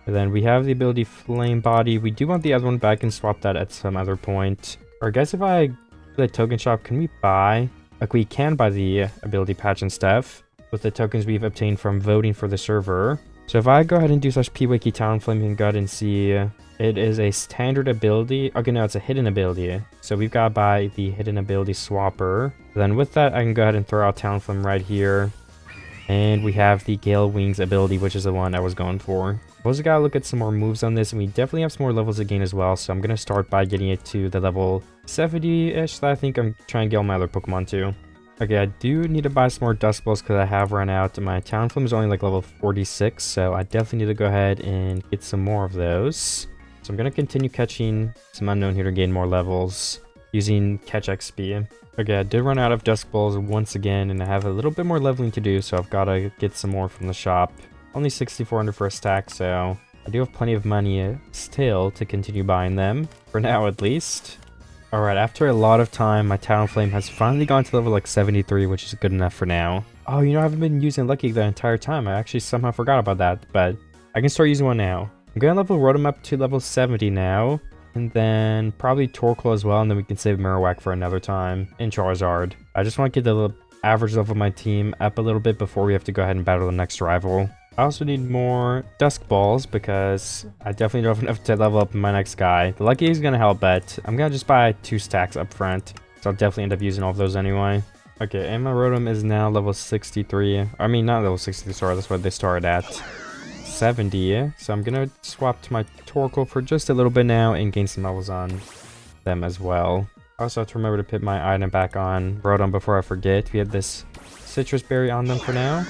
And then we have the ability Flame Body. We do want the other one, but I can swap that at some other point. Or I guess if I go to the token shop, can we buy? Like, we can buy the ability patch and stuff with the tokens we've obtained from voting for the server. So if I go ahead and do /pwiki Talonflame, you can go ahead and see it is a standard ability. Okay, no, it's a hidden ability. So we've got to buy the hidden ability swapper. Then with that, I can go ahead and throw out Talonflame right here. And we have the Gale Wings ability, which is the one I was going for. We also gotta look at some more moves on this, and we definitely have some more levels to gain as well, so I'm gonna start by getting it to the level 70-ish that I think I'm trying to get all my other Pokemon to. Okay, I do need to buy some more Dusk Balls because I have run out, and my Talonflame is only like level 46, so I definitely need to go ahead and get some more of those. So I'm gonna continue catching some Unknown here to gain more levels using catch XP. Okay, I did run out of Dusk Balls once again, and I have a little bit more leveling to do, so I've got to get some more from the shop. Only 6,400 for a stack, so I do have plenty of money still to continue buying them, for now at least. Alright, after a lot of time, my Talonflame has finally gone to level like 73, which is good enough for now. Oh, you know, I haven't been using Lucky the entire time. I actually somehow forgot about that, but I can start using one now. I'm going to level Rotom up to level 70 now, and then probably Torkoal as well, and then we can save Marowak for another time, and Charizard. I just want to get the average level of my team up a little bit before we have to go ahead and battle the next rival. I also need more Dusk Balls because I definitely don't have enough to level up my next guy. The Lucky is going to help, but I'm going to just buy 2 stacks up front. So I'll definitely end up using all of those anyway. Okay, and my Rotom is now level 63. I mean, not level 63, sorry, that's what they started at. 70. So I'm going to swap to my Torkoal for just a little bit now and gain some levels on them as well. I also have to remember to put my item back on Rotom before I forget. We have this citrus berry on them for now.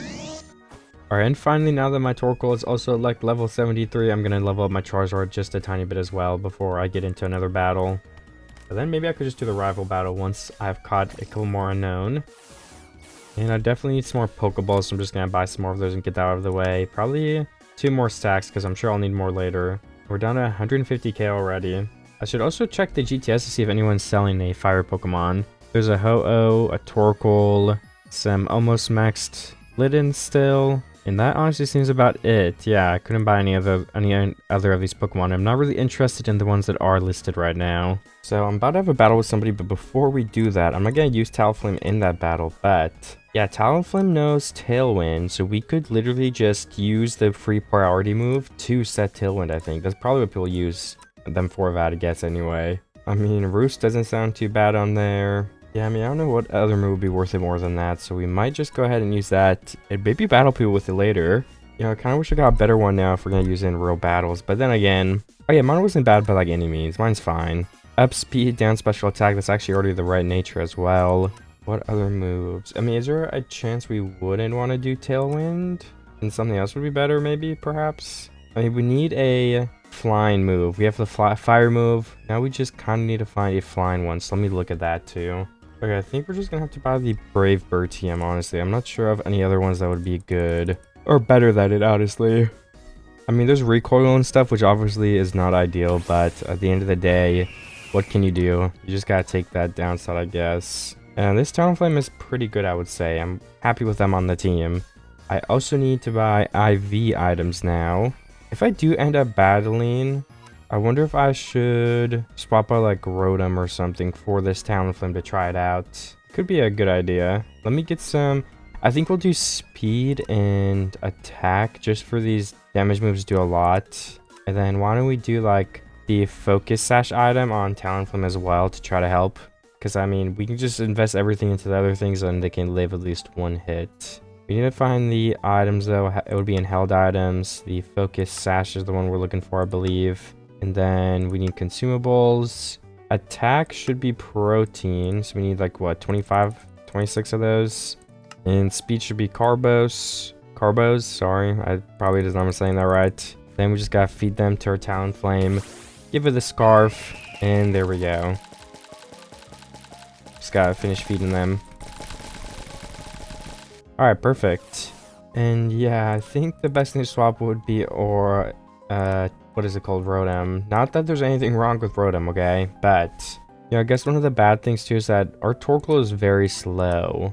Alright, and finally, now that my Torkoal is also like level 73, I'm gonna level up my Charizard just a tiny bit as well before I get into another battle. But then maybe I could just do the rival battle once I've caught a couple more unknown. And I definitely need some more Pokeballs, so I'm just gonna buy some more of those and get that out of the way. Probably 2 more stacks, because I'm sure I'll need more later. We're down to 150k already. I should also check the GTS to see if anyone's selling a fire Pokemon. There's a Ho-Oh, a Torkoal, some almost maxed Litten still. And that honestly seems about it. Yeah, I couldn't buy any other of these Pokemon. I'm not really interested in the ones that are listed right now. So I'm about to have a battle with somebody, but before we do that, I'm not going to use Talonflame in that battle. But yeah, Talonflame knows Tailwind, so we could literally just use the free priority move to set Tailwind, I think. That's probably what people use them for, I guess, anyway. I mean, Roost doesn't sound too bad on there. Yeah, I mean, I don't know what other move would be worth it more than that, so we might just go ahead and use that and maybe battle people with it later. You know, I kind of wish I got a better one now if we're going to use it in real battles, but then again, oh yeah, mine wasn't bad by like any means. Mine's fine. Up speed, down special attack, that's actually already the right nature as well. What other moves? I mean, is there a chance we wouldn't want to do Tailwind? And something else would be better, maybe, perhaps? I mean, we need a flying move. We have the fire move. Now we just kind of need to find a flying one, so let me look at that too. Okay, I think we're just gonna have to buy the Brave Bird TM, honestly. I'm not sure of any other ones that would be good. Or better than it, honestly. I mean, there's recoil and stuff, which obviously is not ideal, but at the end of the day, what can you do? You just gotta take that downside, I guess. And this Talonflame is pretty good, I would say. I'm happy with them on the team. I also need to buy IV items now. If I do end up battling, I wonder if I should swap out like Rotom or something for this Talonflame to try it out. Could be a good idea. Let me get some... I think we'll do speed and attack just for these damage moves do a lot. And then why don't we do like the focus sash item on Talonflame as well to try to help. Because I mean, we can just invest everything into the other things and they can live at least one hit. We need to find the items though. It would be in held items. The focus sash is the one we're looking for, I believe. And then we need consumables. Attack should be protein. So we need like what, 25, 26 of those. And speed should be carbos. Carbos, sorry. I probably does not saying that right. Then we just gotta feed them to our Talonflame. Give it the scarf. And there we go. Just gotta finish feeding them. Alright, perfect. And yeah, I think the best thing to swap would be what is it called? Rotom. Not that there's anything wrong with Rotom, okay? But, you know, I guess one of the bad things too is that our Torkoal is very slow.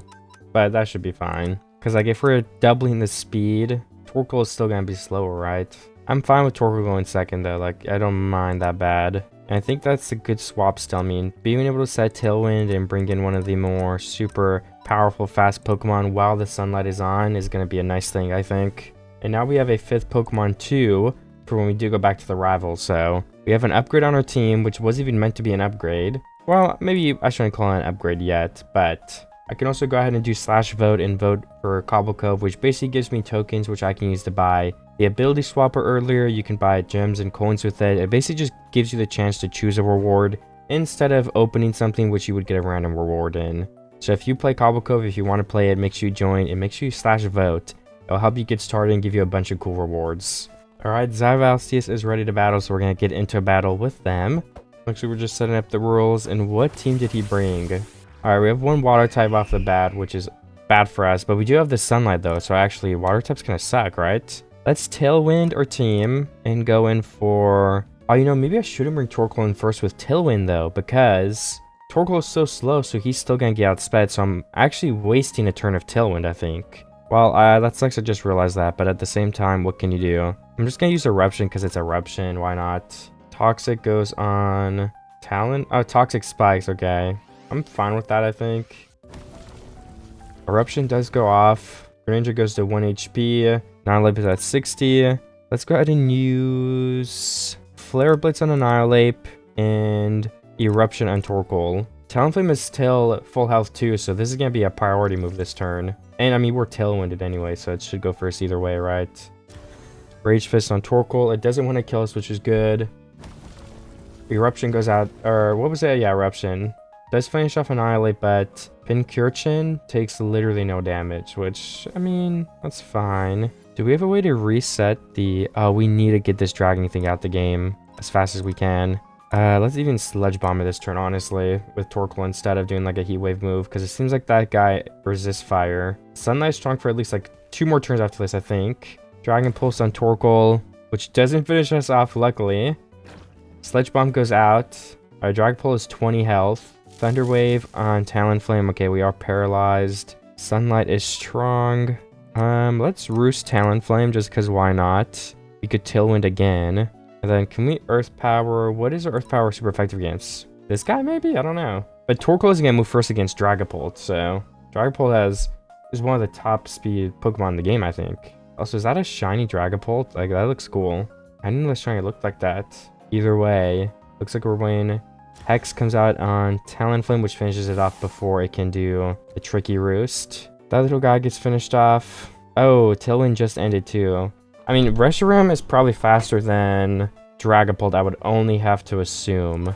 But that should be fine. Because, like, if we're doubling the speed, Torkoal is still going to be slower, right? I'm fine with Torkoal going second, though. Like, I don't mind that bad. And I think that's a good swap still. I mean, being able to set Tailwind and bring in one of the more super powerful, fast Pokemon while the sunlight is on is going to be a nice thing, I think. And now we have a 5th Pokemon, too, for when we do go back to the rival. So we have an upgrade on our team, which was even meant to be an upgrade. Well, maybe I shouldn't call it an upgrade yet, but I can also go ahead and do /vote and vote for Cobblecove, which basically gives me tokens which I can use to buy the ability swapper earlier. You can buy gems and coins with it. It basically just gives you the chance to choose a reward instead of opening something which you would get a random reward in. So if you play Cobblecove, if you want to play it, make sure you join and make sure you /vote. It'll help you get started and give you a bunch of cool rewards. Alright, Zyvalstius is ready to battle, so we're going to get into a battle with them. Actually, we're just setting up the rules. And what team did he bring? Alright, we have one water type off the bat, which is bad for us. But we do have the sunlight, though. So actually, water types kind of suck, right? Let's Tailwind our team and go in for... Oh, you know, maybe I shouldn't bring Torkoal in first with Tailwind, though. Because Torkoal is so slow, so he's still going to get outsped. So I'm actually wasting a turn of Tailwind, I think. Well, that sucks. I just realized that. But at the same time, what can you do? I'm just going to use Eruption because it's Eruption. Why not? Toxic goes on Talon. Oh, Toxic Spikes. Okay. I'm fine with that, I think. Eruption does go off. Greninja goes to 1 HP. Annihilate is at 60. Let's go ahead and use Flare Blitz on Annihilate and Eruption on Torkoal. Talonflame is still full health too, so this is going to be a priority move this turn. And I mean, we're Tailwinded anyway, so it should go first either way, right? Rage Fist on Torkoal. It doesn't want to kill us, which is good. Eruption goes out, or what was it? Yeah, Eruption. Does finish off Annihilate, but Pincurchin takes literally no damage, which, I mean, that's fine. Do we have a way to reset the... Oh, we need to get this dragon thing out the game as fast as we can. Let's even Sludge Bomb it this turn, honestly, with Torkoal instead of doing like a Heat Wave move, because it seems like that guy resists fire. Sunlight's strong for at least like 2 more turns after this, I think. Dragon Pulse on Torkoal, which doesn't finish us off, luckily. Sludge Bomb goes out. Alright, Dragon Pulse is 20 health. Thunder Wave on Talonflame. Okay, we are paralyzed. Sunlight is strong. Let's Roost Talonflame just because why not? We could Tailwind again. And then can we Earth Power? What is Earth Power super effective against? This guy maybe? I don't know. But Torkoal is going to move first against Dragapult. So Dragapult is one of the top speed Pokemon in the game, I think. Also, is that a shiny Dragapult? Like, that looks cool. I didn't know the shiny looked like that. Either way, looks like we're winning. Hex comes out on Talonflame, which finishes it off before it can do the tricky Roost. That little guy gets finished off. Oh, Tailwind just ended too. I mean, Reshiram is probably faster than Dragapult, I would only have to assume.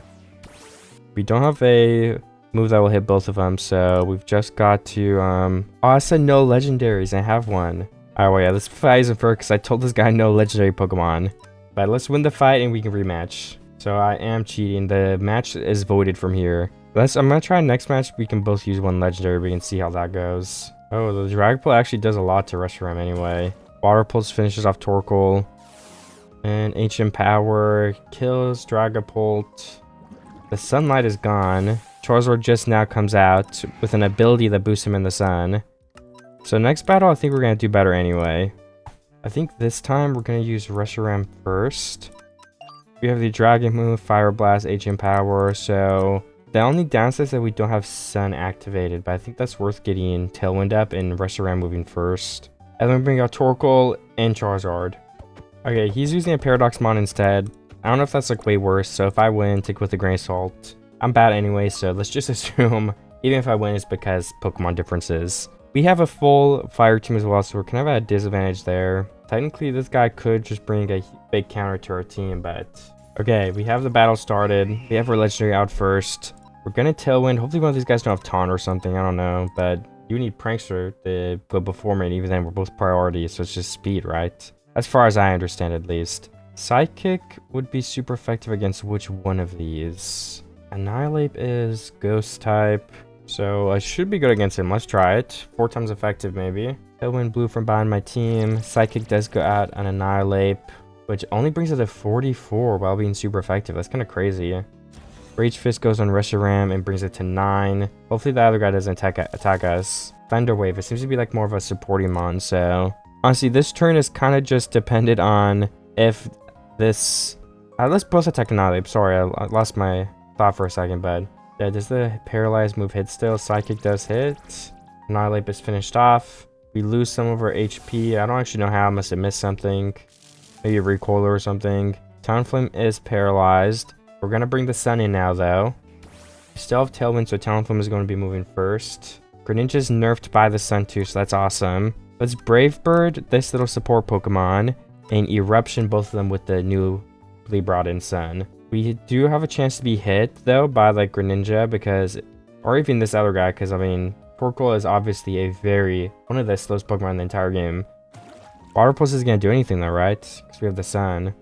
We don't have a move that will hit both of them, so we've just got to, Oh, I said no legendaries, I have one. Alright, well, yeah, this fight isn't fair because I told this guy no legendary Pokemon. But let's win the fight and we can rematch. So I am cheating. The match is voided from here. I'm gonna try next match. We can both use one legendary. We can see how that goes. Oh, the Dragapult actually does a lot to Reshiram anyway. Water Pulse finishes off Torkoal. And Ancient Power kills Dragapult. The Sunlight is gone. Charizard just now comes out with an ability that boosts him in the sun. So next battle, I think we're going to do better anyway. I think this time we're going to use Reshiram first. We have the Dragon move, Fire Blast, Ancient Power. So the only downside is that we don't have Sun activated. But I think that's worth getting Tailwind up and Reshiram moving first. And then we bring out Torkoal and Charizard. Okay, he's using a Paradoxmon instead. I don't know if that's like way worse. So if I win, take it with a grain of salt. I'm bad anyway, so let's just assume even if I win, it's because Pokemon differences. We have a full fire team as well, so we're kind of at a disadvantage there. Technically, this guy could just bring a big counter to our team, but... Okay, we have the battle started. We have our legendary out first. We're gonna Tailwind. Hopefully one of these guys don't have Taunt or something, I don't know. But you need Prankster to go before me, and even then we're both priorities, so it's just speed, right? As far as I understand, at least. Psychic would be super effective against which one of these? Annihilate is Ghost type. So I should be good against him. Let's try it. 4 times effective, maybe. Tailwind Blue from behind my team. Psychic does go out on Annihilate, which only brings it to 44 while being super effective. That's kind of crazy. Rage Fist goes on Reshiram and brings it to 9. Hopefully the other guy doesn't attack us. Thunder Wave. It seems to be like more of a supporting mon. So honestly, this turn is kind of just dependent on if this... let's both attack Annihilate. Sorry, I lost my thought for a second, but... Yeah, does the Paralyze move hit still? Psychic does hit. Annihilate is finished off. We lose some of our HP. I don't actually know how. I must have missed something. Maybe a recoiler or something. Talonflame is paralyzed. We're going to bring the sun in now, though. We still have Tailwind, so Talonflame is going to be moving first. Greninja's nerfed by the sun, too, so that's awesome. Let's Brave Bird, this little support Pokemon, and Eruption, both of them with the newly brought in sun. We do have a chance to be hit, though, by, like, Greninja, because... Or even this other guy, because, I mean... Torkoal is obviously one of the slowest Pokemon in the entire game. Water Pulse isn't going to do anything, though, right? Because we have the sun.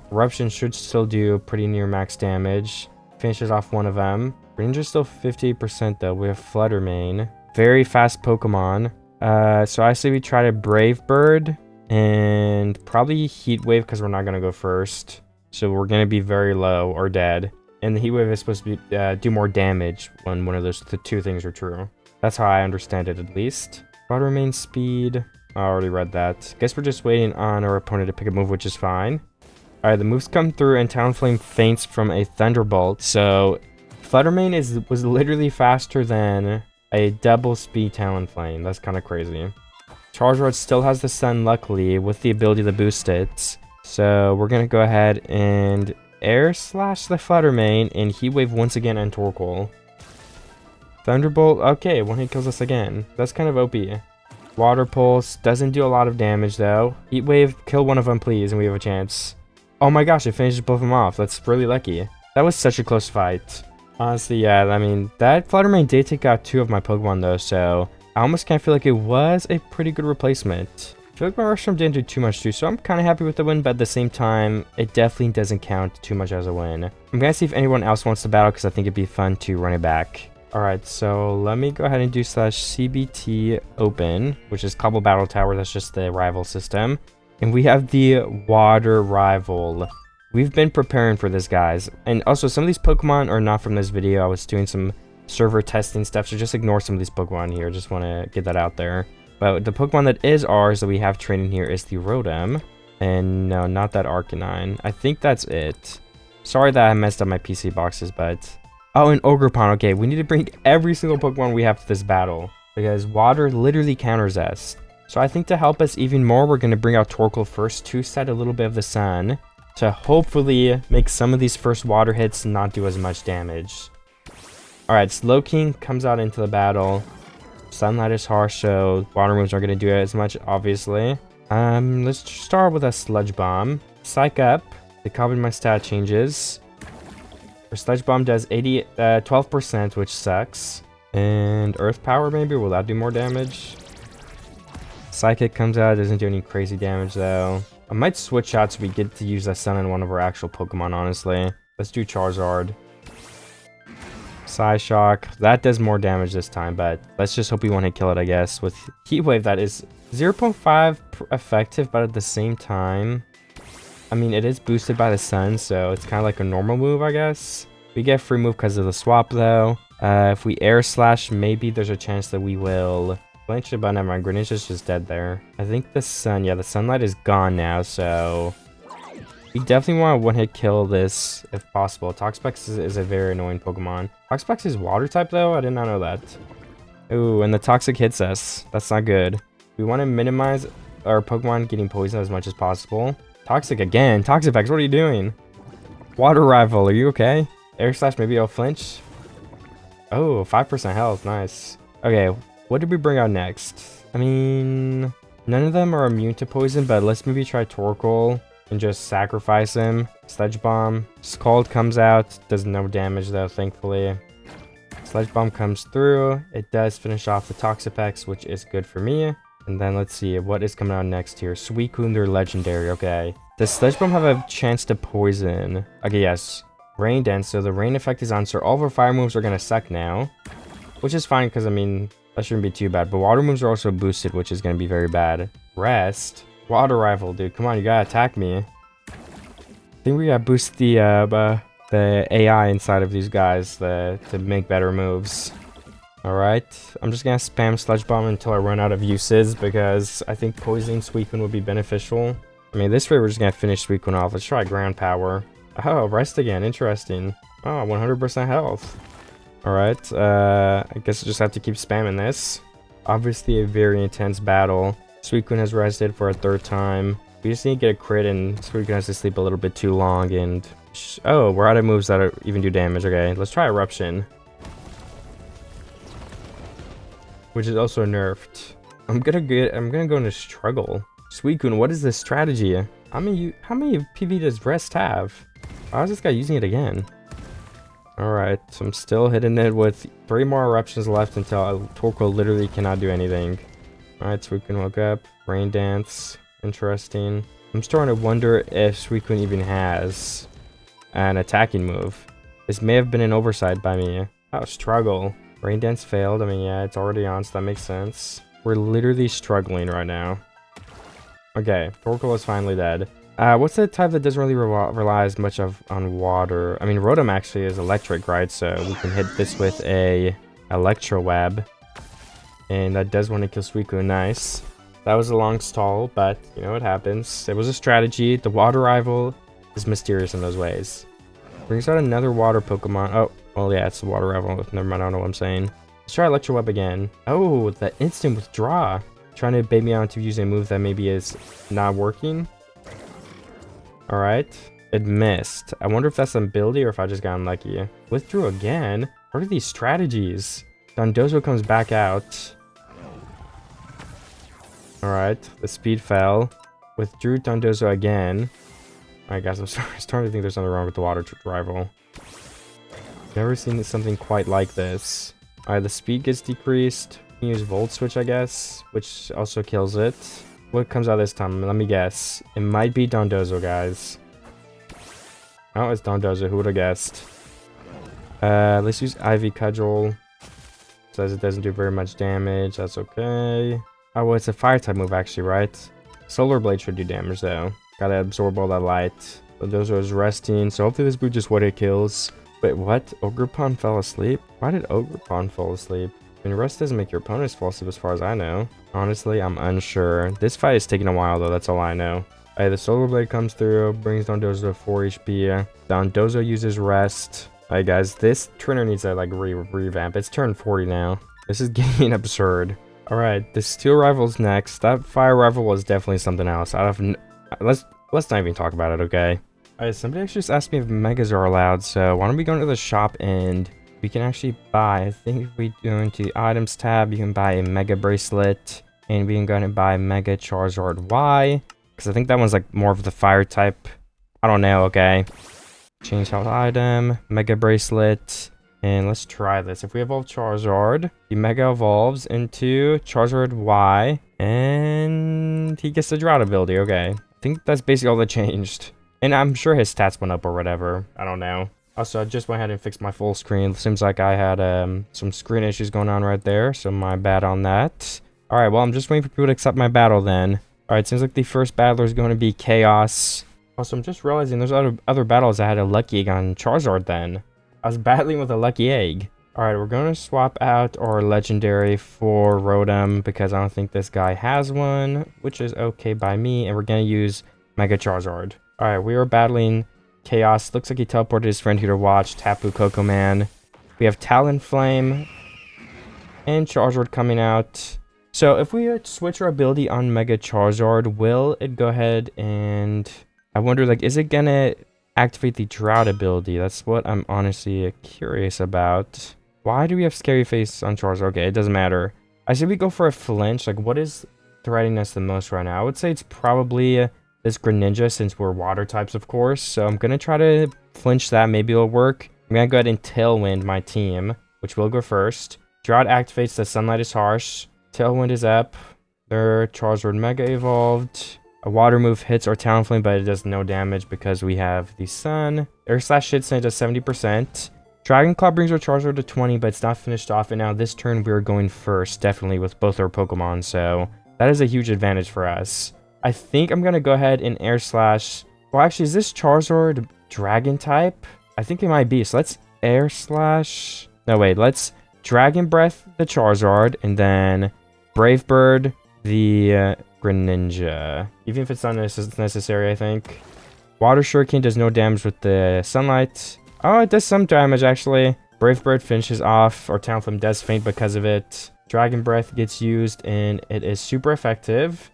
Eruption should still do pretty near max damage. Finishes off one of them. Greninja's still 58%, though. We have Flutter Mane. Very fast Pokemon. So I say we try to Brave Bird. And probably Heat Wave, because we're not going to go first. So we're going to be very low or dead. And the Heat Wave is supposed to be, do more damage when one of the 2 things are true. That's how I understand it, at least. Flutter Mane speed. I already read that. Guess we're just waiting on our opponent to pick a move, which is fine. Alright, the moves come through, and Talonflame faints from a Thunderbolt. So, Flutter Mane was literally faster than a double speed Talonflame. That's kind of crazy. Charizard still has the sun, luckily, with the ability to boost it. So, we're going to go ahead and Air Slash the Flutter Mane, and Heat Wave once again on Torkoal. Thunderbolt, okay, one hit kills us again. That's kind of OP. Water Pulse doesn't do a lot of damage, though. Heat Wave, kill one of them, please, and we have a chance. Oh my gosh, it finishes both of them off. That's really lucky. That was such a close fight. Honestly, yeah, I mean, that Fluttermane did take out 2 of my Pokemon though, so I almost kind of feel like it was a pretty good replacement. I feel like my Restroom didn't do too much too, so I'm kind of happy with the win, but at the same time, it definitely doesn't count too much as a win. I'm gonna see if anyone else wants to battle, because I think it'd be fun to run it back. Alright, so let me go ahead and do /CBT open, which is Cobble Battle Tower. That's just the rival system. And we have the water rival. We've been preparing for this, guys. And also, some of these Pokemon are not from this video. I was doing some server testing stuff, so just ignore some of these Pokemon here. Just want to get that out there. But the Pokemon that is ours that we have training here is the Rotom. And no, not that Arcanine. I think that's it. Sorry that I messed up my PC boxes, but... Oh, and Ogerpon. Okay, we need to bring every single Pokemon we have to this battle, because water literally counters us. So I think to help us even more, we're going to bring out Torkoal first to set a little bit of the sun, to hopefully make some of these first water hits not do as much damage. Alright, Slowking comes out into the battle. Sunlight is harsh, so water moves aren't going to do it as much, obviously. Let's start with a Sludge Bomb. Psych up. The Cobblemon stat changes. Our Sludge Bomb does 12%, which sucks. And Earth Power, maybe? Will that do more damage? Psychic comes out, doesn't do any crazy damage, though. I might switch out so we get to use that Sun on one of our actual Pokemon, honestly. Let's do Charizard. Psyshock. That does more damage this time, but let's just hope we want to kill it, I guess. With Heat Wave, that is 0.5 effective, but at the same time... I mean, it is boosted by the sun, so it's kind of like a normal move, I guess. We get free move because of the swap, though. If we Air Slash, maybe there's a chance that we will flinch it, but never mind. Greninja's just dead there. I think the sun, yeah, the sunlight is gone now, so... We definitely want to one-hit kill this, if possible. Toxapex is a very annoying Pokemon. Toxapex is water type, though? I did not know that. Ooh, and the Toxic hits us. That's not good. We want to minimize our Pokemon getting poisoned as much as possible. Toxic again. Toxapex, what are you doing? Water rival, are you okay? Air Slash, maybe I'll flinch. Oh, 5% health, nice. Okay, what did we bring out next? I mean, none of them are immune to poison, but let's maybe try Torkoal and just sacrifice him. Sludge Bomb. Scald comes out, does no damage though, thankfully. Sludge Bomb comes through. It does finish off the Toxapex, which is good for me. And then let's see, what is coming out next here? Suicune, they're legendary, okay. Does Sludge Bomb have a chance to poison? Okay, yes. Rain Dance, so the rain effect is on, so all of our fire moves are going to suck now. Which is fine, because, I mean, that shouldn't be too bad. But water moves are also boosted, which is going to be very bad. Rest? Water Rival, dude, come on, you gotta attack me. I think we gotta boost the AI inside of these guys to make better moves. Alright, I'm just gonna spam Sludge Bomb until I run out of uses, because I think poisoning Suicune would be beneficial. I mean, this way we're just gonna finish Suicune off. Let's try Ground Power. Oh, rest again, interesting. Oh, 100% health. Alright, I guess I just have to keep spamming this. Obviously a very intense battle. Suicune has rested for a 3rd time. We just need to get a crit, and Suicune has to sleep a little bit too long, and... Oh, we're out of moves that even do damage. Okay, let's try Eruption. Which is also nerfed. I'm gonna go into Struggle. Suicune, what is this strategy? How many PV does Rest have? Why is this guy using it again? Alright, so I'm still hitting it with 3 more eruptions left until Torkoal literally cannot do anything. Alright, Suicune woke up. Rain Dance. Interesting. I'm starting to wonder if Suicune even has an attacking move. This may have been an oversight by me. Oh, Struggle. Rain Dance failed. I mean, yeah, it's already on, so that makes sense. We're literally struggling right now. Okay, Torkoal is finally dead. What's the type that doesn't really rely as much on water? I mean, Rotom actually is electric, right? So we can hit this with a Electro Web. And that does want to kill Suicune. Nice. That was a long stall, but, you know, it happens. It was a strategy. The water rival is mysterious in those ways. Brings out another water Pokemon. Oh, well, yeah, it's the water rival. Never mind, I don't know what I'm saying. Let's try Electro Web again. Oh, the instant withdraw. Trying to bait me out to using a move that maybe is not working. Alright. It missed. I wonder if that's an ability or if I just got unlucky. Withdrew again? What are these strategies? Dondozo comes back out. Alright. The speed fell. Withdrew Dondozo again. Alright, guys. I'm starting to think there's something wrong with the water rival. Never seen something quite like this. Alright, the speed gets decreased. We can use Volt Switch, I guess, which also kills it. What comes out this time? Let me guess. It might be Dondozo, guys. Oh, it's Dondozo. Who would have guessed? Let's use Ivy Cudgel. Says it doesn't do very much damage. That's okay. Oh, well, it's a fire type move, actually, right? Solar Blade should do damage, though. Gotta absorb all that light. Dondozo is resting, so hopefully this move just what it kills. Wait, what? Ogerpon fell asleep? Why did Ogerpon fall asleep? I mean, rest doesn't make your opponents fall asleep as far as I know. Honestly, I'm unsure. This fight is taking a while, though. That's all I know. The Solar Blade comes through, brings Dondozo to 4 HP. Dondozo uses rest. Alright, guys, this trainer needs to, like, revamp. It's turn 40 now. This is getting absurd. Alright, the Steel Rival's next. That Fire Rival was definitely something else. Let's not even talk about it, okay? Alright, somebody actually just asked me if Megas are allowed, so why don't we go into the shop and we can actually buy, I think if we go into the items tab, you can buy a Mega Bracelet, and we can go ahead and buy Mega Charizard Y, because I think that one's like more of the fire type. I don't know, okay? Change health item, Mega Bracelet, and let's try this. If we evolve Charizard, the Mega evolves into Charizard Y, and he gets the Drought ability, okay. I think that's basically all that changed. And I'm sure his stats went up or whatever. I don't know. Also, I just went ahead and fixed my full screen. Seems like I had some screen issues going on right there, so my bad on that. Alright, well, I'm just waiting for people to accept my battle then. Alright, seems like the first battler is going to be Chaos. Also, I'm just realizing there's other battles I had a Lucky Egg on Charizard then. I was battling with a Lucky Egg. Alright, we're going to swap out our Legendary for Rotom because I don't think this guy has one, which is okay by me, and we're going to use Mega Charizard. Alright, we are battling Chaos. Looks like he teleported his friend here to watch, Tapu Cocoman. We have Talonflame and Charizard coming out. So if we switch our ability on Mega Charizard, will it go ahead and... I wonder, like, is it gonna activate the Drought ability? That's what I'm honestly curious about. Why do we have Scary Face on Charizard? Okay, it doesn't matter. I say we go for a flinch. Like, what is threatening us the most right now? I would say it's probably this Greninja, since we're water types, of course. So I'm gonna try to flinch that. Maybe it'll work. I'm gonna go ahead and Tailwind my team, which will go first. Drought activates the Sunlight is harsh. Tailwind is up. Their Charizard Mega evolved. A water move hits our Talonflame, but it does no damage because we have the Sun. Air Slash Shit Sand does 70%. Dragon Claw brings our Charizard to 20, but it's not finished off. And now this turn we're going first, definitely, with both our Pokemon. So that is a huge advantage for us. I think I'm going to go ahead and Air Slash. Well, actually, is this Charizard Dragon type? I think it might be. So let's Air Slash. No, wait. Let's Dragon Breath the Charizard, and then Brave Bird the Greninja. Even if it's not necessary, I think. Water Shuriken does no damage with the Sunlight. Oh, it does some damage, actually. Brave Bird finishes off. Our Talonflame does faint because of it. Dragon Breath gets used, and it is super effective.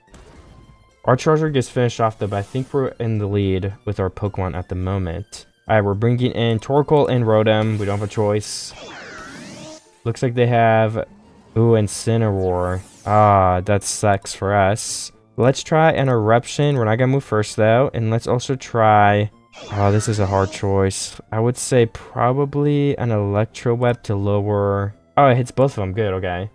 Our Charizard gets finished off, though, but I think we're in the lead with our Pokemon at the moment. Alright, we're bringing in Torkoal and Rotom. We don't have a choice. Looks like they have... Ooh, Incineroar. Ah, that sucks for us. Let's try an Eruption. We're not gonna move first, though. And let's also try... Oh, this is a hard choice. I would say probably an Electro Web to lower... Oh, it hits both of them. Good, okay.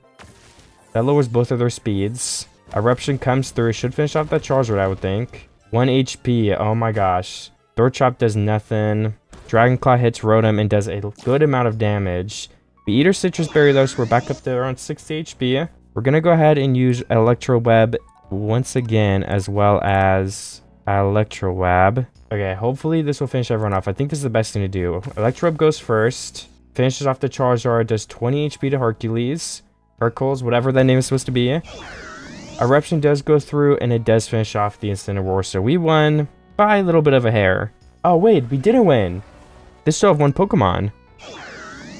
That lowers both of their speeds. Eruption comes through. Should finish off that Charizard, I would think. 1 HP. Oh my gosh. Throat Chop does nothing. Dragon Claw hits Rotom and does a good amount of damage. We eat our Citrus Berry, though, so we're back up to around 60 HP. We're going to go ahead and use Electro Web once again, as well as Electro Web. Okay, hopefully this will finish everyone off. I think this is the best thing to do. Electro Web goes first. Finishes off the Charizard. Does 20 HP to Hercules. Hercules, whatever that name is supposed to be. Eruption does go through, and it does finish off the Incineroar. So we won by a little bit of a hair. Oh, wait, we didn't win. They still have one Pokemon.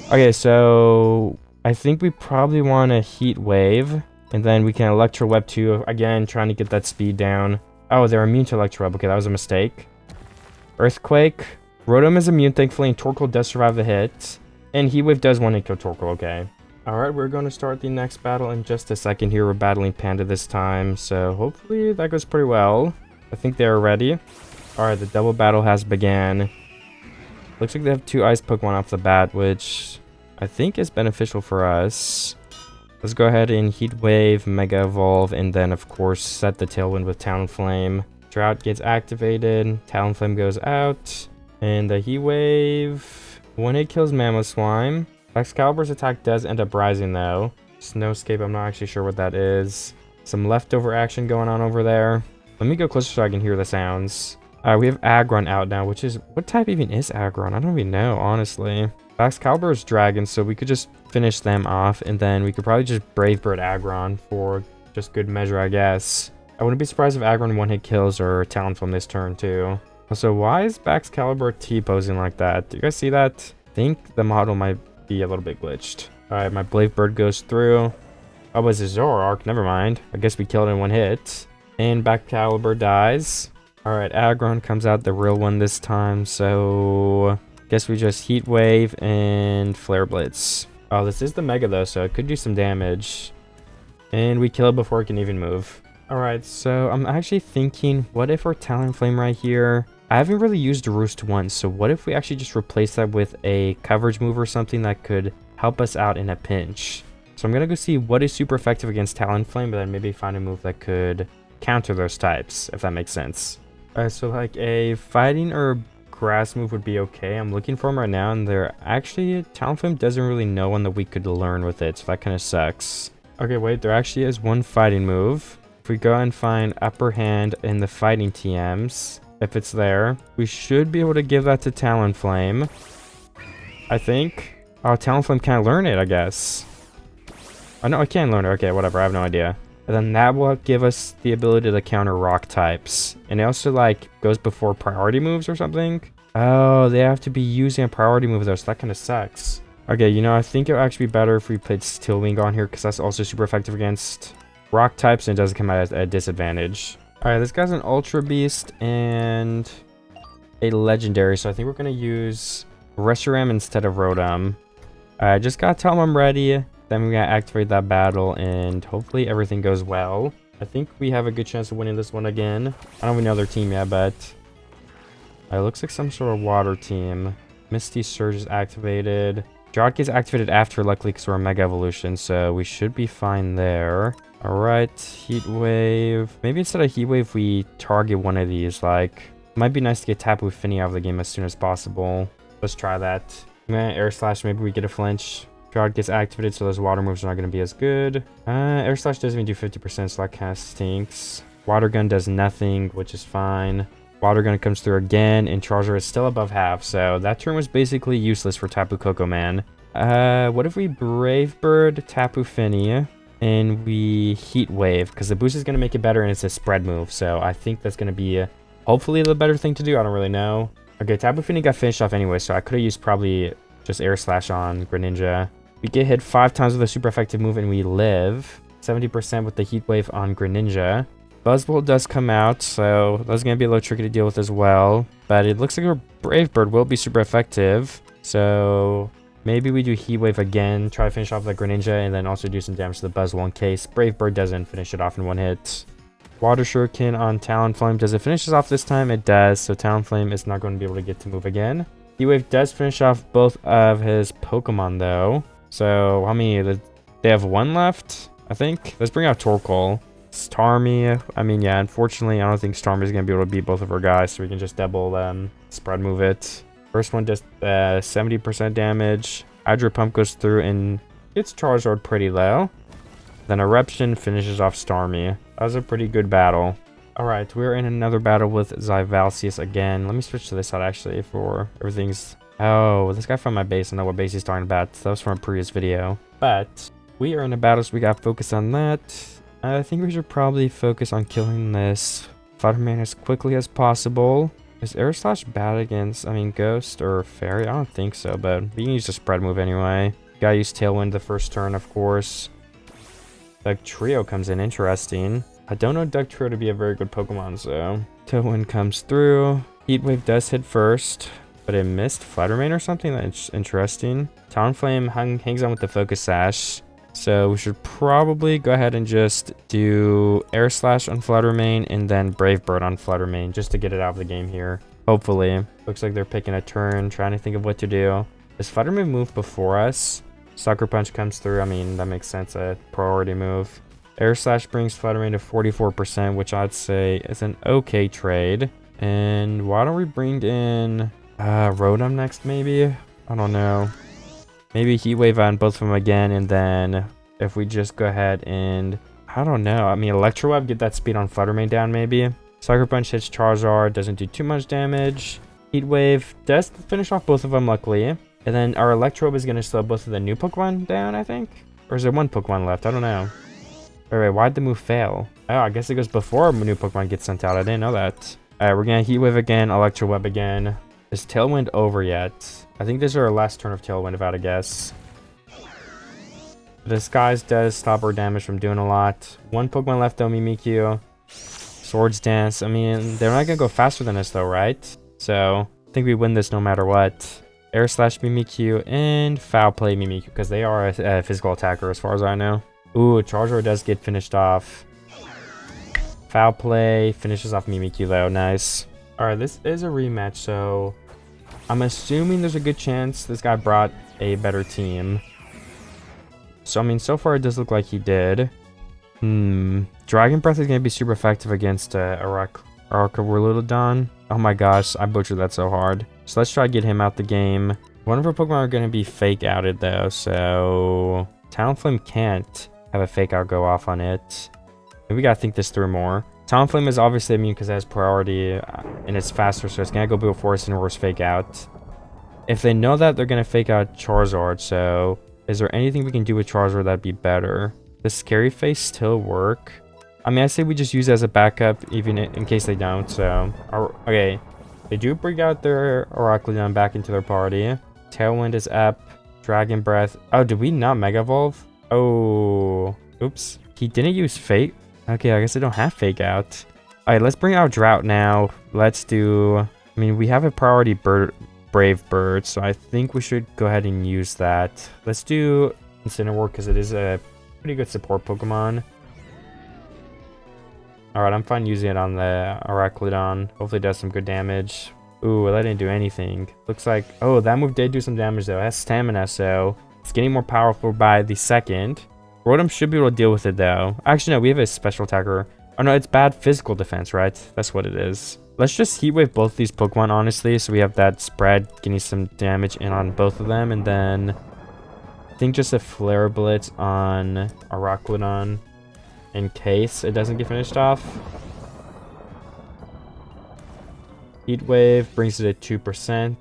Okay, so I think we probably want a Heat Wave. And then we can Electro Web too. Again, trying to get that speed down. Oh, they're immune to Electro Web. Okay, that was a mistake. Earthquake. Rotom is immune, thankfully, and Torkoal does survive the hit. And Heat Wave does want to kill Torkoal, okay. Alright, we're going to start the next battle in just a second here. We're battling Panda this time, so hopefully that goes pretty well. I think they're ready. Alright, the double battle has began. Looks like they have 2 ice Pokemon off the bat, which I think is beneficial for us. Let's go ahead and Heat Wave, Mega Evolve, and then of course set the Tailwind with Talonflame. Drought gets activated, Talonflame goes out, and the Heat Wave, one hit kills Mamoswine. Excalibur's attack does end up rising though. Snowscape, I'm not actually sure what that is. Some leftover action going on over there. Let me go closer so I can hear the sounds. We have Aggron out now, which is, what type even is Aggron? I don't even know, honestly. Excalibur is Dragon, so we could just finish them off, and then we could probably just Brave Bird Aggron for just good measure, I guess. I wouldn't be surprised if Aggron one-hit kills or Talonflame this turn, too. Also, why is Excalibur T-posing like that? Do you guys see that? I think the model might be a little bit glitched. Alright, my Brave Bird goes through. Oh, it was a Zoroark, never mind. I guess we killed it in one hit. And Excalibur dies. Alright, Aggron comes out, the real one this time, so guess we just Heat Wave and Flare Blitz. Oh, this is the Mega though, so it could do some damage. And we kill it before it can even move. Alright, so I'm actually thinking, what if our Talonflame right here? I haven't really used Roost once, so what if we actually just replace that with a coverage move or something that could help us out in a pinch? So I'm gonna go see what is super effective against Talonflame, but then maybe find a move that could counter those types, if that makes sense. Alright, so like a fighting or grass move would be okay. I'm looking for them right now, and they're actually, Talonflame doesn't really know one that we could learn with it, so that kind of sucks. Okay, wait, there actually is one fighting move. If we go and find Upper Hand in the fighting TMs, if it's there, we should be able to give that to Talonflame, I think. Oh, Talonflame can't learn it, I guess. Oh, no, I can learn it. Okay, whatever, I have no idea. And then that will give us the ability to counter rock types. And it also, like, goes before priority moves or something. Oh, they have to be using a priority move, though, so that kind of sucks. Okay, you know, I think it would actually be better if we played Steel Wing on here, because that's also super effective against rock types, and it doesn't come out at a disadvantage. Alright, this guy's an Ultra Beast and a Legendary, so I think we're going to use Reshiram instead of Rotom. I just got to tell him I'm ready. Then we gotta activate that battle, and hopefully everything goes well. I think we have a good chance of winning this one again. I don't even know their team yet, but it looks like some sort of water team. Misty Surge is activated. Drought gets activated after, luckily, because we're a Mega Evolution, so we should be fine there. Alright, Heat Wave. Maybe instead of Heat Wave, we target one of these. Like, it might be nice to get Tapu Fini out of the game as soon as possible. Let's try that. I'm gonna Air Slash, maybe we get a flinch. Drought gets activated, so those water moves are not going to be as good. Air Slash doesn't even do 50%, so that kind of stinks. Water Gun does nothing, which is fine. Water Gun comes through again, and Charizard is still above half, so that turn was basically useless for Tapu Koko Man. What if we Brave Bird Tapu Fini, and we Heat Wave? Because the boost is going to make it better, and it's a spread move, so I think that's going to be hopefully the better thing to do. I don't really know. Okay, Tapu Fini got finished off anyway, so I could have used probably just Air Slash on Greninja. We get hit 5 times with a super effective move, and we live 70% with the Heat Wave on Greninja. Buzzwole does come out, so that's going to be a little tricky to deal with as well. But it looks like our Brave Bird will be super effective. So maybe we do Heat Wave again, try to finish off the Greninja, and then also do some damage to the Buzzwole in case Brave Bird doesn't finish it off in one hit. Water Shuriken on Talonflame. Does it finish us off this time? It does, so Talonflame is not going to be able to get to move again. Heat Wave does finish off both of his Pokemon, though. So, how many? They have one left, I think. Let's bring out Torkoal. Starmie. I mean, yeah, unfortunately, I don't think Starmie is going to be able to beat both of our guys, so we can just double spread move it. First one does 70% damage. Hydro Pump goes through and gets Charizard pretty low. Then Eruption finishes off Starmie. That was a pretty good battle. Alright, we're in another battle with Zyvalsius again. Let me switch to this side, actually, for everything's... Oh, this guy from my base. I know what base he's talking about. That was from a previous video. But we are in a battle, so we got to focus on that. I think we should probably focus on killing this Fighterman as quickly as possible. Is Air Slash bad against, Ghost or Fairy? I don't think so, but we can use the spread move anyway. Gotta use Tailwind the first turn, of course. Dugtrio comes in. Interesting. I don't know Dugtrio to be a very good Pokemon, so... Tailwind comes through. Heat Wave does hit first. But it missed Fluttermane or something. That's interesting. Talonflame hangs on with the Focus Sash. So we should probably go ahead and just do Air Slash on Fluttermane and then Brave Bird on Fluttermane just to get it out of the game here. Hopefully. Looks like they're picking a turn, trying to think of what to do. Does Flutterman move before us? Sucker Punch comes through. I mean, that makes sense. A priority move. Air Slash brings Flutterman to 44%, which I'd say is an okay trade. And why don't we bring in Rotom next, maybe? I don't know. Maybe Heat Wave on both of them again, and then if we just go ahead and... I don't know. I mean, Electro Web, get that speed on Fluttermane down, maybe. Sucker Punch hits Charizard, doesn't do too much damage. Heat Wave does finish off both of them, luckily. And then our Electro Web is going to slow both of the new Pokemon down, I think? Or is there one Pokemon left? I don't know. Alright, why'd the move fail? Oh, I guess it goes before a new Pokemon gets sent out. I didn't know that. Alright, we're going to Heat Wave again, Electro Web again. Is Tailwind over yet? I think this is our last turn of Tailwind, if I had to guess. Disguise does stop our damage from doing a lot. One Pokemon left though, Mimikyu. Swords Dance. I mean, they're not going to go faster than us though, right? So, I think we win this no matter what. Air Slash Mimikyu and Foul Play Mimikyu, because they are a physical attacker as far as I know. Ooh, Charizard does get finished off. Foul Play finishes off Mimikyu though, nice. Alright, this is a rematch, so I'm assuming there's a good chance this guy brought a better team. So, I mean, so far it does look like he did. Dragon Breath is going to be super effective against Arcarilodon. Oh my gosh, I butchered that so hard. So let's try to get him out the game. One of our Pokemon are going to be fake outed though, so Talonflame can't have a fake out go off on it. And we got to think this through more. Talonflame is obviously immune because it has priority and it's faster, so it's going to go before Cinnaroar's fake out. If they know that, they're going to fake out Charizard, so is there anything we can do with Charizard that'd be better? Does Scary Face still work? I mean, I say we just use it as a backup, even in case they don't, so... Okay, they do bring out their Arachnidon back into their party. Tailwind is up. Dragon Breath. Oh, did we not Mega Evolve? Oh, oops. He didn't use Fate. Okay, I guess I don't have Fake Out. Alright, let's bring out Drought now. Let's do... I mean, we have a priority Brave Bird, so I think we should go ahead and use that. Let's do Incineroar because it is a pretty good support Pokemon. Alright, I'm fine using it on the Arachnidon. Hopefully it does some good damage. Ooh, that didn't do anything. Looks like... Oh, that move did do some damage though. It has stamina, so it's getting more powerful by the second. Rotom should be able to deal with it though. Actually, no, we have a special attacker. Oh no, it's bad physical defense, right? That's what it is. Let's just Heat Wave both these Pokemon, honestly, so we have that spread getting some damage in on both of them. And then I think just a Flare Blitz on Arachnidon in case it doesn't get finished off. Heat Wave brings it at 2%.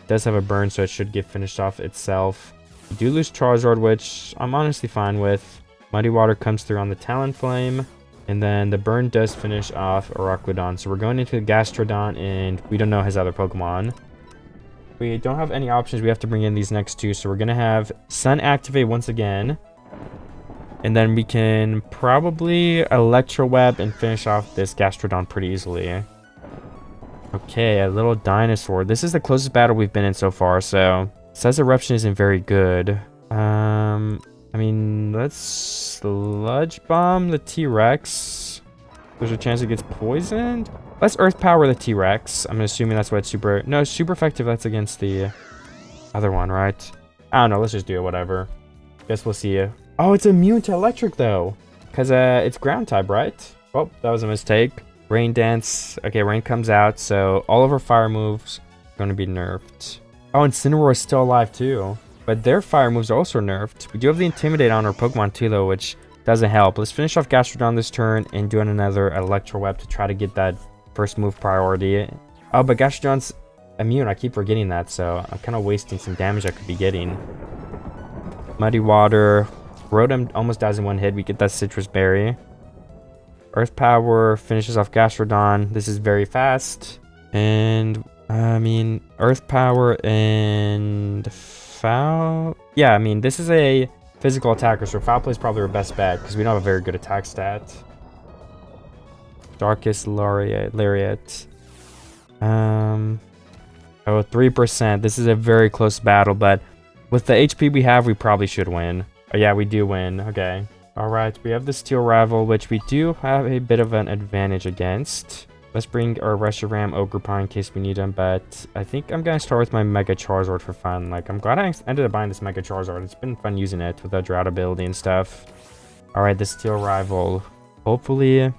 Does have a burn, so it should get finished off itself. We do lose Charizard, which I'm honestly fine with. Muddy Water comes through on the Talonflame. And then the burn does finish off Arachnidon. So we're going into Gastrodon, and we don't know his other Pokemon. We don't have any options. We have to bring in these next two. So we're going to have Sun activate once again. And then we can probably Electro Web and finish off this Gastrodon pretty easily. Okay, a little dinosaur. This is the closest battle we've been in so far, so... Says Eruption isn't very good. I mean, let's Sludge Bomb the T-Rex. There's a chance it gets poisoned. Let's Earth Power the T-Rex. I'm assuming that's what it's super... No, it's super effective. That's against the other one, right? I don't know. Let's just do it. Whatever. Guess we'll see you. Oh, it's immune to electric, though. Because it's ground type, right? Oh, that was a mistake. Rain Dance. Okay, Rain comes out. So all of our fire moves are going to be nerfed. Oh, and Incineroar is still alive, too. But their fire moves are also nerfed. We do have the Intimidate on our Pokemon too, though, which doesn't help. Let's finish off Gastrodon this turn and do another Electro Web to try to get that first move priority. Oh, but Gastrodon's immune. I keep forgetting that, so I'm kind of wasting some damage I could be getting. Muddy Water. Rotom almost dies in one hit. We get that Citrus Berry. Earth Power finishes off Gastrodon. This is very fast. And, I mean, Earth Power and... Foul? Yeah, I mean, this is a physical attacker, so Foul Play is probably our best bet because we don't have a very good attack stat. Darkest Lariat. Oh, 3%. This is a very close battle, but with the HP we have, we probably should win. Oh, yeah, we do win. Okay. All right, we have the Steel Rival, which we do have a bit of an advantage against. Let's bring our Reshiram Ogerpon in case we need him, but I think I'm gonna start with my Mega Charizard for fun. Like, I'm glad I ended up buying this Mega Charizard. It's been fun using it with the drought ability and stuff. Alright, the Steel Rival. Hopefully,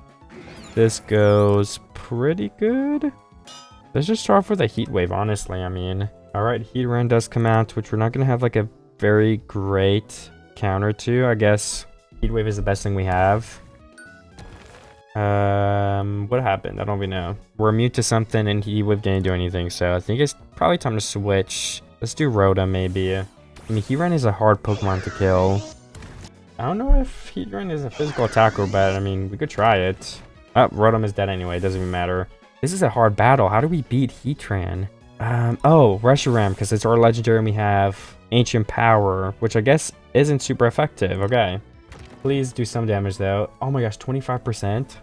this goes pretty good. Let's just start off with a Heat Wave, honestly, I mean. Alright, Heatran does come out, which we're not gonna have, like, a very great counter to. I guess Heat Wave is the best thing we have. What happened? I don't even know. We're immune to something and Heat Wave didn't do anything, so I think it's probably time to switch. Let's do Rotom, maybe. I mean, Heatran is a hard Pokemon to kill. I don't know if Heatran is a physical attacker, but I mean, we could try it. Oh, Rotom is dead anyway, it doesn't even matter. This is a hard battle. How do we beat Heatran? Oh, Reshiram, because it's our legendary and we have Ancient Power, which I guess isn't super effective. Okay. Please do some damage, though. Oh my gosh, 25%?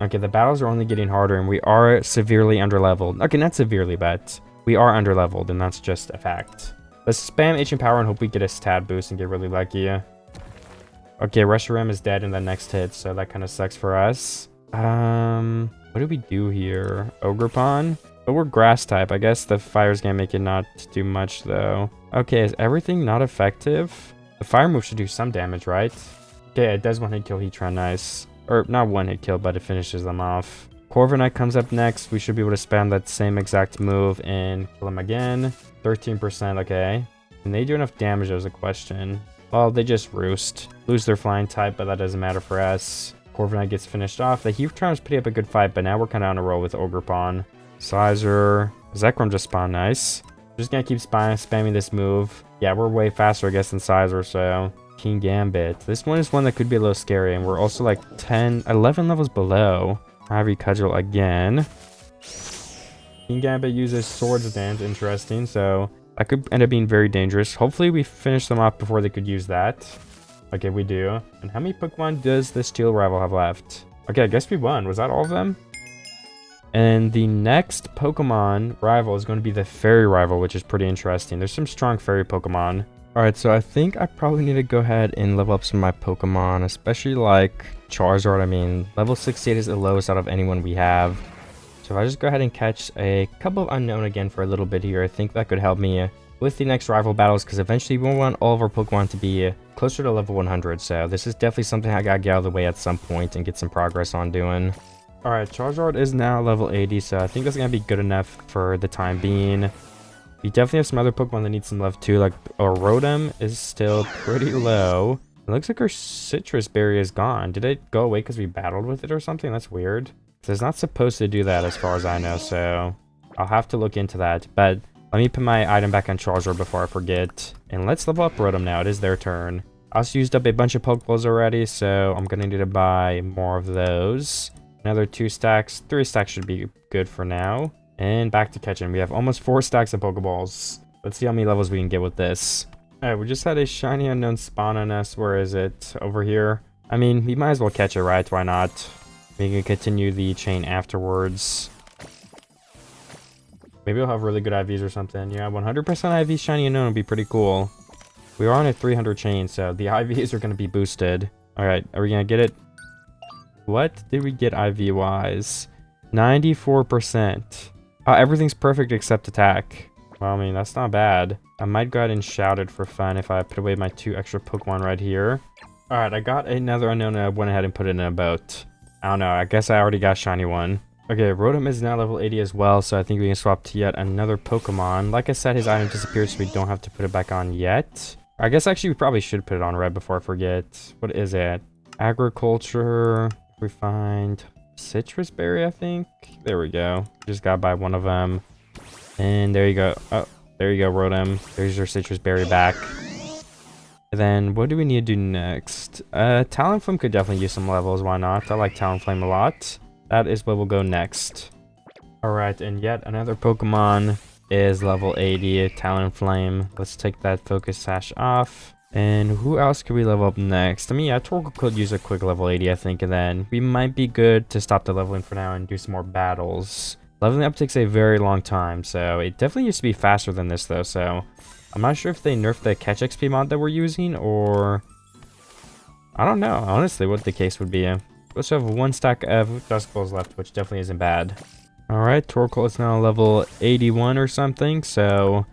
Okay, the battles are only getting harder, and we are severely underleveled. Okay, not severely, but we are underleveled, and that's just a fact. Let's spam Ancient Power and hope we get a stat boost and get really lucky. Okay, Reshiram is dead in the next hit, so that kind of sucks for us. What do we do here? Ogerpon? But we're grass type. I guess the fire's gonna make it not do much, though. Okay, is everything not effective? The fire move should do some damage, right? Okay, it does one-hit kill Heatran, nice. Or, not one-hit kill, but it finishes them off. Corviknight comes up next. We should be able to spam that same exact move and kill him again. 13%, okay. Can they do enough damage, is a question. Well, they just roost. Lose their flying type, but that doesn't matter for us. Corviknight gets finished off. The Heatran was pretty up a good fight, but now we're kind of on a roll with Ogerpon. Sizer. Zekrom just spawned, nice. Just gonna keep spamming this move. Yeah, we're way faster, I guess, than Sizer, so... King Gambit. This one is one that could be a little scary, and we're also like 11 levels below. Ivy Cudgel again. King Gambit uses Swords Dance, interesting, so that could end up being very dangerous. Hopefully we finish them off before they could use that. Okay, we do. And how many Pokemon does the Steel Rival have left? Okay, I guess we won. Was that all of them? And the next Pokemon rival is going to be the Fairy Rival, which is pretty interesting. There's some strong Fairy Pokemon. Alright, so I think I probably need to go ahead and level up some of my Pokemon, especially like Charizard. I mean, level 68 is the lowest out of anyone we have. So if I just go ahead and catch a couple of Unknown again for a little bit here, I think that could help me with the next rival battles, because eventually we want all of our Pokemon to be closer to level 100. So this is definitely something I gotta get out of the way at some point and get some progress on doing. Alright, Charizard is now level 80, so I think that's gonna be good enough for the time being. We definitely have some other Pokemon that need some love too, like our Rotom is still pretty low. It looks like our Citrus Berry is gone. Did it go away because we battled with it or something? That's weird. It's not supposed to do that as far as I know, so I'll have to look into that. But let me put my item back on Charizard before I forget. And let's level up Rotom now. It is their turn. I also used up a bunch of Pokeballs already, so I'm going to need to buy more of those. Another 2 stacks. 3 stacks should be good for now. And back to catching. We have almost 4 stacks of Pokeballs. Let's see how many levels we can get with this. Alright, we just had a shiny unknown spawn on us. Where is it? Over here. I mean, we might as well catch it, right? Why not? We can continue the chain afterwards. Maybe we'll have really good IVs or something. Yeah, 100% IV shiny unknown would be pretty cool. We are on a 300 chain, so the IVs are going to be boosted. Alright, are we going to get it? What did we get IV-wise? 94%. Everything's perfect except attack. Well, I mean, that's not bad. I might go ahead and shout it for fun if I put away my 2 extra Pokemon right here. Alright, I got another unknown and I went ahead and put it in a boat. I don't know, I guess I already got shiny one. Okay, Rotom is now level 80 as well, so I think we can swap to yet another Pokemon. Like I said, his item disappeared, so we don't have to put it back on yet. I guess actually we probably should put it on right before I forget. What is it? Agriculture, refined... Citrus Berry, I think. There we go. Just got by one of them. And there you go. Oh, there you go, Rotom. There's your Citrus Berry back. And then what do we need to do next? Talonflame could definitely use some levels. Why not? I like Talonflame a lot. That is what will go next. Alright, and yet another Pokemon is level 80, Talonflame. Let's take that Focus Sash off. And who else could we level up next? I mean, yeah, Torkoal could use a quick level 80, I think, and then we might be good to stop the leveling for now and do some more battles. Leveling up takes a very long time, so it definitely used to be faster than this, though, so I'm not sure if they nerfed the catch XP mod that we're using, or... I don't know, honestly, what the case would be. We also have one stack of Dusk Balls left, which definitely isn't bad. Alright, Torkoal is now level 81 or something, so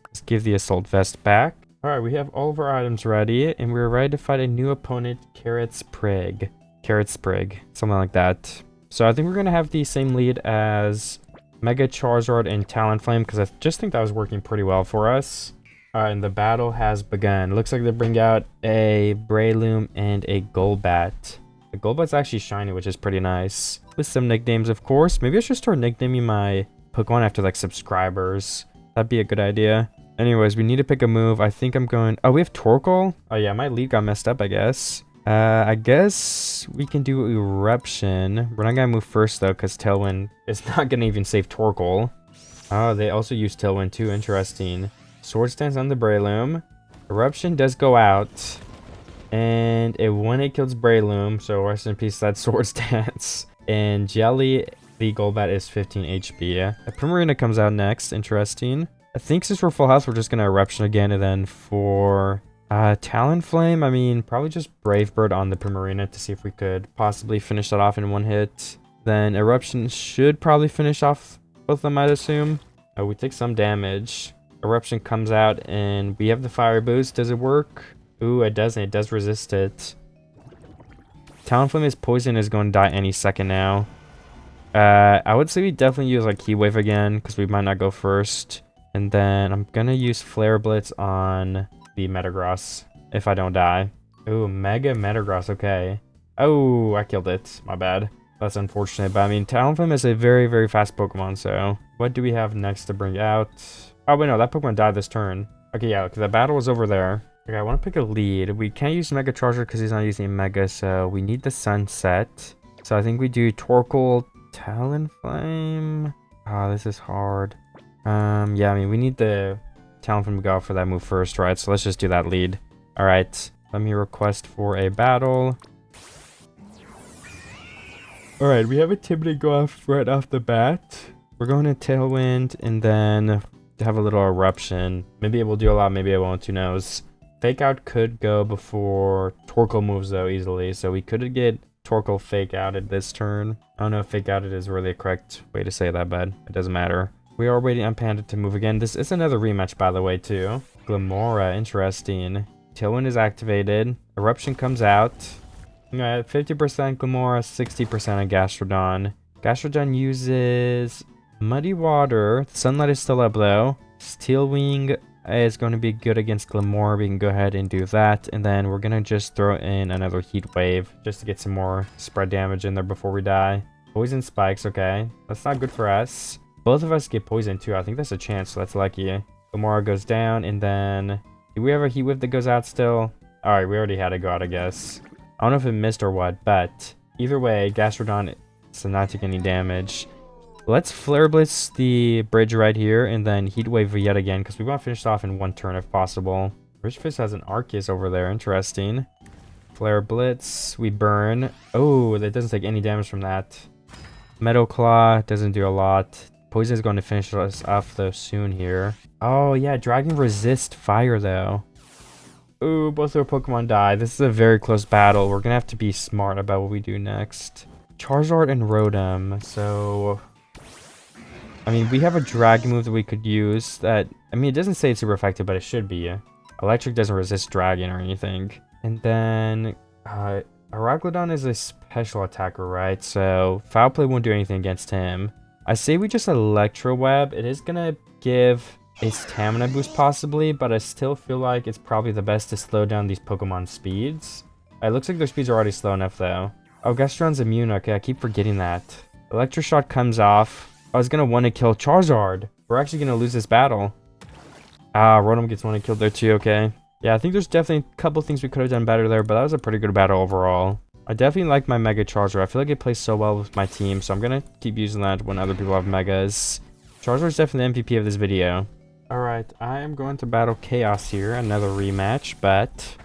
let's give the Assault Vest back. Alright, we have all of our items ready, and we're ready to fight a new opponent, Carrot Sprig, something like that. So I think we're going to have the same lead as Mega Charizard and Talonflame, because I just think that was working pretty well for us. Alright, and the battle has begun. Looks like they bring out a Breloom and a Golbat. The Golbat's actually shiny, which is pretty nice. With some nicknames, of course. Maybe I should start nicknaming my Pokemon after, like, subscribers. That'd be a good idea. Anyways, we need to pick a move. I think I'm going... Oh, we have Torkoal? Oh, yeah, my lead got messed up, I guess. I guess we can do Eruption. We're not gonna move first, though, because Tailwind is not gonna even save Torkoal. Oh, they also use Tailwind, too. Interesting. Swords Dance on the Breloom. Eruption does go out. And it 1-hit kills Breloom, so rest in peace, that Swords Dance. And Jelly, the Golbat, is 15 HP. A Primarina comes out next. Interesting. I think since we're full health, we're just gonna Eruption again, and then for Talonflame, I mean, probably just Brave Bird on the Primarina to see if we could possibly finish that off in one hit. Then Eruption should probably finish off both of them, I'd assume. Oh, we take some damage. Eruption comes out, and we have the Fire Boost. Does it work? Ooh, it doesn't. It does resist it. Talonflame is poison, is going to die any second now. I would say we definitely use like Heat Wave again, because we might not go first. And then I'm going to use Flare Blitz on the Metagross if I don't die. Ooh, Mega Metagross, okay. Oh, I killed it. My bad. That's unfortunate, but I mean, Talonflame is a very, very fast Pokemon, so... What do we have next to bring out? Oh, wait, no, that Pokemon died this turn. Okay, yeah, okay, the battle was over there. Okay, I want to pick a lead. We can't use Mega Charizard because he's not using Mega, so we need the Sunset. So I think we do Torkoal, Talonflame. Oh, this is hard. Yeah, I mean, we need the Talonflame to go out for that move first, right? So let's just do that lead. All right, let me request for a battle. All right, we have a Timidate go off right off the bat. We're going to Tailwind and then have a little Eruption. Maybe it will do a lot, maybe it won't, who knows. Fake Out could go before Torkoal moves, though, easily. So we could get Torkoal Fake Outed this turn. I don't know if Fake Outed is really a correct way to say that, but it doesn't matter. We are waiting on Panda to move again. This is another rematch, by the way, too. Glamora, interesting. Tailwind is activated. Eruption comes out. 50% Glamora, 60% on Gastrodon. Gastrodon uses Muddy Water. Sunlight is still up, though. Steel Wing is going to be good against Glamora. We can go ahead and do that. And then we're going to just throw in another Heat Wave just to get some more spread damage in there before we die. Poison Spikes, okay. That's not good for us. Both of us get poisoned too. I think that's a chance, so that's lucky. Glamora goes down, and then... Do we have a Heat Wave that goes out still? Alright, we already had it go out, I guess. I don't know if it missed or what, but... Either way, Gastrodon is not taking any damage. Let's Flare Blitz the bridge right here, and then Heat Wave yet again, because we want to finish it off in one turn if possible. Richfist has an Arceus over there. Interesting. Flare Blitz. We burn. Oh, that doesn't take any damage from that. Metal Claw doesn't do a lot. Poison is going to finish us off, though, soon here. Oh, yeah. Dragon resist fire, though. Ooh, both of our Pokemon die. This is a very close battle. We're going to have to be smart about what we do next. Charizard and Rotom. So... I mean, we have a Dragon move that we could use that... I mean, it doesn't say it's super effective, but it should be. Electric doesn't resist Dragon or anything. And then... Araglodon is a special attacker, right? So, Foul Play won't do anything against him. I say we just Electro Web. It is gonna give a stamina boost possibly, but I still feel like it's probably the best to slow down these Pokemon speeds. It looks like their speeds are already slow enough, though. Oh, Gastron's immune. Okay, I keep forgetting that. Electroshock comes off. I was gonna want to kill Charizard. We're actually gonna lose this battle. Ah, Rotom gets one to kill there too, okay. Yeah, I think there's definitely a couple things we could have done better there, but that was a pretty good battle overall. I definitely like my Mega Charizard. I feel like it plays so well with my team, so I'm gonna keep using that when other people have Megas. Charizard's definitely the MVP of this video. Alright, I am going to battle Chaos here, another rematch, but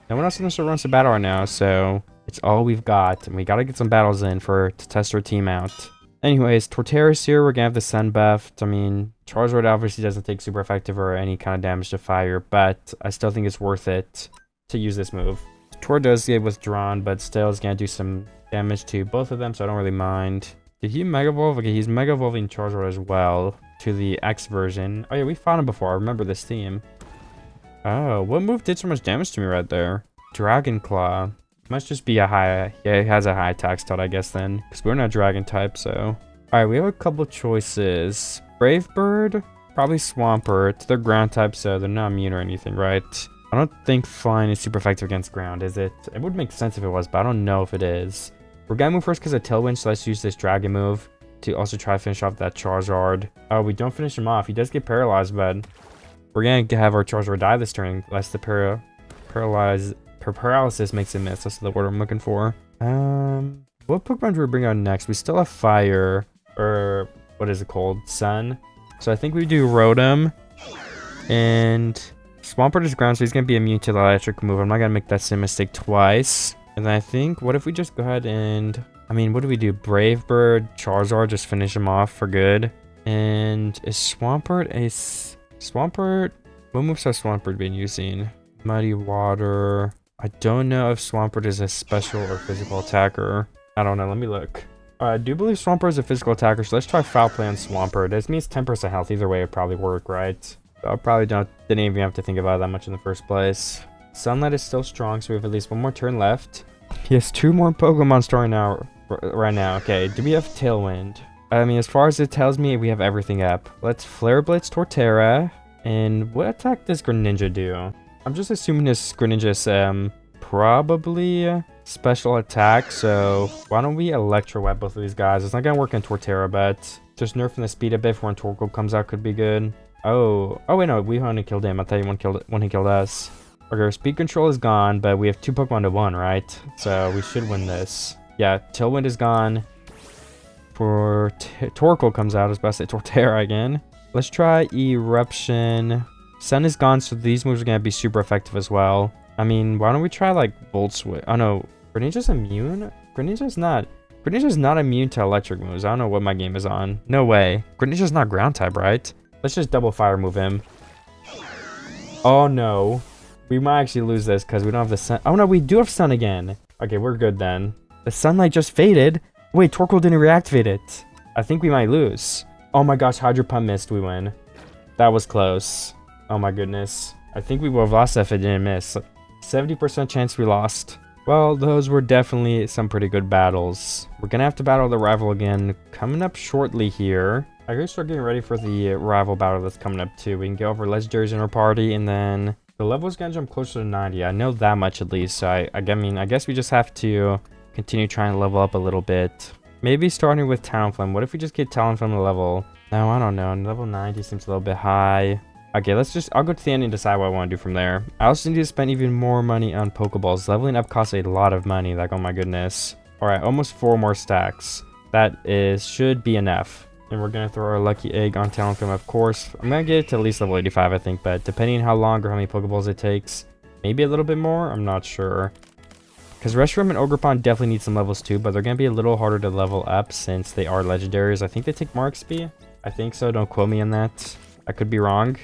no one else wants to battle right now, so it's all we've got, and we gotta get some battles in to test our team out. Anyways, Torterra's here. We're gonna have the Sun buffed. I mean, Charizard obviously doesn't take super effective or any kind of damage to fire, but I still think it's worth it to use this move. Tor does get withdrawn, but still is going to do some damage to both of them, so I don't really mind. Did he Mega Evolve? Okay, he's Mega Evolving Charizard as well to the X version. Oh yeah, we fought him before. I remember this theme. Oh, what move did so much damage to me right there? Dragon Claw. Must just be a high... Yeah, it has a high attack stat, I guess, then. Because we're not Dragon type, so... Alright, we have a couple choices. Brave Bird? Probably Swampert. They're ground type, so they're not immune or anything, right? I don't think Flying is super effective against ground, is it? It would make sense if it was, but I don't know if it is. We're gonna move first because of Tailwind, so let's use this Dragon move to also try to finish off that Charizard. Oh, we don't finish him off. He does get paralyzed, but we're gonna have our Charizard die this turn, unless the paralysis makes him miss. That's the word I'm looking for. What Pokemon do we bring out next? We still have Fire, or what is it called? Sun. So I think we do Rotom, and Swampert is ground, so he's gonna be immune to the electric move. I'm not gonna make that same mistake twice. And then I think, what if we just go ahead and, I mean, what do we do? Brave Bird, Charizard, just finish him off for good. And is Swampert a... Swampert? What moves has Swampert been using? Muddy Water. I don't know if Swampert is a special or physical attacker. I don't know. Let me look. I do believe Swampert is a physical attacker, so let's try Foul Play on Swampert. This means 10% health. Either way, it probably work, right? So I probably didn't even have to think about that much in the first place. Sunlight is still strong, so we have at least one more turn left. He has 2 more Pokemon starting out right now. Okay, do we have Tailwind? I mean, as far as it tells me, we have everything up. Let's Flare Blitz Torterra. And what attack does Greninja do? I'm just assuming this Greninja is probably special attack. So why don't we Electro Web both of these guys? It's not gonna work on Torterra, but just nerfing the speed a bit for when Torkoal comes out could be good. Oh wait, no, we only killed him. I thought when he killed us. Okay, our speed control is gone, but we have 2 Pokemon to 1, right? So we should win this. Yeah, Tailwind is gone. For Torkoal comes out, I was about to say Torterra again. Let's try Eruption. Sun is gone, so these moves are going to be super effective as well. I mean, why don't we try like Volt Switch? Oh no, Greninja's immune? Greninja's not immune to electric moves. I don't know what my game is on. No way. Greninja's not ground type, right? Let's just double fire move him. Oh no. We might actually lose this because we don't have the sun. Oh no, we do have sun again. Okay, we're good then. The sunlight just faded. Wait, Torkoal didn't reactivate it. I think we might lose. Oh my gosh, Hydro Pump missed. We win. That was close. Oh my goodness. I think we would have lost if it didn't miss. 70% chance we lost. Well, those were definitely some pretty good battles. We're gonna have to battle the rival again coming up shortly here. I gotta start getting ready for the rival battle that's coming up too. We can get over legendaries in our party, and then the level's gonna jump closer to 90. I know that much at least. So I mean, I guess we just have to continue trying to level up a little bit. Maybe starting with Talonflame. What if we just get Talonflame to level? No, I don't know. Level 90 seems a little bit high. Okay, I'll go to the end and decide what I want to do from there. I also need to spend even more money on Pokeballs. Leveling up costs a lot of money. Like, oh my goodness. All right, almost 4 more stacks. That should be enough. And we're going to throw our lucky egg on Talonflame, of course. I'm going to get it to at least level 85, I think. But depending on how long or how many Pokeballs it takes, maybe a little bit more. I'm not sure. Because Reshiram and Ogerpon definitely need some levels too. But they're going to be a little harder to level up since they are legendaries. I think they take more XP. I think so. Don't quote me on that. I could be wrong.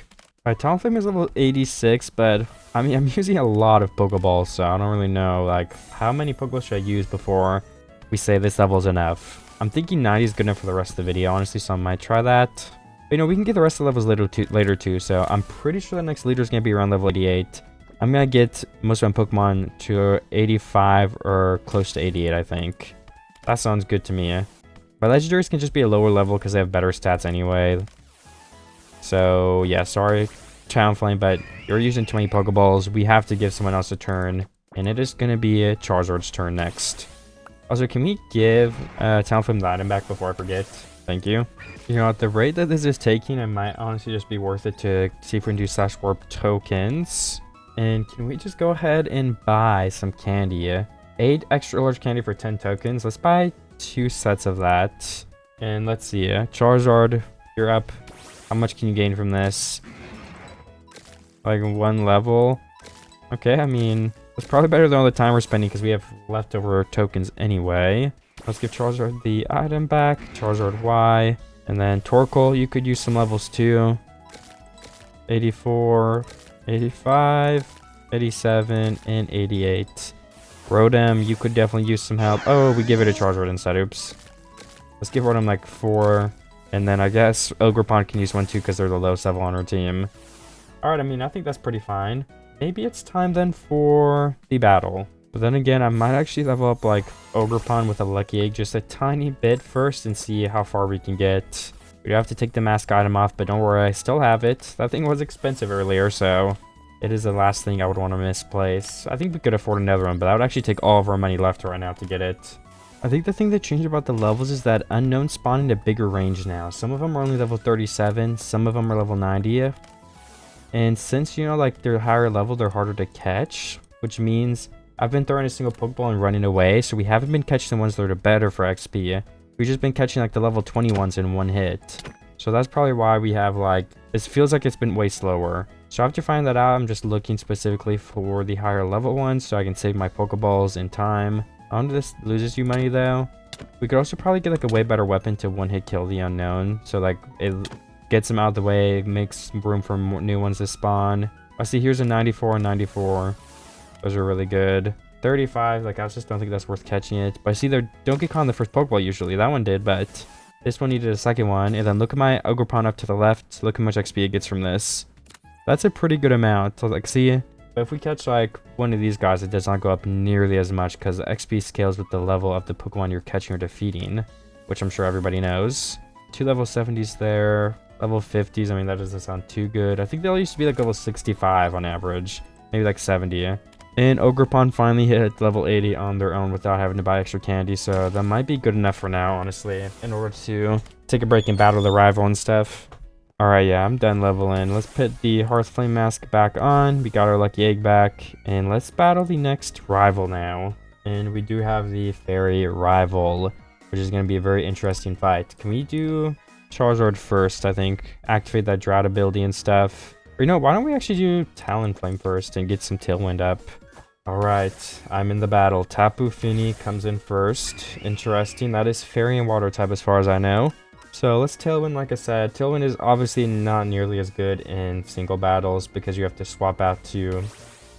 Alright, Talonflame is level 86. But I mean, I'm using a lot of Pokeballs. So I don't really know like how many Pokeballs should I use before we say this level is enough. I'm thinking 90 is good enough for the rest of the video, honestly, so I might try that. But, you know, we can get the rest of the levels later too, so I'm pretty sure the next leader is going to be around level 88. I'm going to get most of my Pokemon to 85 or close to 88, I think. That sounds good to me. My legendaries can just be a lower level because they have better stats anyway. So, yeah, sorry, Talonflame, but you're using too many Pokeballs. We have to give someone else a turn, and it is going to be Charizard's turn next. Also, can we give Talonflame the item back before I forget? Thank you. You know, at the rate that this is taking, it might honestly just be worth it to see if we can do /warp tokens. And can we just go ahead and buy some candy? 8 extra large candy for 10 tokens. Let's buy 2 sets of that. And let's see. Charizard, you're up. How much can you gain from this? Like 1 level. Okay, I mean, it's probably better than all the time we're spending because we have leftover tokens anyway. Let's give Charizard the item back. Charizard Y. And then Torkoal, you could use some levels too. 84, 85, 87, and 88. Rotom, you could definitely use some help. Oh, we give it a Charizard instead. Oops. Let's give Rotom like 4. And then I guess Ogerpon can use 1 too because they're the lowest level on our team. Alright, I mean, I think that's pretty fine. Maybe it's time then for the battle. But then again, I might actually level up like Ogerpon with a Lucky Egg just a tiny bit first and see how far we can get. We do have to take the mask item off, but don't worry, I still have it. That thing was expensive earlier, so it is the last thing I would want to misplace. I think we could afford another one, but that would actually take all of our money left right now to get it. I think the thing that changed about the levels is that unknowns spawn in a bigger range now. Some of them are only level 37, some of them are level 90. And since, you know, like they're higher level, they're harder to catch, which means I've been throwing a single Pokeball and running away, so we haven't been catching the ones that are better for XP. We've just been catching like the level 20 ones in one hit. So that's probably why we have like, it feels like it's been way slower. So after finding that out, I'm just looking specifically for the higher level ones so I can save my Pokeballs in time. I wonder if this loses you money though. We could also probably get like a way better weapon to one-hit kill the unknown. So like it gets them out of the way, makes room for more new ones to spawn. I see here's a 94 and 94. Those are really good. 35, like I just don't think that's worth catching it. But I see there don't get caught on the first Pokeball usually. That one did, but this one needed a second one. And then look at my Ogerpon up to the left. Look how much XP it gets from this. That's a pretty good amount. So like see, but if we catch like one of these guys, it does not go up nearly as much because the XP scales with the level of the Pokemon you're catching or defeating, which I'm sure everybody knows. 2 level 70s there, level 50s. I mean, that doesn't sound too good. I think they all used to be like level 65 on average, maybe like 70. And Ogerpon finally hit level 80 on their own without having to buy extra candy, so that might be good enough for now, honestly, in order to take a break and battle the rival and stuff. Alright, yeah, I'm done leveling. Let's put the Hearthflame mask back on. We got our Lucky Egg back, and let's battle the next rival now. And we do have the Fairy rival, which is going to be a very interesting fight. Can we do Charizard first, I think? Activate that Drought ability and stuff. Or, you know, why don't we actually do Talonflame first and get some Tailwind up? Alright, I'm in the battle. Tapu Fini comes in first. Interesting. That is Fairy and Water type as far as I know. So let's Tailwind, like I said. Tailwind is obviously not nearly as good in single battles because you have to swap out to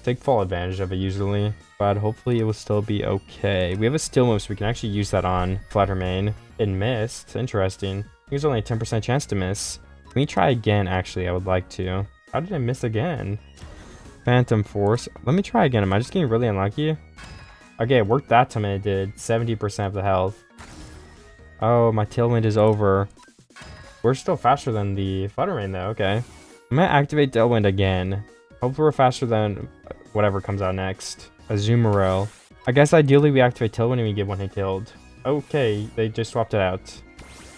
take full advantage of it usually. But hopefully it will still be okay. We have a Steel move, so we can actually use that on Fluttermane. It missed. Interesting. There's only a 10% chance to miss. Can we try again, actually? I would like to. How did I miss again? Phantom Force. Let me try again. Am I just getting really unlucky? Okay, it worked that time and it did. 70% of the health. Oh, my Tailwind is over. We're still faster than the Fluttermane though. Okay. I'm gonna activate Tailwind again. Hopefully we're faster than whatever comes out next. Azumarill. I guess ideally we activate Tailwind and we get one hit killed. Okay, they just swapped it out.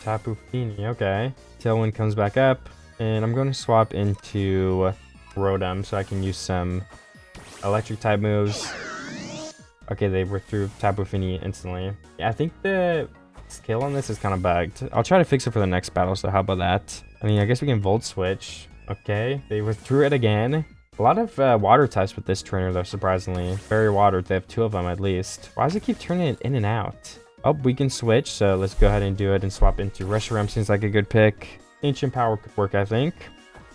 Tapu Fini. Okay. Tailwind comes back up. And I'm going to swap into Rotom so I can use some electric type moves. Okay, they were through Tapu Fini instantly. Yeah, I think the skill on this is kind of bugged. I'll try to fix it for the next battle, so how about that? I mean, I guess we can Volt Switch. Okay, they withdrew it again. A lot of water types with this trainer, though, surprisingly. Fairy Water, they have 2 of them at least. Why does it keep turning it in and out? Oh, we can switch, so let's go ahead and do it and swap into Reshiram. Seems like a good pick. Ancient Power could work, I think.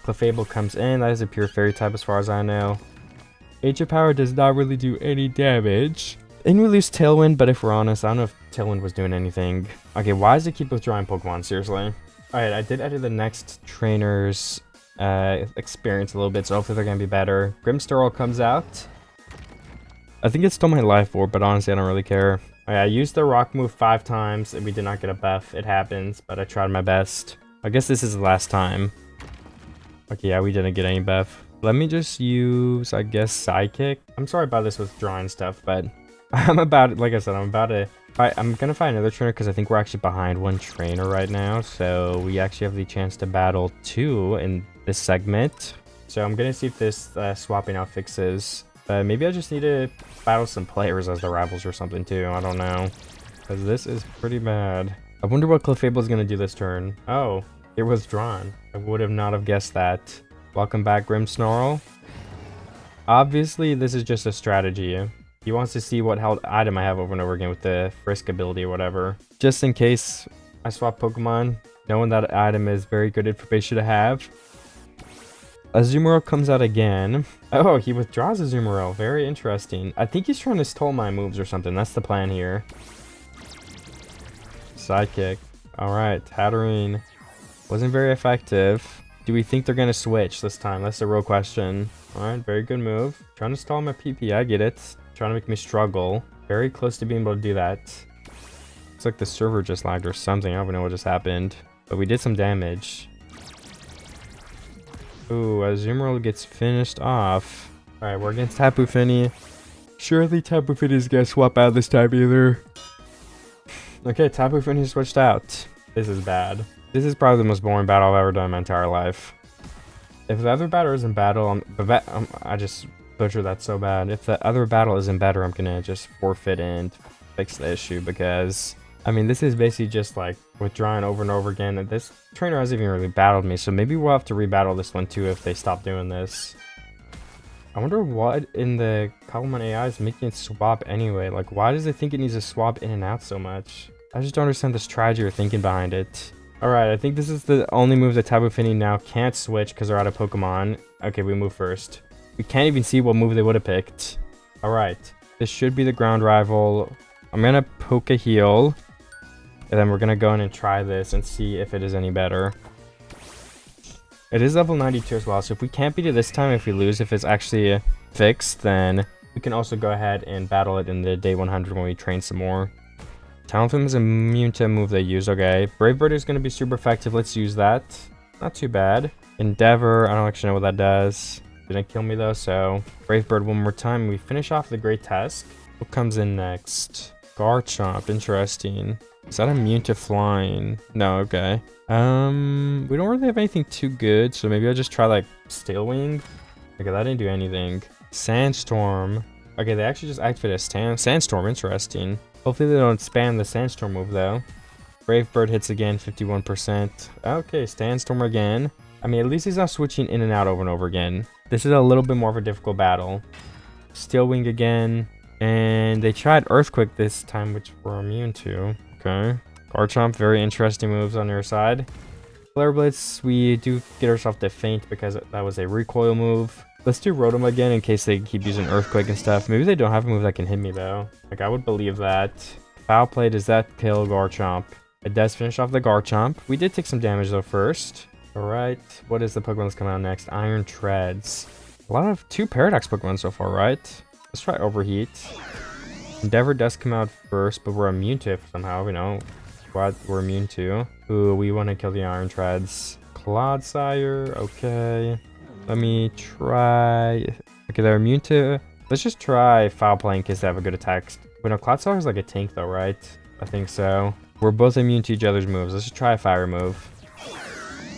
Clefable comes in. That is a pure Fairy type as far as I know. Ancient Power does not really do any damage. And we lose Tailwind, but if we're honest, I don't know if Tailwind was doing anything. Okay, why does it keep withdrawing Pokemon? Seriously. Alright, I did edit the next trainer's experience a little bit, so hopefully they're going to be better. Grimmsnarl comes out. I think it stole my life orb, but honestly, I don't really care. Alright, I used the rock move 5 times, and we did not get a buff. It happens, but I tried my best. I guess this is the last time. Okay, yeah, we didn't get any buff. Let me just use, I guess, Psychic. I'm sorry about this withdrawing stuff, but I'm about it. Like I said, I'm gonna find another trainer because I think we're actually behind 1 trainer right now. So we actually have the chance to battle 2 in this segment. So I'm gonna see if this swapping out fixes. Maybe I just need to battle some players as the rivals or something too. I don't know, because this is pretty bad. I wonder what Clefable is going to do this turn. Oh, it was drawn. I would have not have guessed that. Welcome back, Grimmsnarl. Obviously, this is just a strategy. He wants to see what health item I have over and over again with the Frisk ability or whatever. Just in case I swap Pokemon, knowing that item is very good information to have. Azumarill comes out again. Oh, he withdraws Azumarill. Very interesting. I think he's trying to stall my moves or something. That's the plan here. Sidekick. Alright, Tatooine. Wasn't very effective. Do we think they're going to switch this time? That's the real question. Alright, very good move. Trying to stall my PP, I get it. Trying to make me struggle. Very close to being able to do that. Looks like the server just lagged or something. I don't even know what just happened. But we did some damage. Ooh, Azumarill gets finished off. Alright, we're against Tapu Fini. Surely Tapu Fini's gonna swap out this time either. Okay, Tapu Fini switched out. This is bad. This is probably the most boring battle I've ever done in my entire life. If the other battle isn't battle, I just butchered that so bad. If the other battle isn't better, I'm gonna just forfeit and fix the issue because, I mean, this is basically just like withdrawing over and over again. And this trainer hasn't even really battled me, so maybe we'll have to rebattle this one too if they stop doing this. I wonder what in the Cobblemon AI is making it swap anyway. Like, why does it think it needs to swap in and out so much? I just don't understand the strategy or thinking behind it. Alright, I think this is the only move that Tapu Fini now can't switch because they're out of Pokemon. Okay, we move first. We can't even see what move they would have picked. Alright, this should be the ground rival. I'm gonna poke a heal. And then we're gonna go in and try this and see if it is any better. It is level 92 as well, so if we can't beat it this time, if we lose, if it's actually fixed, then we can also go ahead and battle it in the day 100 when we train some more. Talonflame is immune to a move they use. Okay, Brave Bird is going to be super effective. Let's use that. Not too bad. Endeavor, I don't actually know what that does. Didn't kill me though, so Brave Bird one more time. We finish off the Great Task. What comes in next? Garchomp, interesting. Is that immune to flying? No, okay. We don't really have anything too good, so maybe I'll just try like Steel Wing. Okay, that didn't do anything. Sandstorm. Okay, they actually just activated a Sandstorm, interesting. Hopefully they don't spam the Sandstorm move though. Brave Bird hits again, 51%. Okay, Sandstorm again. I mean, at least he's not switching in and out over and over again. This is a little bit more of a difficult battle. Steel Wing again. And they tried Earthquake this time, which we're immune to. Okay. Garchomp, very interesting moves on your side. Flare Blitz, we do get ourselves to faint because that was a recoil move. Let's do Rotom again in case they keep using Earthquake and stuff. Maybe they don't have a move that can hit me though. Like, I would believe that. Foul Play, does that kill Garchomp? It does finish off the Garchomp. We did take some damage though first. Alright, what is the Pokemon that's coming out next? Iron Treads. A lot of 2 Paradox Pokemon so far, right? Let's try Overheat. Endeavor does come out first, but we're immune to it somehow, you know. What we're immune to. Ooh, we want to kill the Iron Treads. Clodsire, okay. Let me try. Okay, they're immune to. Let's just try Foul Play in case they have a good attack. Wait, no, Clodsire is like a tank though, right? I think so. We're both immune to each other's moves. Let's just try a fire move.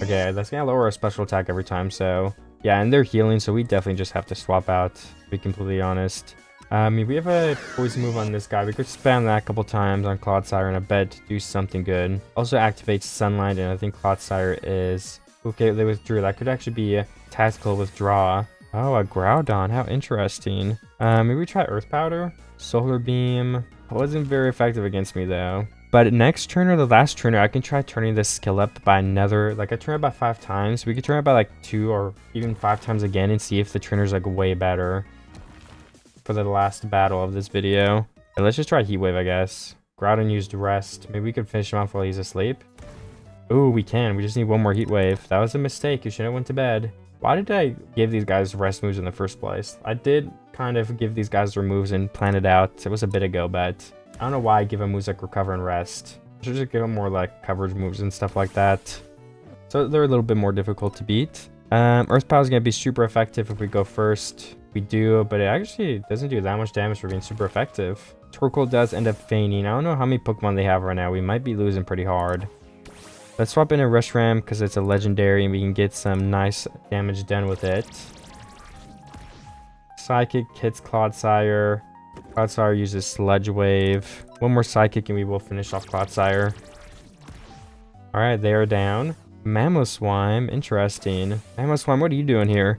Okay, that's gonna lower our special attack every time, so. Yeah, and they're healing, so we definitely just have to swap out, to be completely honest. I mean, we have a poison move on this guy. We could spam that a couple times on Clodsire and I bet to do something good. Also activates Sunlight, and I think Clodsire is... Okay, they withdrew. That could actually be a tactical withdraw. Oh, a Groudon. How interesting. Maybe we try Earth Powder? Solar Beam. Wasn't very effective against me, though. But next turn or the last turner, I can try turning this skill up by another... Like, I turn it by 5 times. We could turn it by, like, 2 or even 5 times again and see if the trainer's, like, way better. For the last battle of this video. And let's just try Heat Wave, I guess. Groudon used Rest. Maybe we could finish him off while he's asleep. Ooh, we can. We just need one more Heat Wave. That was a mistake. You should have went to bed. Why did I give these guys rest moves in the first place? I did kind of give these guys their moves and plan it out. It was a bit ago, but I don't know why I give them moves like Recover and Rest. I should just give them more like coverage moves and stuff like that. So they're a little bit more difficult to beat. Earth Power is going to be super effective if we go first. We do, but it actually doesn't do that much damage for being super effective. Torkoal does end up fainting. I don't know how many Pokemon they have right now. We might be losing pretty hard. Let's swap in a Reshiram because it's a legendary and we can get some nice damage done with it. Psychic hits Clodsire. Clodsire uses Sludge Wave. One more Psychic and we will finish off Clodsire. Alright, they are down. Mamoswine, interesting. Mamoswine, what are you doing here?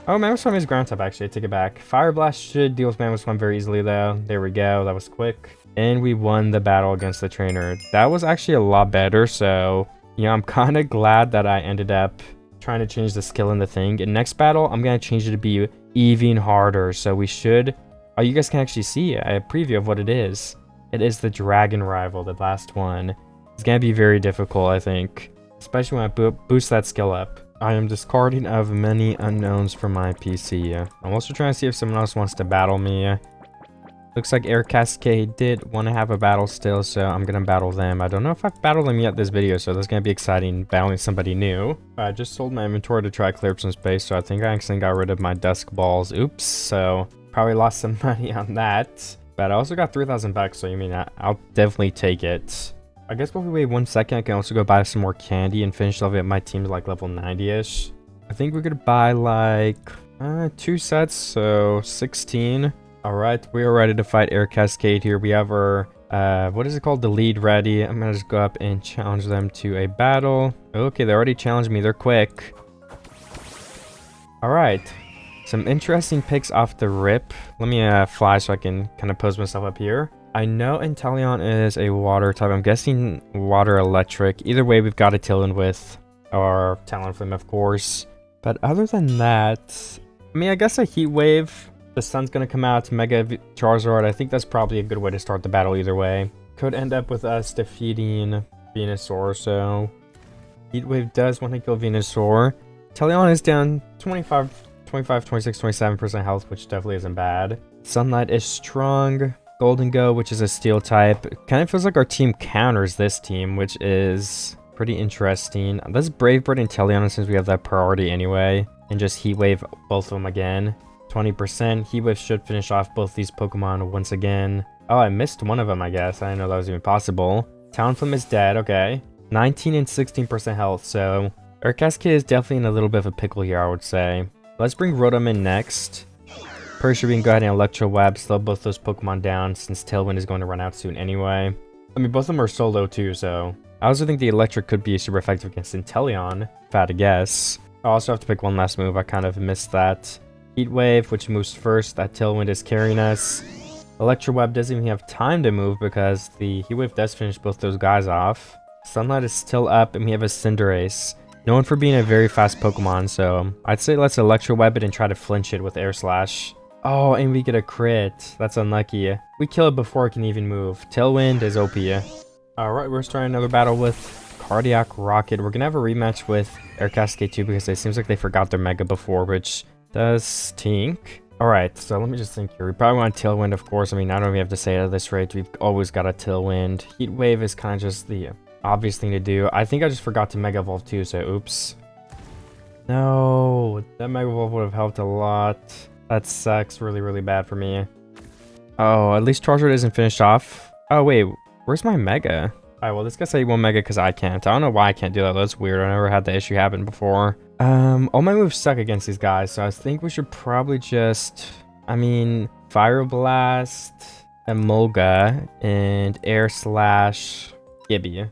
Oh, Mamoswine is ground type, actually. I take it back. Fire Blast should deal with Mamoswine very easily, though. There we go. That was quick. And we won the battle against the trainer. That was actually a lot better, so... Yeah, I'm kind of glad that I ended up trying to change the skill in the thing. In next battle, I'm going to change it to be even harder. So we should... Oh, you guys can actually see a preview of what it is. It is the Dragon Rival, the last one. It's going to be very difficult, I think. Especially when I boost that skill up. I am discarding of many unknowns from my PC. I'm also trying to see if someone else wants to battle me. Looks like Air Cascade did want to have a battle still, so I'm going to battle them. I don't know if I've battled them yet this video, so that's going to be exciting, battling somebody new. I just sold my inventory to try to clear up some space, so I think I actually got rid of my dusk balls. Oops, so probably lost some money on that. But I also got 3,000 back, so you mean I'll definitely take it. I guess while we wait 1 second, I can also go buy some more candy and finish leveling my team to like level 90-ish. I think we're going to buy like 2 sets, so 16. Alright, we are ready to fight Air Cascade here. We have our, what is it called? The lead ready. I'm going to just go up and challenge them to a battle. Okay, they already challenged me. They're quick. Alright, some interesting picks off the rip. Let me fly so I can kind of pose myself up here. I know Inteleon is a water type. I'm guessing water electric. Either way, we've got a Tailwind with our Talonflame, of course. But other than that, I mean, I guess a Heat Wave. The sun's going to come out to Mega Charizard. I think that's probably a good way to start the battle either way. Could end up with us defeating Venusaur, so Heat Wave does want to kill Venusaur. Inteleon is down 25, 26, 27% health, which definitely isn't bad. Sunlight is strong. Golden Go, which is a steel type. Kind of feels like our team counters this team, which is pretty interesting. Let's Brave Bird and Inteleon since we have that priority anyway. And just Heat Wave both of them again. 20%. Heat Wave should finish off both these Pokemon once again. Oh, I missed one of them, I guess. I didn't know that was even possible. Talonflame is dead. Okay. 19 and 16% health. So Air Cascade is definitely in a little bit of a pickle here, I would say. Let's bring Rotom in next. Pretty sure we can go ahead and Electro Web, slow both those Pokemon down since Tailwind is going to run out soon anyway. I mean, both of them are solo too, so I also think the Electric could be super effective against Inteleon, if I had to guess. I also have to pick one last move. I kind of missed that. Heat Wave, which moves first. That Tailwind is carrying us. Electro Web doesn't even have time to move because the Heat Wave does finish both those guys off. Sunlight is still up, and we have a Cinderace. Known for being a very fast Pokemon, so I'd say let's Electro Web it and try to flinch it with Air Slash. Oh, and we get a crit. That's unlucky. We kill it before it can even move. Tailwind is OP. Alright, we're starting another battle with Cardiac Rocket. We're going to have a rematch with Air Cascade 2 because it seems like they forgot their Mega before, which does stink. Alright, so let me just think here. We probably want Tailwind, of course. I mean, I don't even have to say it at this rate. We've always got a Tailwind. Heat Wave is kind of just the obvious thing to do. I think I just forgot to Mega Evolve too, so oops. No, that Mega Evolve would have helped a lot. That sucks really, really bad for me. Oh, at least Charizard isn't finished off. Oh, wait. Where's my Mega? Alright, well, this guy said he won't Mega because I can't. I don't know why I can't do that. That's weird. I never had that issue happen before. All my moves suck against these guys, so I think we should probably just... I mean, Fire Blast, Emolga, and Air Slash Gibby.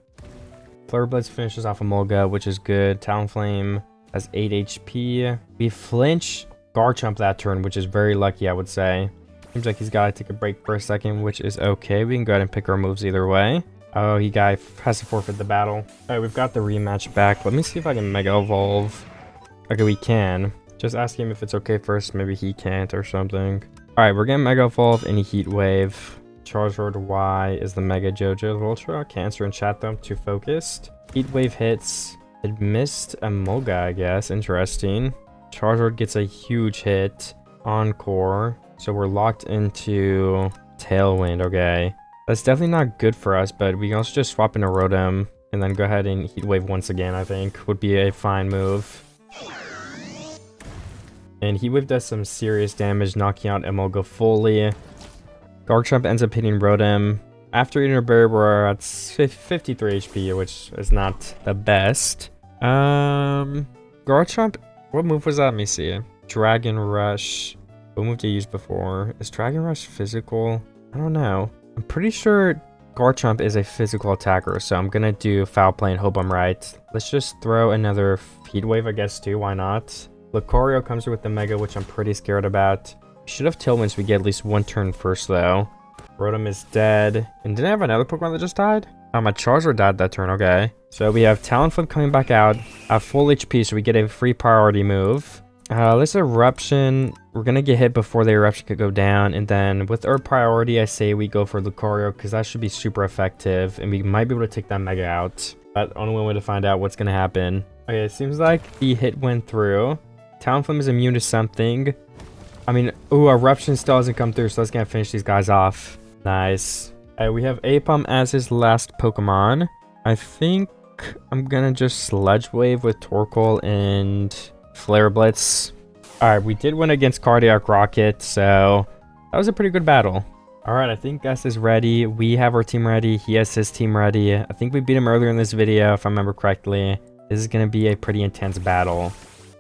Flare Blitz finishes off Emolga, which is good. Talonflame has 8 HP. We flinch Garchomp that turn, which is very lucky, I would say. Seems like he's got to take a break for a second, which is okay. We can go ahead and pick our moves either way. Oh, he has to forfeit the battle. Alright, we've got the rematch back. Let me see if I can Mega Evolve. Okay, we can. Just ask him if it's okay first. Maybe he can't or something. Alright, we're gonna Mega Evolve any Heat Wave. Charizard Y is the Mega JoJo Ultra. Cancer and chat though, too focused. Heat Wave hits. It missed Emolga, I guess. Interesting. Charizard gets a huge hit. Encore. So we're locked into Tailwind, okay. That's definitely not good for us, but we can also just swap into Rotom and then go ahead and Heat Wave once again, I think, would be a fine move. And Heat Wave does some serious damage, knocking out Emolga fully. Garchomp ends up hitting Rotom. After eating a berry, we're at 53 HP, which is not the best. Garchomp, what move was that? Let me see. Dragon Rush. What move did I use before? Is Dragon Rush physical? I don't know. I'm pretty sure Garchomp is a physical attacker, so I'm gonna do Foul Play and hope I'm right. Let's just throw another Heat Wave, I guess, too. Why not? Lucario comes with the Mega, which I'm pretty scared about. We should have Tailwind so we get at least one turn first, though. Rotom is dead. And didn't I have another Pokemon that just died? My Charizard died that turn, okay. So we have Talonflame coming back out at full HP, so we get a free priority move. This Eruption, we're gonna get hit before the Eruption could go down, and then with our priority, I say we go for Lucario, because that should be super effective, and we might be able to take that Mega out. But only one way to find out what's gonna happen. Okay, it seems like the hit went through. Talonflame is immune to something. I mean, ooh, Eruption still hasn't come through, so that's gonna finish these guys off. Nice. We have Apom as his last Pokemon. I think I'm gonna just Sludge Wave with Torkoal and Flare Blitz. Alright, we did win against Cardiac Rocket, so that was a pretty good battle. Alright, I think Gus is ready. We have our team ready. He has his team ready. I think we beat him earlier in this video, if I remember correctly. This is gonna be a pretty intense battle.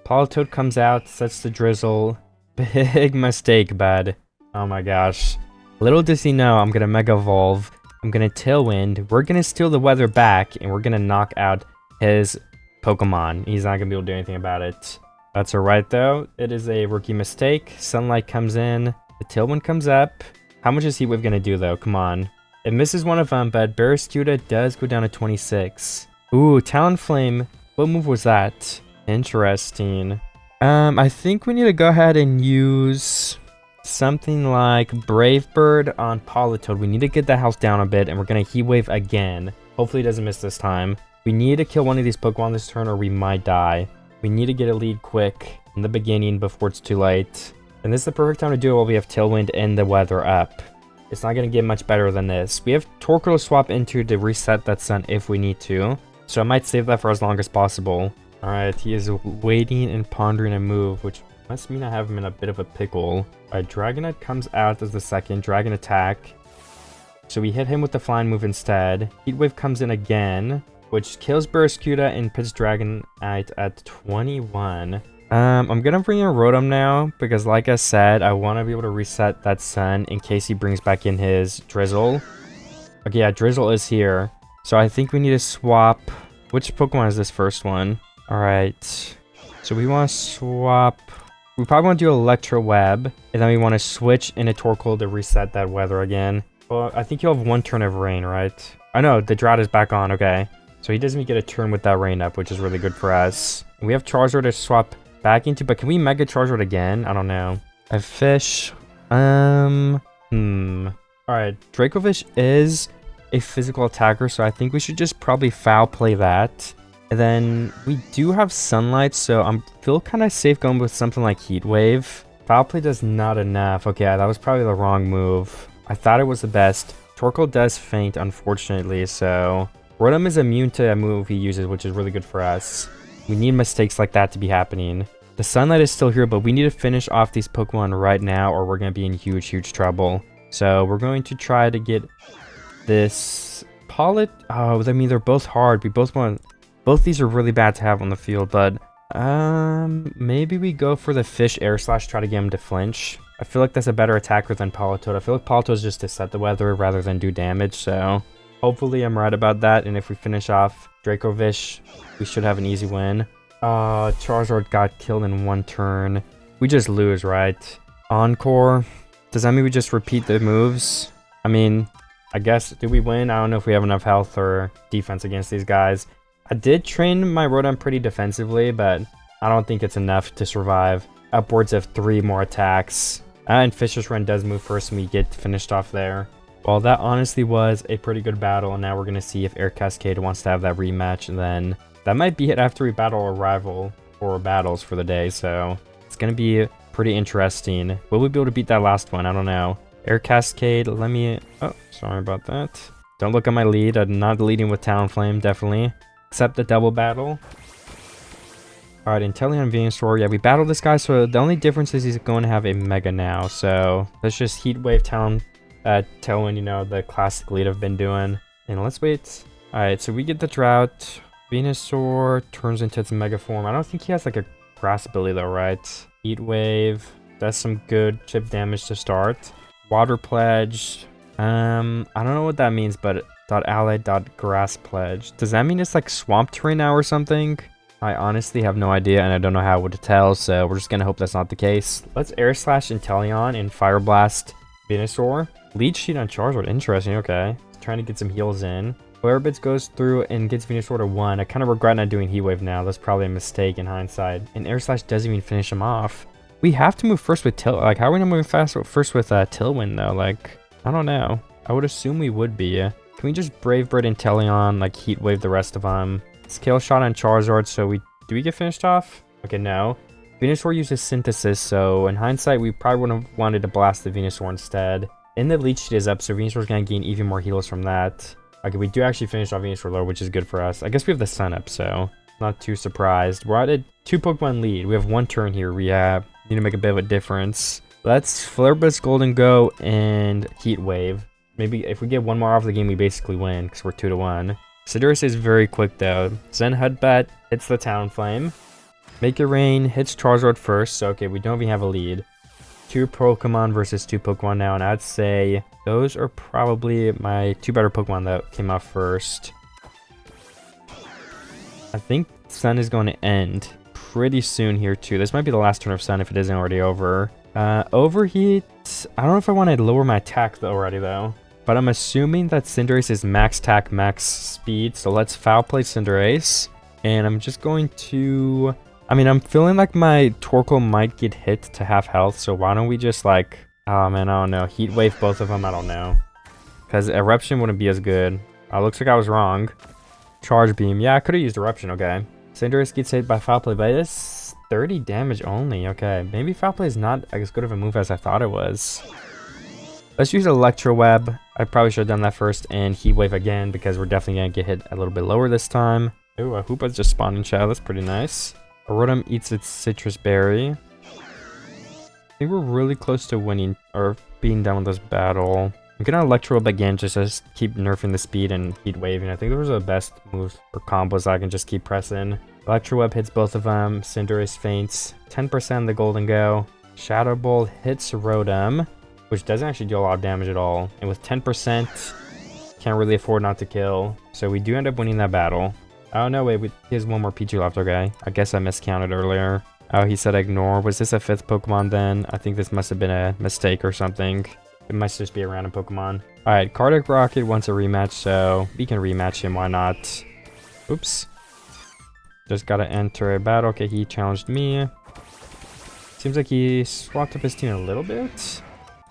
Politoed comes out, sets the Drizzle. Big mistake, bud. Oh my gosh. Little does he know, I'm gonna Mega Evolve. I'm gonna Tailwind. We're gonna steal the weather back, and we're gonna knock out his Pokemon. He's not gonna be able to do anything about it. That's alright though. It is a rookie mistake. Sunlight comes in. The Tailwind comes up. How much is Heat Wave gonna do though? Come on. It misses one of them, but Barraskewda does go down to 26. Ooh, Talonflame. What move was that? Interesting. I think we need to go ahead and use something like Brave Bird on Politoed. We need to get the health down a bit, and we're going to Heat Wave again. Hopefully it doesn't miss this time. We need to kill one of these Pokemon this turn, or we might die. We need to get a lead quick in the beginning before it's too late. And this is the perfect time to do it while we have Tailwind and the weather up. It's not going to get much better than this. We have Torkoal to swap into to reset that sun if we need to. So I might save that for as long as possible. Alright, he is waiting and pondering a move, which must mean I have him in a bit of a pickle. Alright, Dragonite comes out as the second. Dragon Attack. So we hit him with the flying move instead. Heat Wave comes in again, which kills Barraskewda and puts Dragonite at 21. I'm gonna bring in Rotom now, because like I said, I want to be able to reset that sun in case he brings back in his Drizzle. Okay, yeah, Drizzle is here. So I think we need to swap. Which Pokemon is this first one? Alright, so we want to swap. We probably want to do Electro Web, and then we want to switch into Torkoal to reset that weather again. Well, I think you'll have one turn of rain, right? I know, the drought is back on, okay. So he doesn't get a turn with that rain up, which is really good for us. And we have Charizard to swap back into, but can we Mega Charizard again? I don't know. A fish. Alright, Dracovish is a physical attacker, so I think we should just probably foul play that. And then we do have Sunlight, so I feel kind of safe going with something like Heat Wave. Foul play does not enough. Okay, that was probably the wrong move. I thought it was the best. Torkoal does faint, unfortunately, so Rotom is immune to a move he uses, which is really good for us. We need mistakes like that to be happening. The Sunlight is still here, but we need to finish off these Pokemon right now, or we're going to be in huge trouble. So we're going to try to get this Polit. Oh, I mean, they're both hard. We both want. Both these are really bad to have on the field, but maybe we go for the Fish Air Slash, try to get him to flinch. I feel like that's a better attacker than Politoed. I feel like Politoed is just to set the weather rather than do damage, so hopefully I'm right about that. And if we finish off Dracovish, we should have an easy win. Charizard got killed in one turn. We just lose, right? Encore. Does that mean we just repeat the moves? I mean, I guess, do we win? I don't know if we have enough health or defense against these guys. I did train my Rotom pretty defensively, but I don't think it's enough to survive. Upwards of 3 more attacks. And Fisher's Run does move first, and we get finished off there. Well, that honestly was a pretty good battle, and now we're going to see if Air Cascade wants to have that rematch, and then that might be it after we battle a rival for battles for the day, so it's going to be pretty interesting. Will we be able to beat that last one? I don't know. Air Cascade, let me... Oh, sorry about that. Don't look at my lead. I'm not leading with Talonflame, definitely. Except the double battle. Alright, Inteleon Venusaur. Yeah, we battled this guy, so the only difference is he's going to have a Mega now. So let's just Heat Wave Tailwind, you know, the classic lead I've been doing. And let's wait. Alright, so we get the Drought. Venusaur turns into its Mega form. I don't think he has like a Grass ability though, right? Heat Wave. That's some good chip damage to start. Water Pledge. I don't know what that means, but .ally.grass pledge. Does that mean it's like swamp terrain now or something? I honestly have no idea, and I don't know how to tell, so we're just gonna hope that's not the case. Let's Air Slash Inteleon and Fire Blast Venusaur. Lead Sheet on Charizard. Interesting, okay. Trying to get some heals in. Flare Blitz goes through and gets Venusaur to 1. I kind of regret not doing Heat Wave now. That's probably a mistake in hindsight. And Air Slash doesn't even finish him off. We have to move first with Till. Like, how are we not moving first with Tailwind, though? Like, I don't know. I would assume we would be. Can we just Brave Bird and Teleon, like, Heat Wave the rest of them? Scale Shot on Charizard, so do we get finished off? Okay, no. Venusaur uses Synthesis, so in hindsight, we probably would have wanted to blast the Venusaur instead. And the Leech Seed is up, so Venusaur's going to gain even more heals from that. Okay, we do actually finish off Venusaur low, which is good for us. I guess we have the Sun up, so not too surprised. We're at a 2 Pokemon lead. We have 1 turn here. We need to make a bit of a difference. Let's Flare Blitz, Golden Go, and Heat Wave. Maybe if we get 1 more off the game, we basically win because we're 2-1. Cinderace is very quick though. Zen Headbutt hits the Talonflame. Make It Rain hits Charizard first, so okay, we don't even have a lead. 2 Pokemon versus 2 Pokemon now, and I'd say those are probably my 2 better Pokemon that came out first. I think Sun is going to end pretty soon here too. This might be the last turn of Sun if it isn't already over. Overheat, I don't know if I want to lower my attack already though. But I'm assuming that Cinderace is max attack, max speed. So let's Foul Play Cinderace. And I'm just going to... I mean, I'm feeling like my Torkoal might get hit to half health. So why don't we just like... Oh man, I don't know. Heat Wave both of them, I don't know. Because Eruption wouldn't be as good. Looks like I was wrong. Charge Beam. Yeah, I could have used Eruption, okay. Cinderace gets hit by Foul Play, but it's 30 damage only. Okay, maybe Foul Play is not as good of a move as I thought it was. Let's use Electro Web. I probably should have done that first, and Heat Wave again because we're definitely going to get hit a little bit lower this time. Ooh, a Hoopa's just spawned in chat. That's pretty nice. A Rotom eats its Citrus Berry. I think we're really close to winning or being done with this battle. I'm going to Electro Web again just to keep nerfing the speed and Heat Waving. I think those are the best moves or combos I can just keep pressing. Electro Web hits both of them. Cinderace faints. 10% the Golden Go. Shadow Ball hits Rotom, which doesn't actually do a lot of damage at all. And with 10%, can't really afford not to kill. So we do end up winning that battle. Oh, no, wait, he has 1 more Pichu left, okay. I guess I miscounted earlier. Oh, he said ignore. Was this a 5th Pokemon then? I think this must have been a mistake or something. It must just be a random Pokemon. Alright, Cardiac Rocket wants a rematch, so we can rematch him, why not? Oops. Just gotta enter a battle. Okay, he challenged me. Seems like he swapped up his team a little bit.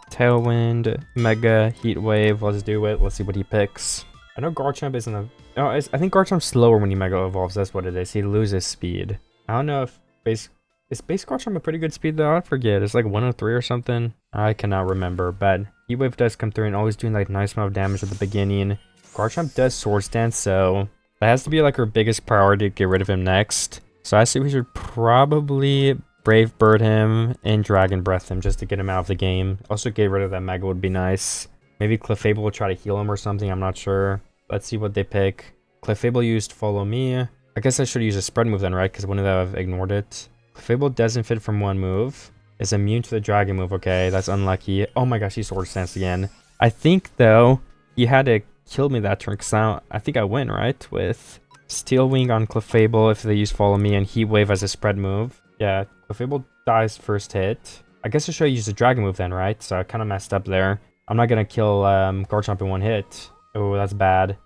Tailwind, Mega, Heat Wave. Let's do it. Let's see what he picks. I know Garchomp isn't a... No, I think Garchomp's slower when he Mega Evolves. That's what it is. He loses speed. I don't know if base... Is base Garchomp a pretty good speed though? I forget. It's like 103 or something. I cannot remember. But Heat Wave does come through and always doing like nice amount of damage at the beginning. Garchomp does Swords Dance, so that has to be like our biggest priority to get rid of him next. So I say we should probably Brave Bird him and Dragon Breath him just to get him out of the game. Also get rid of that Mega would be nice. Maybe Clefable will try to heal him or something. I'm not sure. Let's see what they pick. Clefable used Follow Me. I guess I should use a spread move then, right? Because wouldn't that have ignored it? Clefable doesn't fit from 1 move. Is immune to the Dragon move. Okay, that's unlucky. Oh my gosh, he Sword Stance again. I think, though, he had to kill me that turn because I think I win, right? With Steel Wing on Clefable if they use Follow Me and Heat Wave as a spread move. Yeah, Clefable dies first hit. I guess I should use a Dragon move then, right? So I kind of messed up there. I'm not going to kill Garchomp in 1 hit. Oh, that's bad.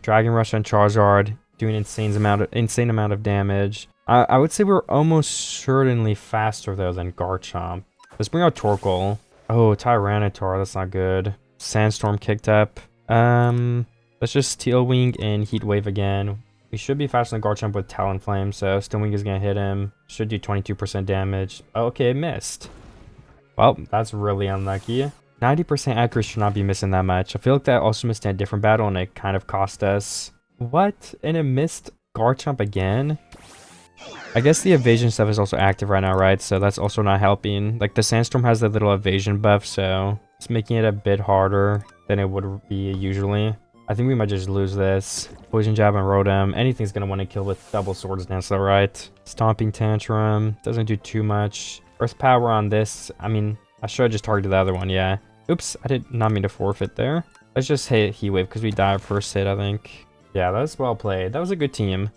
Dragon Rush on Charizard. Doing insane amount of damage. I would say we're almost certainly faster, though, than Garchomp. Let's bring out Torkoal. Oh, Tyranitar. That's not good. Sandstorm kicked up. Let's just Steel Wing and Heat Wave again. We should be faster than Garchomp with Talonflame, so Steel Wing is going to hit him. Should do 22% damage. Oh, okay, it missed. Well, that's really unlucky. 90% accuracy should not be missing that much. I feel like that also missed in a different battle, and it kind of cost us. What? And it missed Garchomp again? I guess the evasion stuff is also active right now, right? So that's also not helping. Like, the Sandstorm has the little evasion buff, so it's making it a bit harder than it would be usually. I think we might just lose this. Poison Jab and Rotom. Anything's going to want to kill with double Swords Dance, though, right? Stomping Tantrum. Doesn't do too much. Earth Power on this. I mean, I should have just targeted the other one, yeah. Oops, I did not mean to forfeit there. Let's just hit Heat Wave because we died first hit, I think. Yeah, that was well played. That was a good team.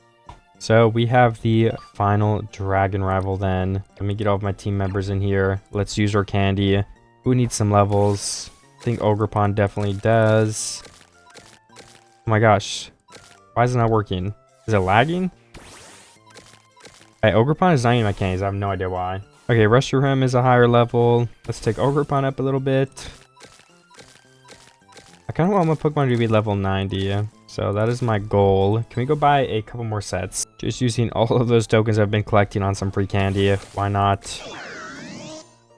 So we have the final Dragon Rival then. Let me get all of my team members in here. Let's use our candy. Who needs some levels? I think Ogerpon definitely does. Oh my gosh. Why is it not working? Is it lagging? Hey, Ogerpon is not even my candies. I have no idea why. Okay, Reshiram is a higher level. Let's take Ogerpon up a little bit. I kind of want my Pokemon to be level 90. So that is my goal. Can we go buy a couple more sets? Just using all of those tokens I've been collecting on some free candy. Why not?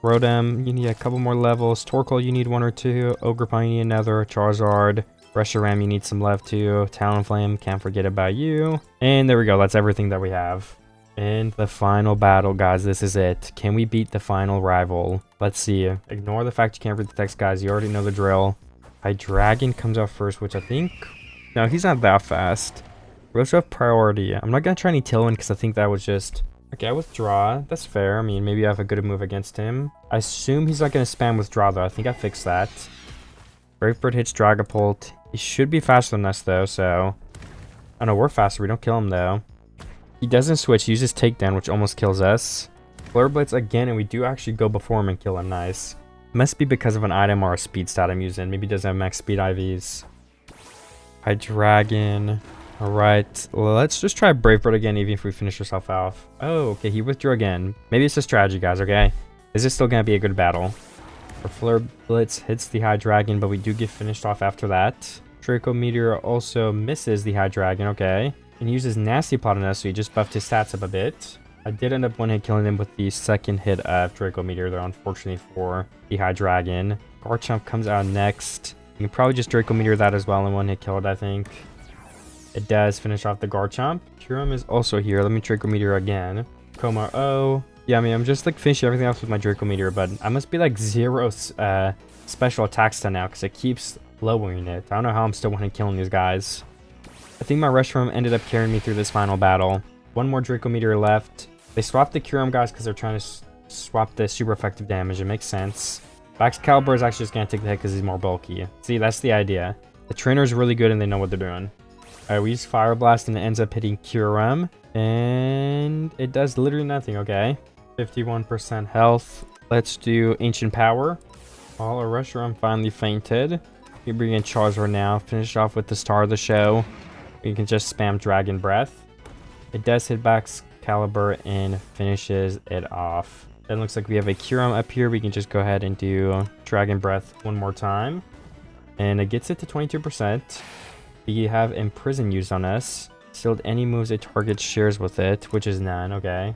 Rotom, you need a couple more levels. Torkoal, you need 1 or 2. Ogerpon, you need another. Charizard. Reshiram, you need some left too. Talonflame, can't forget about you. And there we go. That's everything that we have. And the final battle, guys. This is it. Can we beat the final rival? Let's see. Ignore the fact you can't read the text, guys. You already know the drill. Dragon comes out first, which I think... No, he's not that fast. We also have priority. I'm not going to try any Tailwind because I think that was just... Okay, I withdraw. That's fair. I mean, maybe I have a good move against him. I assume he's not going to spam withdraw, though. I think I fixed that. Brave Bird hits Dragapult. He should be faster than us, though, so... Oh, no, we're faster. We don't kill him, though. He doesn't switch. He uses Takedown, which almost kills us. Flare Blitz again, and we do actually go before him and kill him. Nice. Must be because of an item or a speed stat I'm using. Maybe he doesn't have max speed IVs. Dragon. Alright, let's just try Brave Bird again, even if we finish ourselves off. Oh, okay, he withdrew again. Maybe it's a strategy, guys, okay? This is still going to be a good battle. Our Flare Blitz hits the Dragon, but we do get finished off after that. Draco Meteor also misses the Dragon, okay. And he uses Nasty Plot on us, so he just buffed his stats up a bit. I did end up one-hit killing him with the second hit of Draco Meteor, though, unfortunately for the Dragon. Garchomp comes out next. You can probably just Draco Meteor that as well and one-hit kill it, I think. It does finish off the Garchomp. Kyurem is also here. Let me Draco Meteor again. Komar, oh. Yeah, I mean, I'm just like finishing everything else with my Draco Meteor, but I must be like 0 special attacks done now because it keeps lowering it. I don't know how I'm still one-hit killing these guys. I think my Reshiram ended up carrying me through this final battle. One more Draco Meteor left. They swapped the Kyurem, guys, because they're trying to swap the super effective damage. It makes sense. Excalibur is actually just going to take the hit because he's more bulky. See, that's the idea. The trainer is really good and they know what they're doing. Alright, we use Fire Blast and it ends up hitting Kyurem. And it does literally nothing, okay. 51% health. Let's do Ancient Power. Well, our Reshiram finally fainted. We bring in Charizard now. Finish off with the star of the show. We can just spam Dragon Breath. It does hit back Excalibur and finishes it off. Then looks like we have a Kyurem up here. We can just go ahead and do Dragon Breath one more time. And it gets it to 22%. We have Imprison used on us. Sealed any moves a target shares with it, which is none, okay.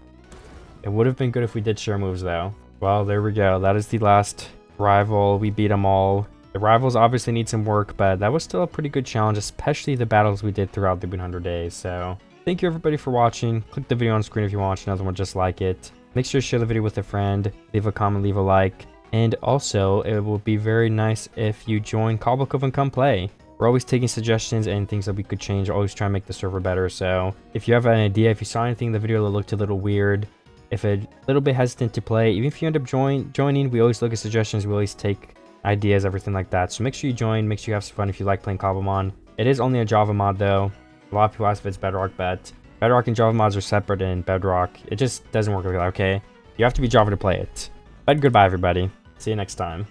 It would have been good if we did share moves though. Well, there we go. That is the last rival. We beat them all. The rivals obviously need some work, but that was still a pretty good challenge, especially the battles we did throughout the 100 days. So thank you everybody for watching. Click the video on screen if you want another one just like it. Make sure to share the video with a friend, leave a comment, leave a like, and also it will be very nice if you join Cobblemon and come play. We're always taking suggestions and things that we could change, always try and make the server better. So if you have an idea, if you saw anything in the video that looked a little weird, if a little bit hesitant to play, even if you end up joining, we always look at suggestions, we always take ideas, everything like that. So make sure you join, make sure you have some fun if you like playing Cobblemon. It is only a Java mod though. A lot of people ask if it's Bedrock, but Bedrock and Java mods are separate in Bedrock. It just doesn't work like that, okay? You have to be Java to play it. But goodbye everybody. See you next time.